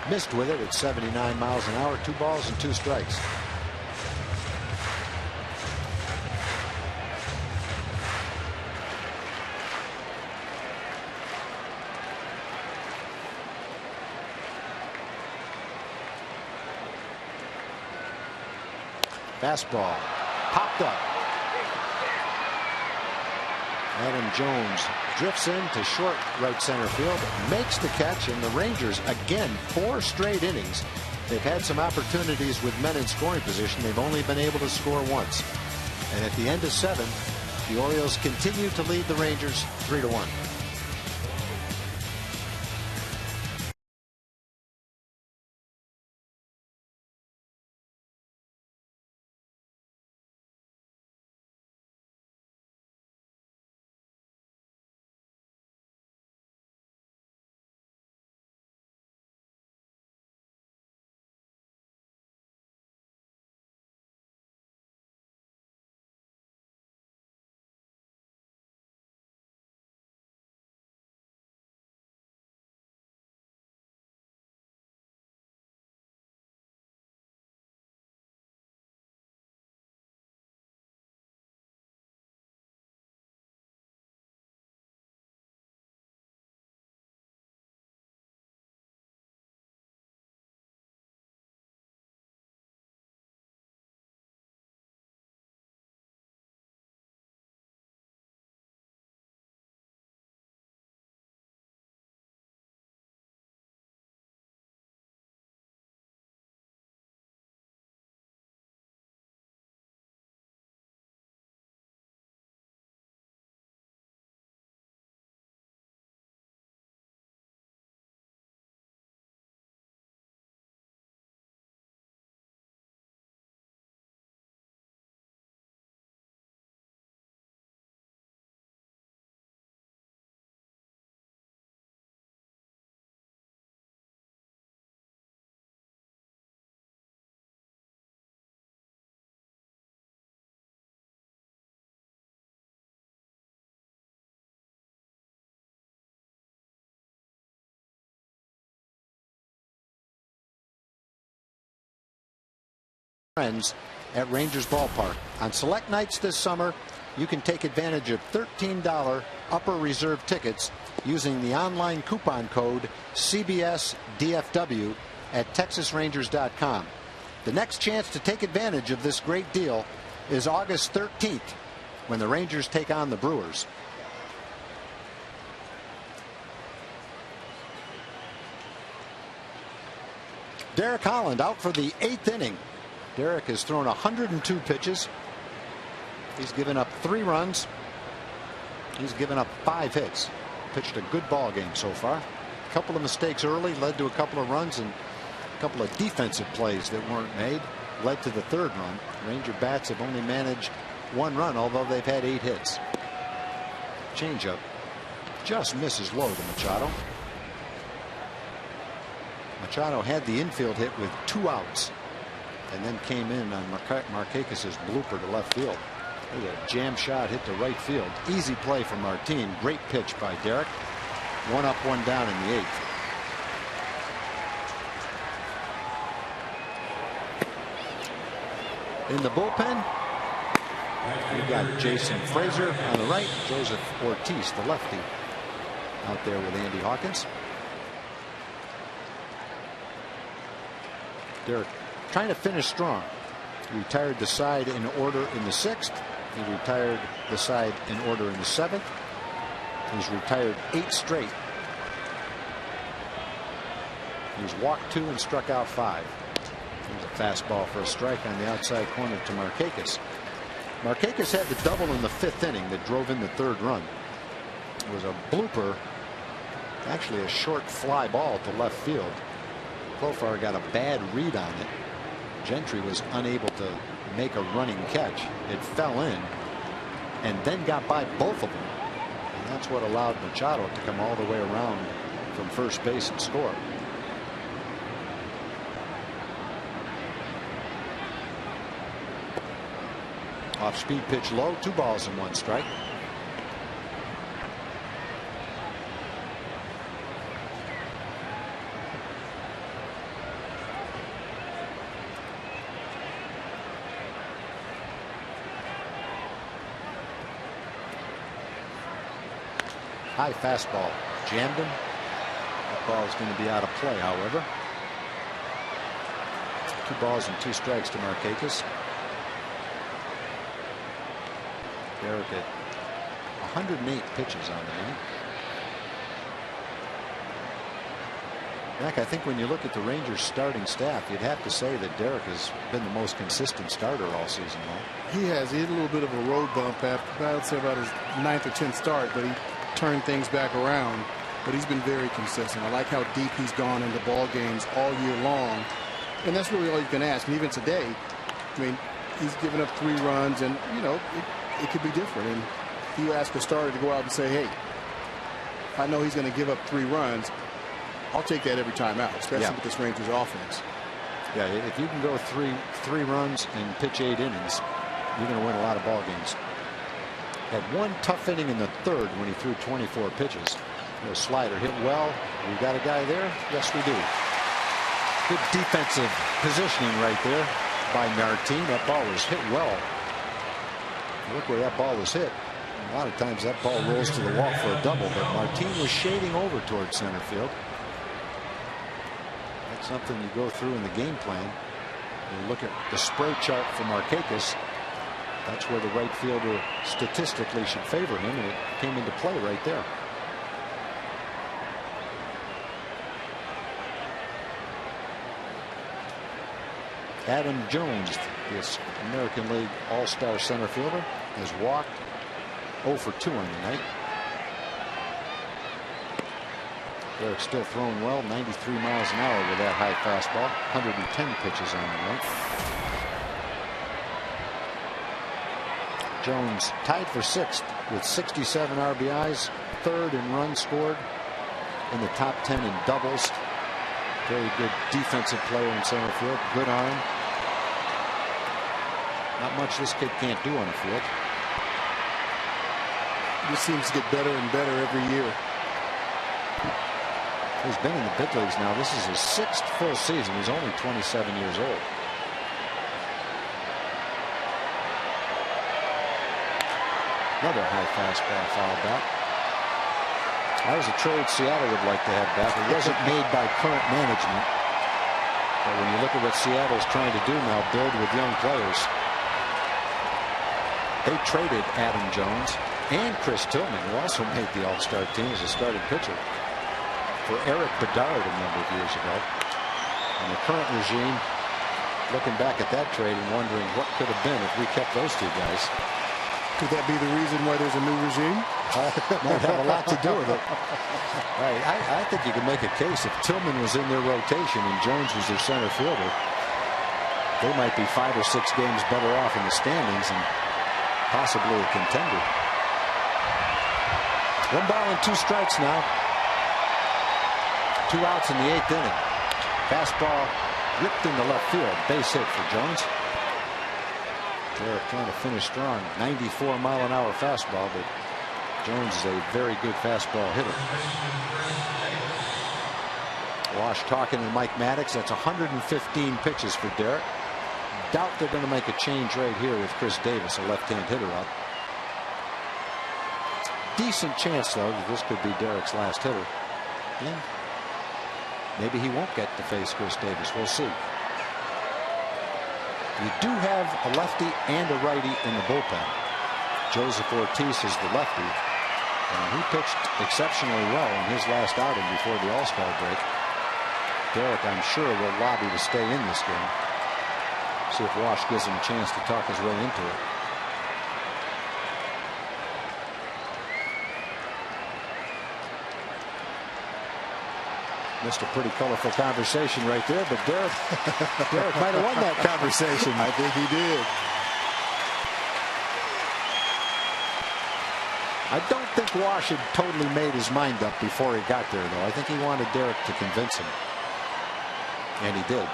Missed with it at 79 miles an hour. 2 balls and 2 strikes. Fastball popped up. Adam Jones drifts into short right center field, makes the catch, and the Rangers again 4 straight innings. They've had some opportunities with men in scoring position. They've only been able to score once. And at the end of 7, the Orioles continue to lead the Rangers 3-1. Friends at Rangers Ballpark. On select nights this summer, you can take advantage of $13 upper reserve tickets using the online coupon code CBSDFW at TexasRangers.com. The next chance to take advantage of this great deal is August 13th when the Rangers take on the Brewers. Derek Holland out for the 8th inning. Derek has thrown 102 pitches. He's given up 3 runs. He's given up 5 hits. Pitched a good ball game so far. A couple of mistakes early led to a couple of runs, and a couple of defensive plays that weren't made led to the 3rd run. Ranger bats have only managed 1 run, although they've had 8 hits. Changeup just misses low to Machado. Machado had the infield hit with 2 outs. And then came in on Markakis' blooper to left field. There's a jam shot hit to right field. Easy play from Martin. Great pitch by Derek. 1 up, 1 down in the 8th. In the bullpen, we got Jason Frazier on the right, Joseph Ortiz, the lefty, out there with Andy Hawkins. Derek trying to finish strong. He retired the side in order in the 6th. He retired the side in order in the 7th. He's retired 8 straight. He's walked 2 and struck out 5. There's a fastball for a strike on the outside corner to Markakis. Markakis had the double in the 5th inning that drove in the 3rd run. It was a blooper, actually a short fly ball to left field. Profar got a bad read on it. Gentry was unable to make a running catch. It fell in and then got by both of them. And that's what allowed Machado to come all the way around from first base and score. Off speed pitch low, 2 balls and 1 strike. High fastball jammed him. That ball is going to be out of play, however. 2 balls and 2 strikes to Markakis. Derek at 108 pitches on the night. Mac, I think when you look at the Rangers starting staff, you'd have to say that Derek has been the most consistent starter all season long. He has. He had a little bit of a road bump after, I would say, about his 9th or 10th start, but he turned things back around. But he's been very consistent. I like how deep he's gone into ball games all year long, and that's really all you can ask. And even today, I mean, he's given up 3 runs, and you know it could be different. And you ask a starter to go out and say, hey, I know he's going to give up 3 runs. I'll take that every time out, especially with this Rangers offense. Yeah, if you can go three runs and pitch 8 innings, you're going to win a lot of ball games. Had 1 tough inning in the 3rd when he threw 24 pitches. The slider hit well. We got a guy there? Yes, we do. Good defensive positioning right there by Martin. That ball was hit well. Look where that ball was hit. A lot of times that ball rolls to the wall for a double, but Martin was shading over towards center field. That's something you go through in the game plan. You look at the spray chart for Markakis. That's where the right fielder statistically should favor him, and it came into play right there. Adam Jones, this American League All-Star center fielder, has walked 0 for 2 on the night. Derek's still throwing well, 93 miles an hour with that high fastball, 110 pitches on the night. Jones tied for 6th with 67 RBIs, 3rd in runs scored, in the top 10 in doubles. Very good defensive player in center field, good arm. Not much this kid can't do on the field. He seems to get better and better every year. He's been in the big leagues now. This is his 6th full season. He's only 27 years old. Another high fastball fouled back. That was a trade Seattle would like to have back. It wasn't made by current management. But when you look at what Seattle's trying to do now, build with young players. They traded Adam Jones and Chris Tillman, who also made the All-Star team as a starting pitcher, for Eric Bedard a number of years ago. And the current regime looking back at that trade and wondering what could have been if we kept those 2 guys. Could that be the reason why there's a new regime? Might have a lot to do with it. Right. I think you can make a case if Tillman was in their rotation and Jones was their center fielder, they might be 5 or 6 games better off in the standings and possibly a contender. 1 ball and 2 strikes now. 2 outs in the 8th inning. Fastball ripped into left field. Base hit for Jones. Derek trying to finish strong. 94-mile-an-hour fastball, but Jones is a very good fastball hitter. Wash talking to Mike Maddox. That's 115 pitches for Derek. Doubt they're going to make a change right here with Chris Davis, a left-hand hitter, up. decent chance, though, that this could be Derek's last hitter. And maybe he won't get to face Chris Davis. We'll see. You do have a lefty and a righty in the bullpen. Joseph Ortiz is the lefty, and he pitched exceptionally well in his last outing before the All-Star break. Derek, I'm sure, will lobby to stay in this game. See if Wash gives him a chance to talk his way into it. Missed a pretty colorful conversation right there, but Derek might have won that conversation. I think he did. I don't think Wash had totally made his mind up before he got there, though. I think he wanted Derek to convince him. And he did.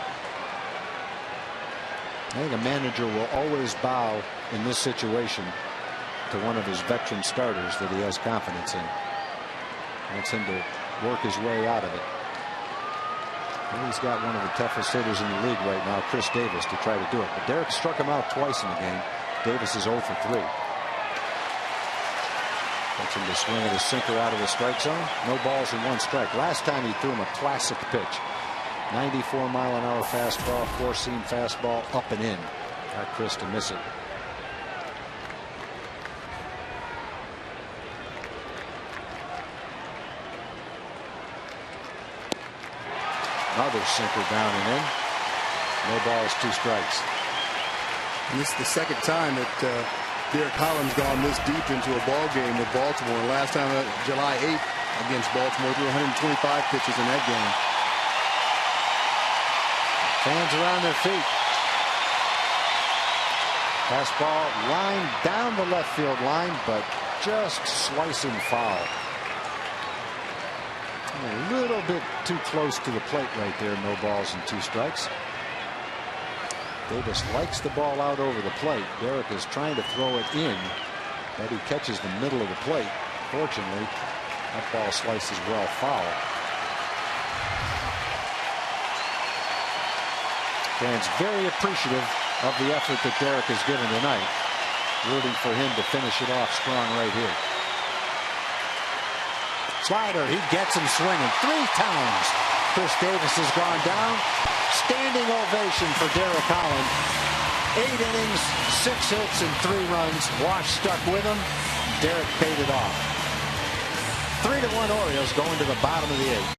I think a manager will always bow in this situation to one of his veteran starters that he has confidence in. Wants him to work his way out of it. And he's got one of the toughest hitters in the league right now, Chris Davis, to try to do it. But Derek struck him out twice in the game. Davis is 0 for 3. Wants him to swing at a sinker out of the strike zone. No balls and 1 strike. Last time he threw him a classic pitch. 94-mile-an-hour fastball, 4-seam fastball, up and in. Got Chris to miss it. Another sinker down and in. No balls, 2 strikes. And this is the second time that Derek Holland's gone this deep into a ball game with Baltimore. Last time, July 8th against Baltimore, threw 125 pitches in that game. Fans are on their feet. Fastball line down the left field line, but just slicing foul. A little bit too close to the plate right there. No balls and 2 strikes. Davis likes the ball out over the plate. Derek is trying to throw it in, but he catches the middle of the plate. Fortunately, that ball slices well foul. Fans very appreciative of the effort that Derek has given tonight. Rooting for him to finish it off strong right here. Slider, he gets him swinging 3 times. Chris Davis has gone down. Standing ovation for Derek Holland. 8 innings, 6 hits, and 3 runs. Wash stuck with him. Derek paid it off. 3-1 Orioles going to the bottom of the 8th.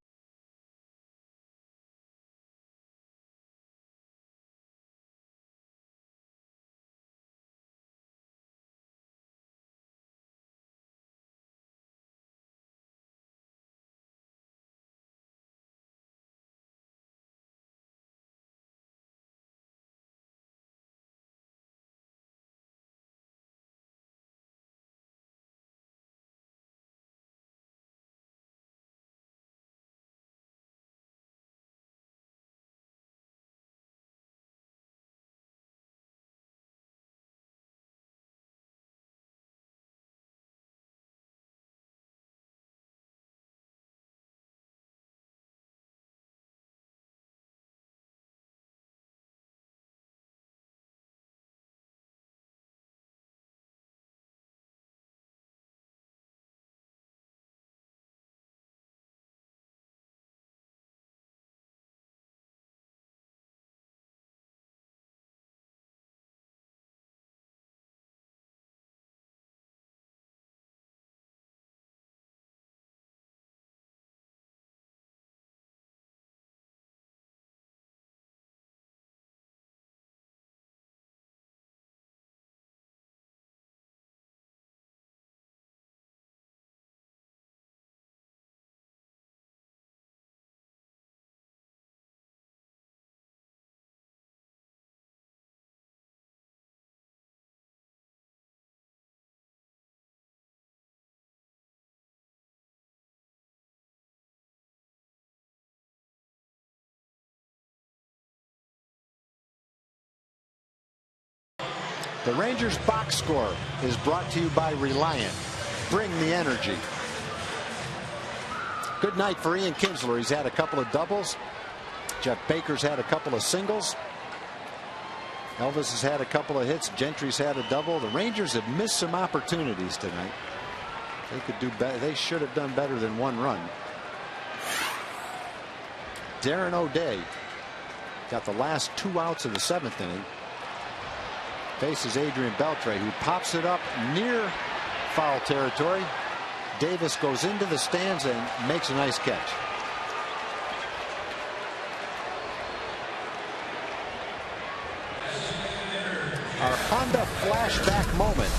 The Rangers box score is brought to you by Reliant. Bring the energy. Good night for Ian Kinsler. He's had a couple of doubles. Jeff Baker's had a couple of singles. Elvis has had a couple of hits. Gentry's had a double. The Rangers have missed some opportunities tonight. They could do better. They should have done better than 1 run. Darren O'Day got the last 2 outs of the 7th inning. Faces Adrian Beltre, who pops it up near foul territory. Davis goes into the stands and makes a nice catch. Our Honda flashback moment.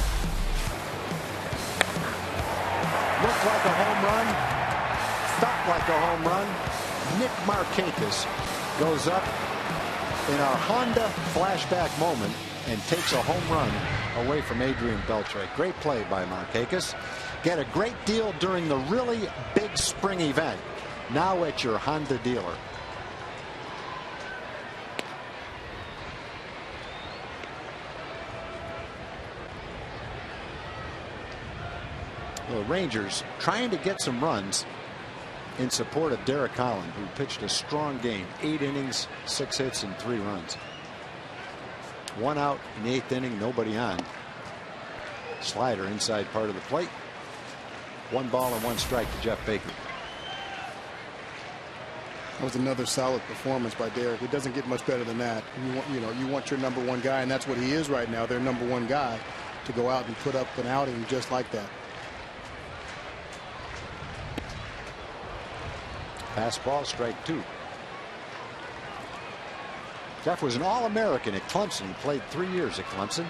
Looked like a home run. Felt like a home run. Nick Markakis goes up in our Honda flashback moment and takes a home run away from Adrian Beltre. Great play by Markakis. Get a great deal during the really big spring event. Now at your Honda dealer. The Rangers trying to get some runs in support of Derek Holland, who pitched a strong game. 8 innings, 6 hits, and 3 runs. 1 out in the 8th inning, nobody on. Slider inside part of the plate. 1 ball and 1 strike to Jeff Baker. That was another solid performance by Derek. It doesn't get much better than that. You want your number 1 guy, and that's what he is right now. Their number 1 guy, to go out and put up an outing just like that. Fastball, strike 2. Jeff was an All-American at Clemson. He played 3 years at Clemson.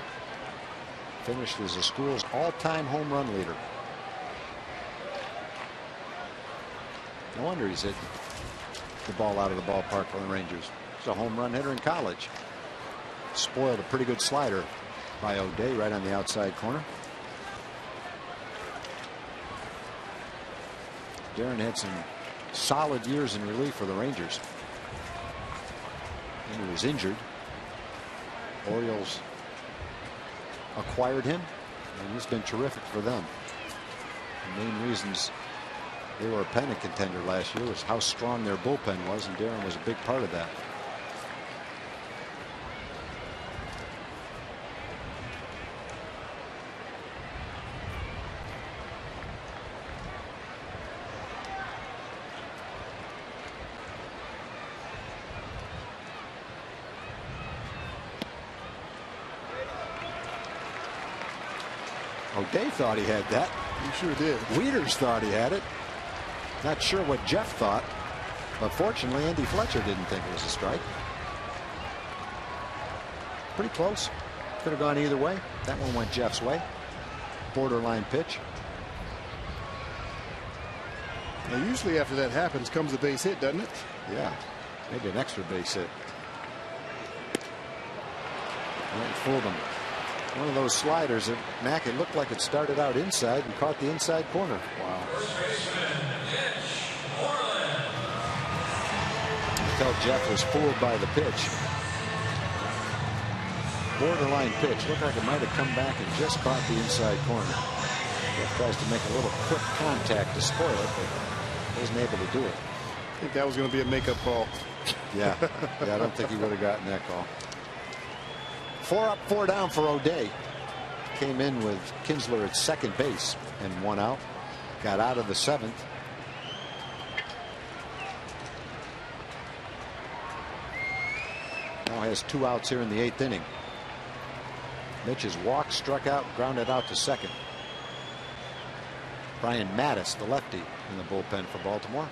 Finished as the school's all-time home run leader. No wonder he's hit the ball out of the ballpark for the Rangers. He's a home run hitter in college. Spoiled a pretty good slider by O'Day right on the outside corner. Darren had some solid years in relief for the Rangers. And he was injured. Orioles acquired him, and he's been terrific for them. The main reasons they were a pennant contender last year was how strong their bullpen was, and Darren was a big part of that. O'Day thought he had that. He sure did. Wieters thought he had it. Not sure what Jeff thought, but fortunately Andy Fletcher didn't think it was a strike. Pretty close. Could have gone either way. That one went Jeff's way. Borderline pitch. Now, usually after that happens comes a base hit, doesn't it? Yeah, maybe an extra base hit. And it fooled him. One of those sliders that Mack, it looked like it started out inside and caught the inside corner. Wow. You tell Jeff was fooled by the pitch. Borderline pitch. Looked like it might have come back and just caught the inside corner. Jeff tries to make a little quick contact to spoil it, but wasn't able to do it. I think that was going to be a makeup call. Yeah, I don't think he would have gotten that call. 4 up, 4 down for O'Day. Came in with Kinsler at second base and 1 out. Got out of the 7th. Now has 2 outs here in the 8th inning. Mitch has walked, struck out, grounded out to second. Brian Mattis, the lefty, in the bullpen for Baltimore.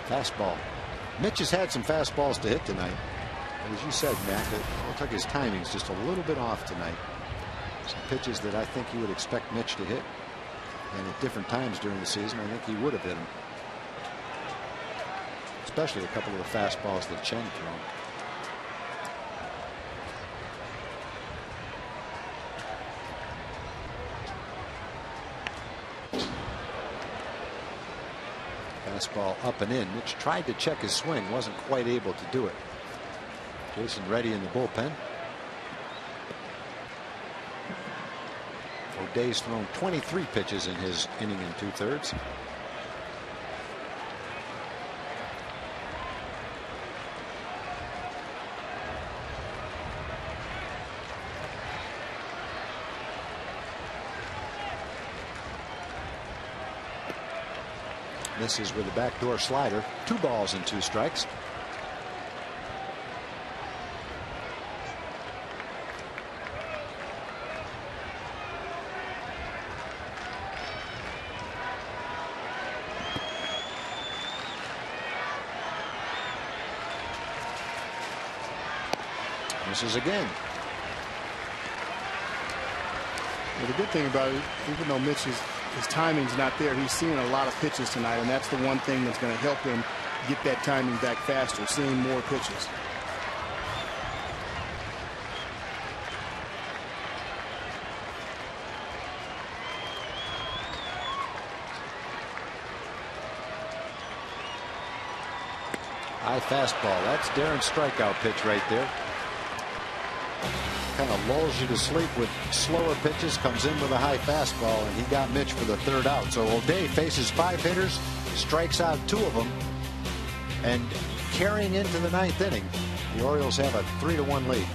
Fastball. Mitch has had some fastballs to hit tonight. And as you said, Mac, it looks like his timing's just a little bit off tonight. Some pitches that I think you would expect Mitch to hit. And at different times during the season, I think he would have hit them. Especially a couple of the fastballs that Chen threw. Fastball up and in. Mitch tried to check his swing, wasn't quite able to do it. Jason Reddy in the bullpen. O'Day's thrown 23 pitches in his inning and 2/3. Misses with a backdoor slider. 2 balls and 2 strikes. Misses again. Well, the good thing about it, even though his timing's not there, he's seeing a lot of pitches tonight, and that's the one thing that's going to help him get that timing back faster, seeing more pitches. High fastball. That's Darren's strikeout pitch right there. Kind of lulls you to sleep with slower pitches, comes in with a high fastball, and he got Mitch for the 3rd out. So O'Day faces 5 hitters, strikes out 2 of them, and carrying into the 9th inning, the Orioles have a 3-1 lead.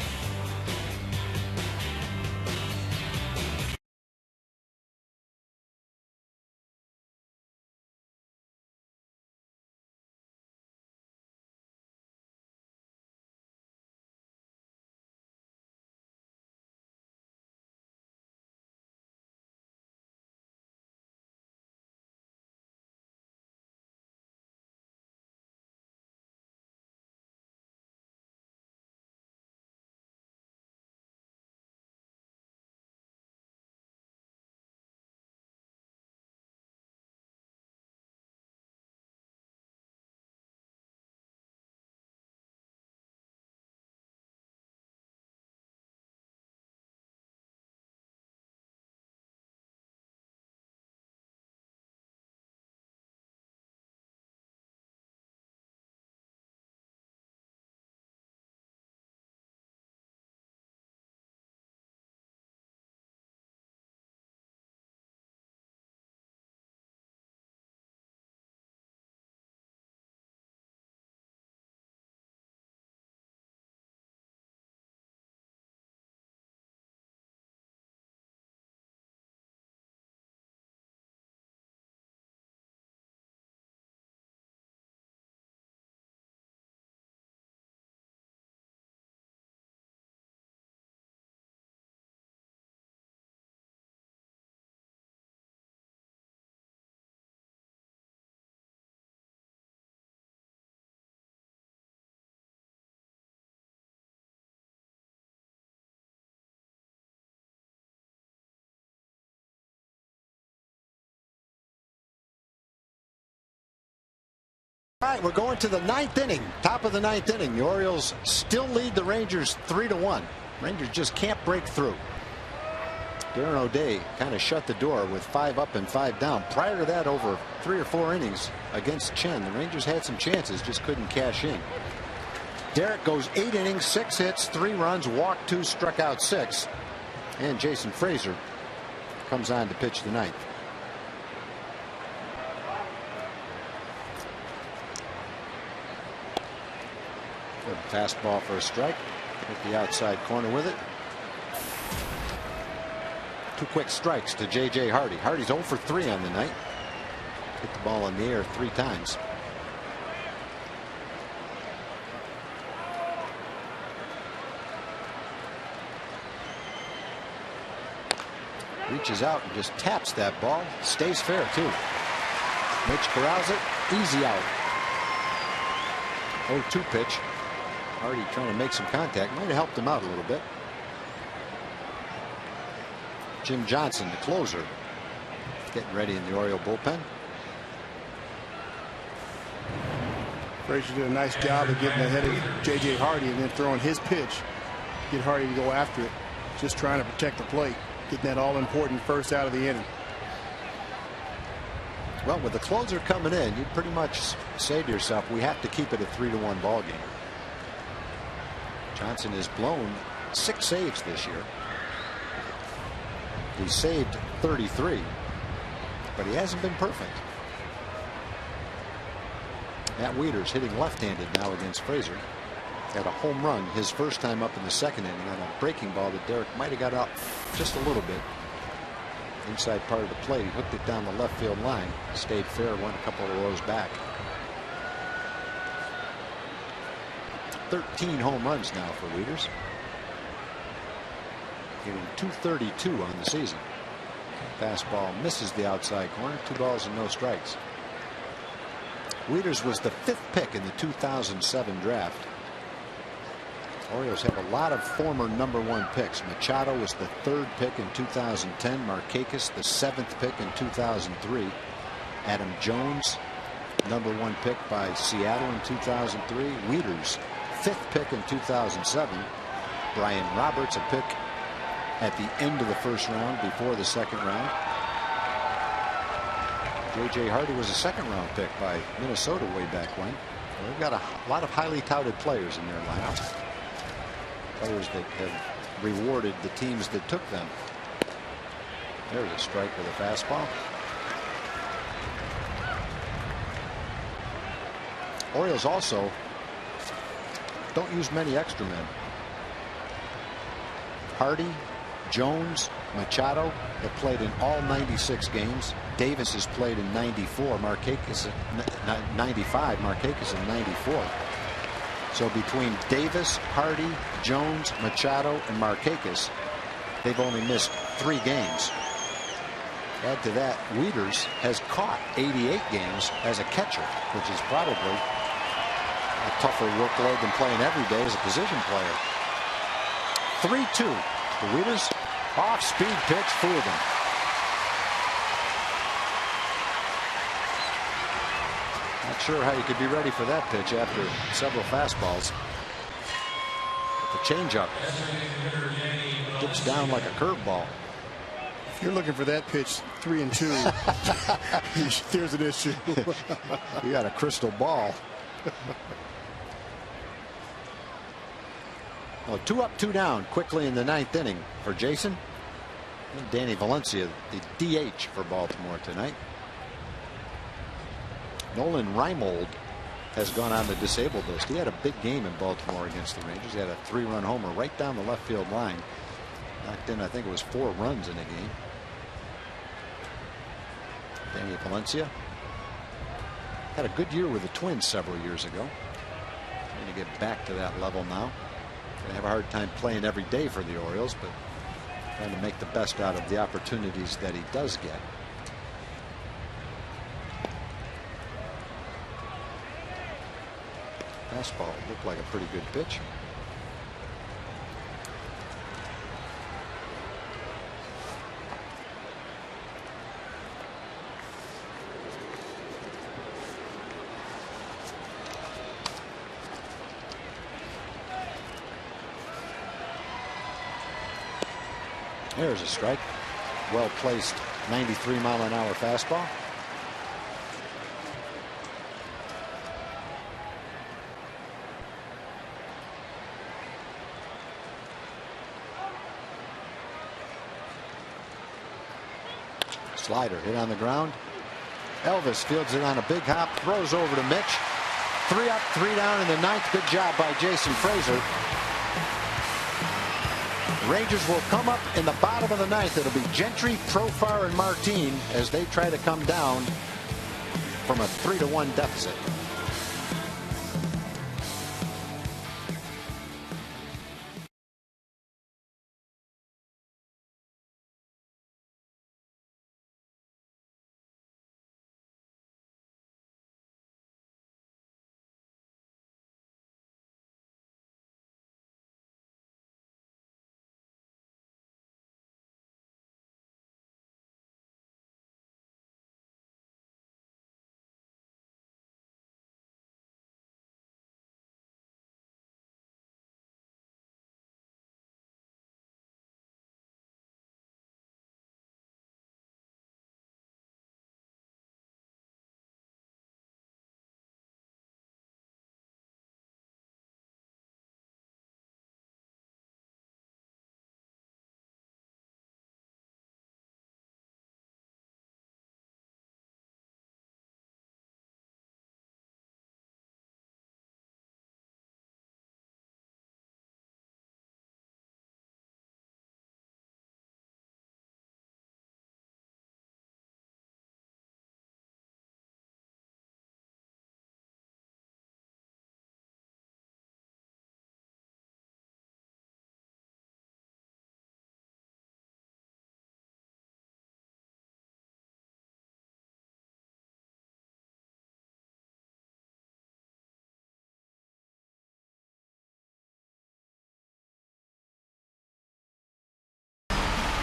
All right, we're going to the 9th inning. Top of the 9th inning. The Orioles still lead the Rangers 3-1. Rangers just can't break through. Darren O'Day kind of shut the door with 5 up and 5 down. Prior to that, over 3 or 4 innings against Chen, the Rangers had some chances, just couldn't cash in. Derek goes 8 innings, 6 hits, 3 runs, walked 2, struck out 6. And Jason Frazier comes on to pitch the 9th. Good fastball for a strike. Hit the outside corner with it. 2 quick strikes to J.J. Hardy. Hardy's 0 for 3 on the night. Hit the ball in the air 3 times. Reaches out and just taps that ball. Stays fair, too. Mitch corrals it. Easy out. 0-2 pitch. Hardy trying to make some contact. Might have helped him out a little bit. Jim Johnson, the closer, getting ready in the Oriole bullpen. Frazier did a nice job of getting ahead of J.J. Hardy and then throwing his pitch. Get Hardy to go after it. Just trying to protect the plate. Getting that all-important first out of the inning. Well, with the closer coming in, you pretty much say to yourself, we have to keep it a 3-1 ball game. Johnson has blown 6 saves this year. He saved 33, but he hasn't been perfect. Matt Wieters hitting left-handed now against Frazier. Had a home run his first time up in the 2nd inning on a breaking ball that Derek might have got out just a little bit inside part of the plate. He hooked it down the left field line. Stayed fair, went a couple of rows back. 13 home runs now for Wieters. Hitting .232 on the season. Fastball misses the outside corner. 2 balls and no strikes. Wieters was the 5th pick in the 2007 draft. Orioles have a lot of former #1 picks. Machado was the 3rd pick in 2010. Markakis the 7th pick in 2003. Adam Jones, #1 pick by Seattle in 2003. Wieters, 5th pick in 2007. Brian Roberts, a pick at the end of the 1st round before the 2nd round. J.J. Hardy was a 2nd round pick by Minnesota way back when. Well, they've got a lot of highly touted players in their lineup. Players that have rewarded the teams that took them. There's a strike with a fastball. Orioles also don't use many extra men. Hardy, Jones, Machado have played in all 96 games. Davis has played in 94. Markakis in 95. Markakis in 94. So between Davis, Hardy, Jones, Machado, and Markakis, they've only missed 3 games. Add to that, Wieters has caught 88 games as a catcher, which is probably a tougher workload than playing every day as a position player. 3-2. The Wieters, off-speed pitch, fooled him. Not sure how you could be ready for that pitch after several fastballs. But the changeup dips down like a curveball. If you're looking for that pitch, 3-2, there's an issue. You got a crystal ball. Well, 2 up, 2 down quickly in the 9th inning for Jason. And Danny Valencia, the DH for Baltimore tonight. Nolan Reimold has gone on the disabled list. He had a big game in Baltimore against the Rangers. He had a 3-run homer right down the left field line. Knocked in, I think it was 4 runs in a game. Danny Valencia had a good year with the Twins several years ago. Trying to get back to that level now. Going to have a hard time playing every day for the Orioles, but trying to make the best out of the opportunities that he does get. Fastball looked like a pretty good pitch. There's a strike. Well placed 93-mile-an-hour fastball. Slider hit on the ground. Elvis fields it on a big hop, throws over to Mitch. 3 up, 3 down in the 9th. Good job by Jason Frazier. Rangers will come up in the bottom of the 9th. It'll be Gentry, Profar, and Martin as they try to come down from a 3-1 deficit.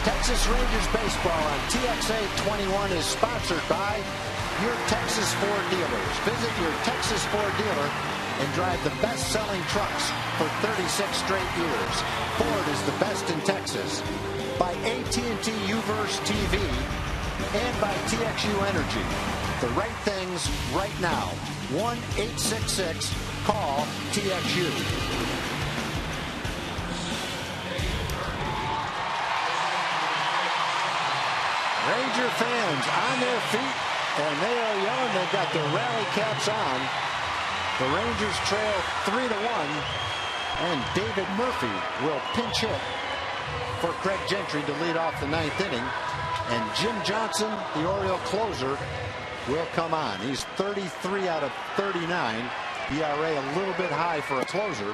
Texas Rangers baseball on TXA 21 is sponsored by your Texas Ford dealers. Visit your Texas Ford dealer and drive the best-selling trucks for 36 straight years. Ford is the best in Texas. By AT&T UVerse TV and by TXU Energy. The right things right now. 1-866-CALL-TXU. Ranger fans on their feet, and they are yelling. They've got their rally caps on. The Rangers trail 3-1, and David Murphy will pinch hit for Craig Gentry to lead off the ninth inning. And Jim Johnson, the Oriole closer, will come on. He's 33 out of 39. ERA a little bit high for a closer,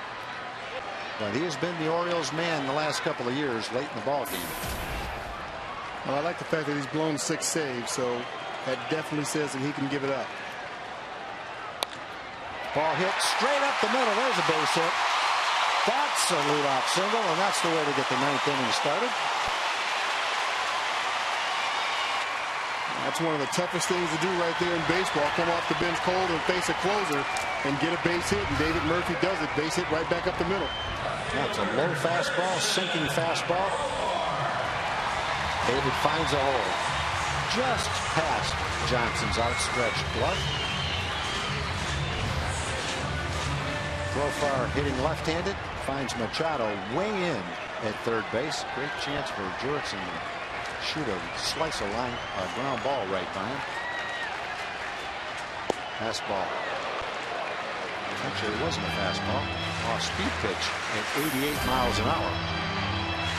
but he has been the Orioles' man the last couple of years late in the ball game. Well, I like the fact that he's blown 6 saves, so that definitely says that he can give it up. Ball hit straight up the middle. There's a base hit. That's a leadoff single, and that's the way to get the ninth inning started. That's one of the toughest things to do right there in baseball. Come off the bench cold and face a closer and get a base hit, and David Murphy does it. Base hit right back up the middle. That's a low fastball, sinking fastball. David finds a hole just past Johnson's outstretched glove. Profar hitting left-handed, finds Machado way in at third base. Great chance for Jurickson to shoot a slice of line, a ground ball right by him. Fastball. Actually, it wasn't a fastball. Off-speed pitch at 88 miles an hour.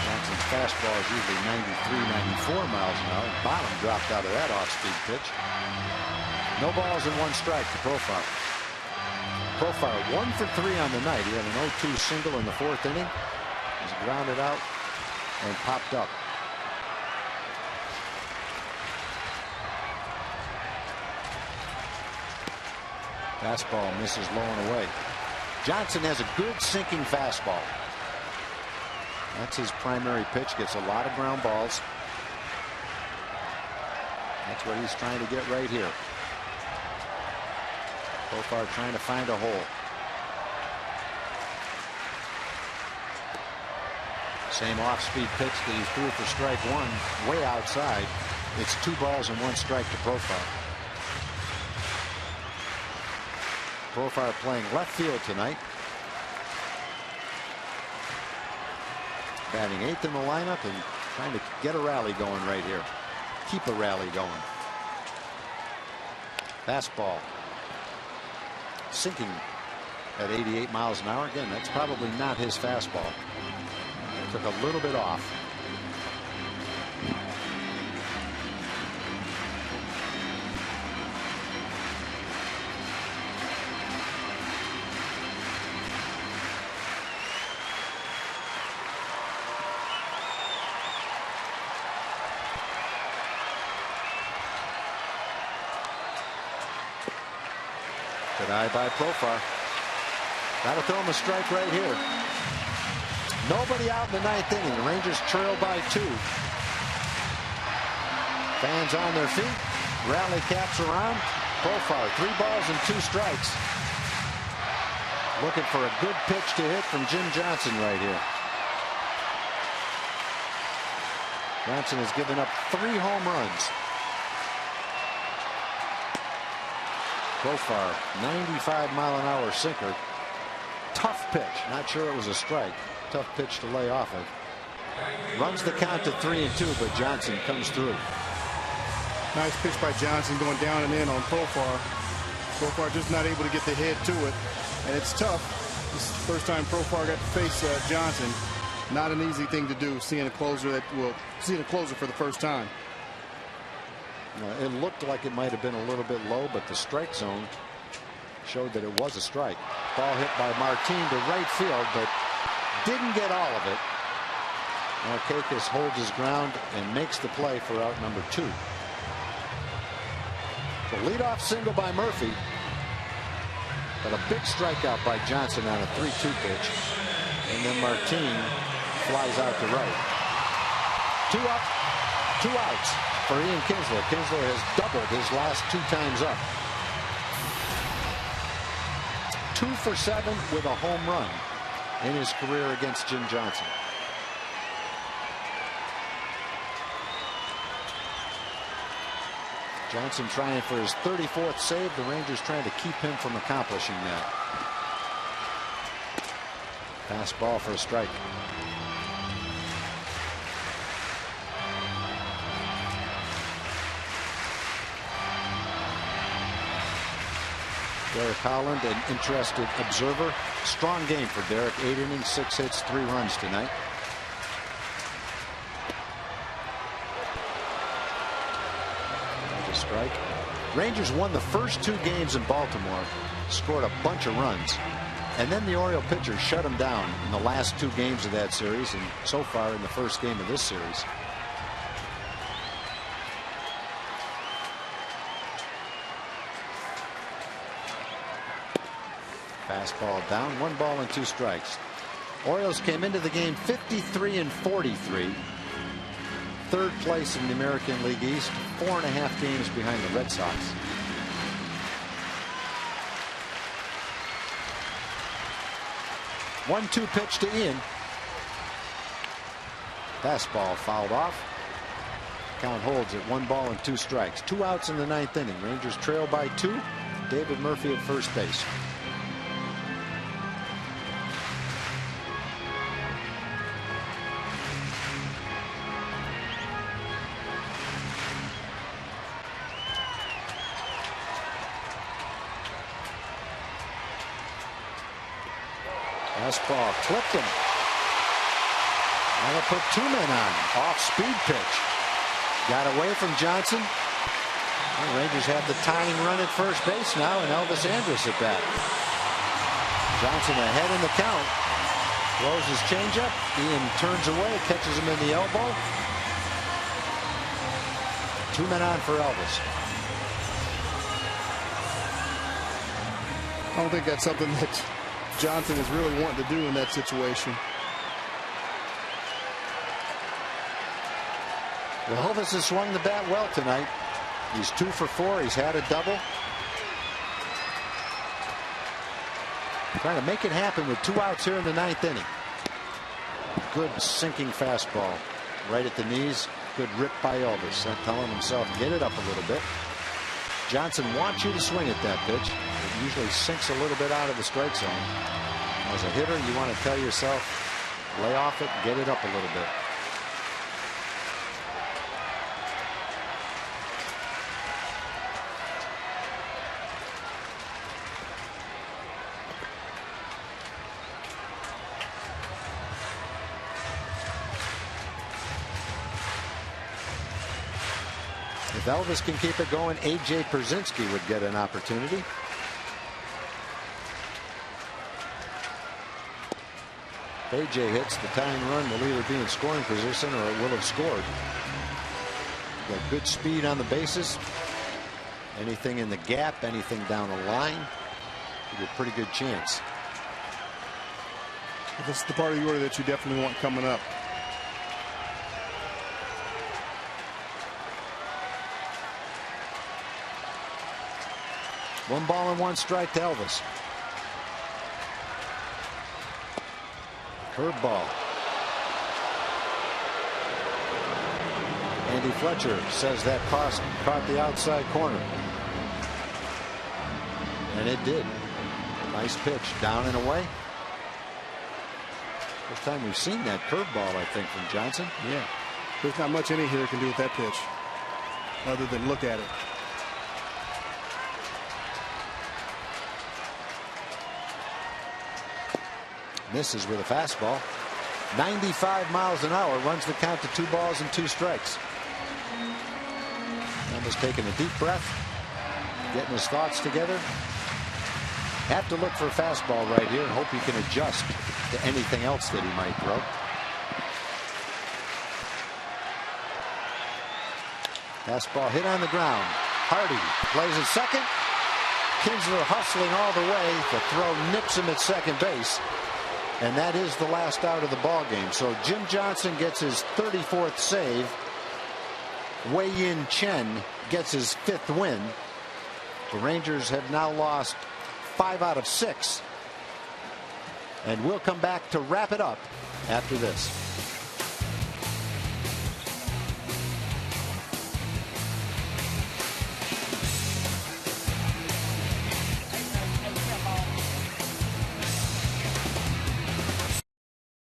Johnson's fastball is usually 93, 94 miles an hour. Bottom dropped out of that off-speed pitch. No balls and 1 strike to Profar. Profar 1 for 3 on the night. He had an 0-2 single in the 4th inning. He's grounded out and popped up. Fastball misses low and away. Johnson has a good sinking fastball. That's his primary pitch. Gets a lot of ground balls. That's what he's trying to get right here. Profar trying to find a hole. Same off-speed pitch that he threw for strike 1, way outside. It's 2 balls and 1 strike to Profar. Profar playing left field tonight. Batting 8th in the lineup and trying to get a rally going right here. Keep a rally going. Fastball. Sinking at 88 miles an hour. Again, that's probably not his fastball. Took a little bit off. Good eye by Profar. Got to throw him a strike right here. Nobody out in the 9th inning. The Rangers trail by 2. Fans on their feet. Rally caps around. Profar 3 balls and 2 strikes. Looking for a good pitch to hit from Jim Johnson right here. Johnson has given up 3 home runs. Profar, 95-mile-an-hour sinker. Tough pitch. Not sure it was a strike. Tough pitch to lay off of. Runs the count to 3-2, but Johnson comes through. Nice pitch by Johnson going down and in on Profar. Profar just not able to get the head to it. And it's tough. This is the first time Profar got to face Johnson. Not an easy thing to do, seeing a closer for the first time. It looked like it might have been a little bit low, but the strike zone showed that it was a strike. Ball hit by Martin to right field, but didn't get all of it. Markakis holds his ground and makes the play for out number 2. The leadoff single by Murphy, but a big strikeout by Johnson on a 3-2 pitch. And then Martin flies out to right. 2 up, 2 outs for Ian Kinsler. Kinsler has doubled his last 2 times up. 2 for 7 with a home run in his career against Jim Johnson. Johnson trying for his 34th save. The Rangers trying to keep him from accomplishing that. Fastball for a strike. Derek Holland, an interested observer. Strong game for Derek. 8 innings, 6 hits, 3 runs tonight. That's a strike. Rangers won the first 2 games in Baltimore, scored a bunch of runs, and then the Oriole pitcher shut them down in the last 2 games of that series, and so far in the first game of this series. Fastball down, 1 ball and 2 strikes. Orioles came into the game 53-43. 3rd place in the American League East, 4.5 games behind the Red Sox. One-two pitch to Ian. Fastball fouled off. Count holds at 1 ball and 2 strikes. 2 outs in the 9th inning. Rangers trail by 2. David Murphy at first base. Fastball clipped him. That'll put 2 men on. Off-speed pitch. Got away from Johnson. The Rangers have the tying run at first base now, and Elvis Andrus at bat. Johnson ahead in the count. Throws his changeup. Ian turns away, catches him in the elbow. 2 men on for Elvis. I don't think that's something that Johnson is really wanting to do in that situation. Well, Elvis has swung the bat well tonight. He's 2 for 4. He's had a double. Trying to make it happen with 2 outs here in the 9th inning. Good sinking fastball right at the knees. Good rip by Elvis. Telling himself, get it up a little bit. Johnson wants you to swing at that pitch. It usually sinks a little bit out of the strike zone. As a hitter, you want to tell yourself, lay off it, get it up a little bit. If Elvis can keep it going, A.J. Pierzynski would get an opportunity. If A.J. hits, the tying run will either be in scoring position or it will have scored. Got good speed on the bases. Anything in the gap, anything down the line, give a pretty good chance. This is the part of the order that you definitely want coming up. One ball and 1 strike to Elvis. Curveball. Andy Fletcher says that caught the outside corner. And it did. Nice pitch down and away. First time we've seen that curveball, I think, from Johnson. Yeah. There's not much any hitter can do with that pitch other than look at it. Misses with a fastball. 95 miles an hour, runs the count to 2 balls and 2 strikes. Elvis taking a deep breath, getting his thoughts together. Have to look for a fastball right here and hope he can adjust to anything else that he might throw. Fastball hit on the ground. Hardy plays at second. Kinsler hustling all the way. The throw nips him at second base. And that is the last out of the ball game. So Jim Johnson gets his 34th save. Wei-Yin Chen gets his 5th win. The Rangers have now lost 5 out of 6. And we'll come back to wrap it up after this.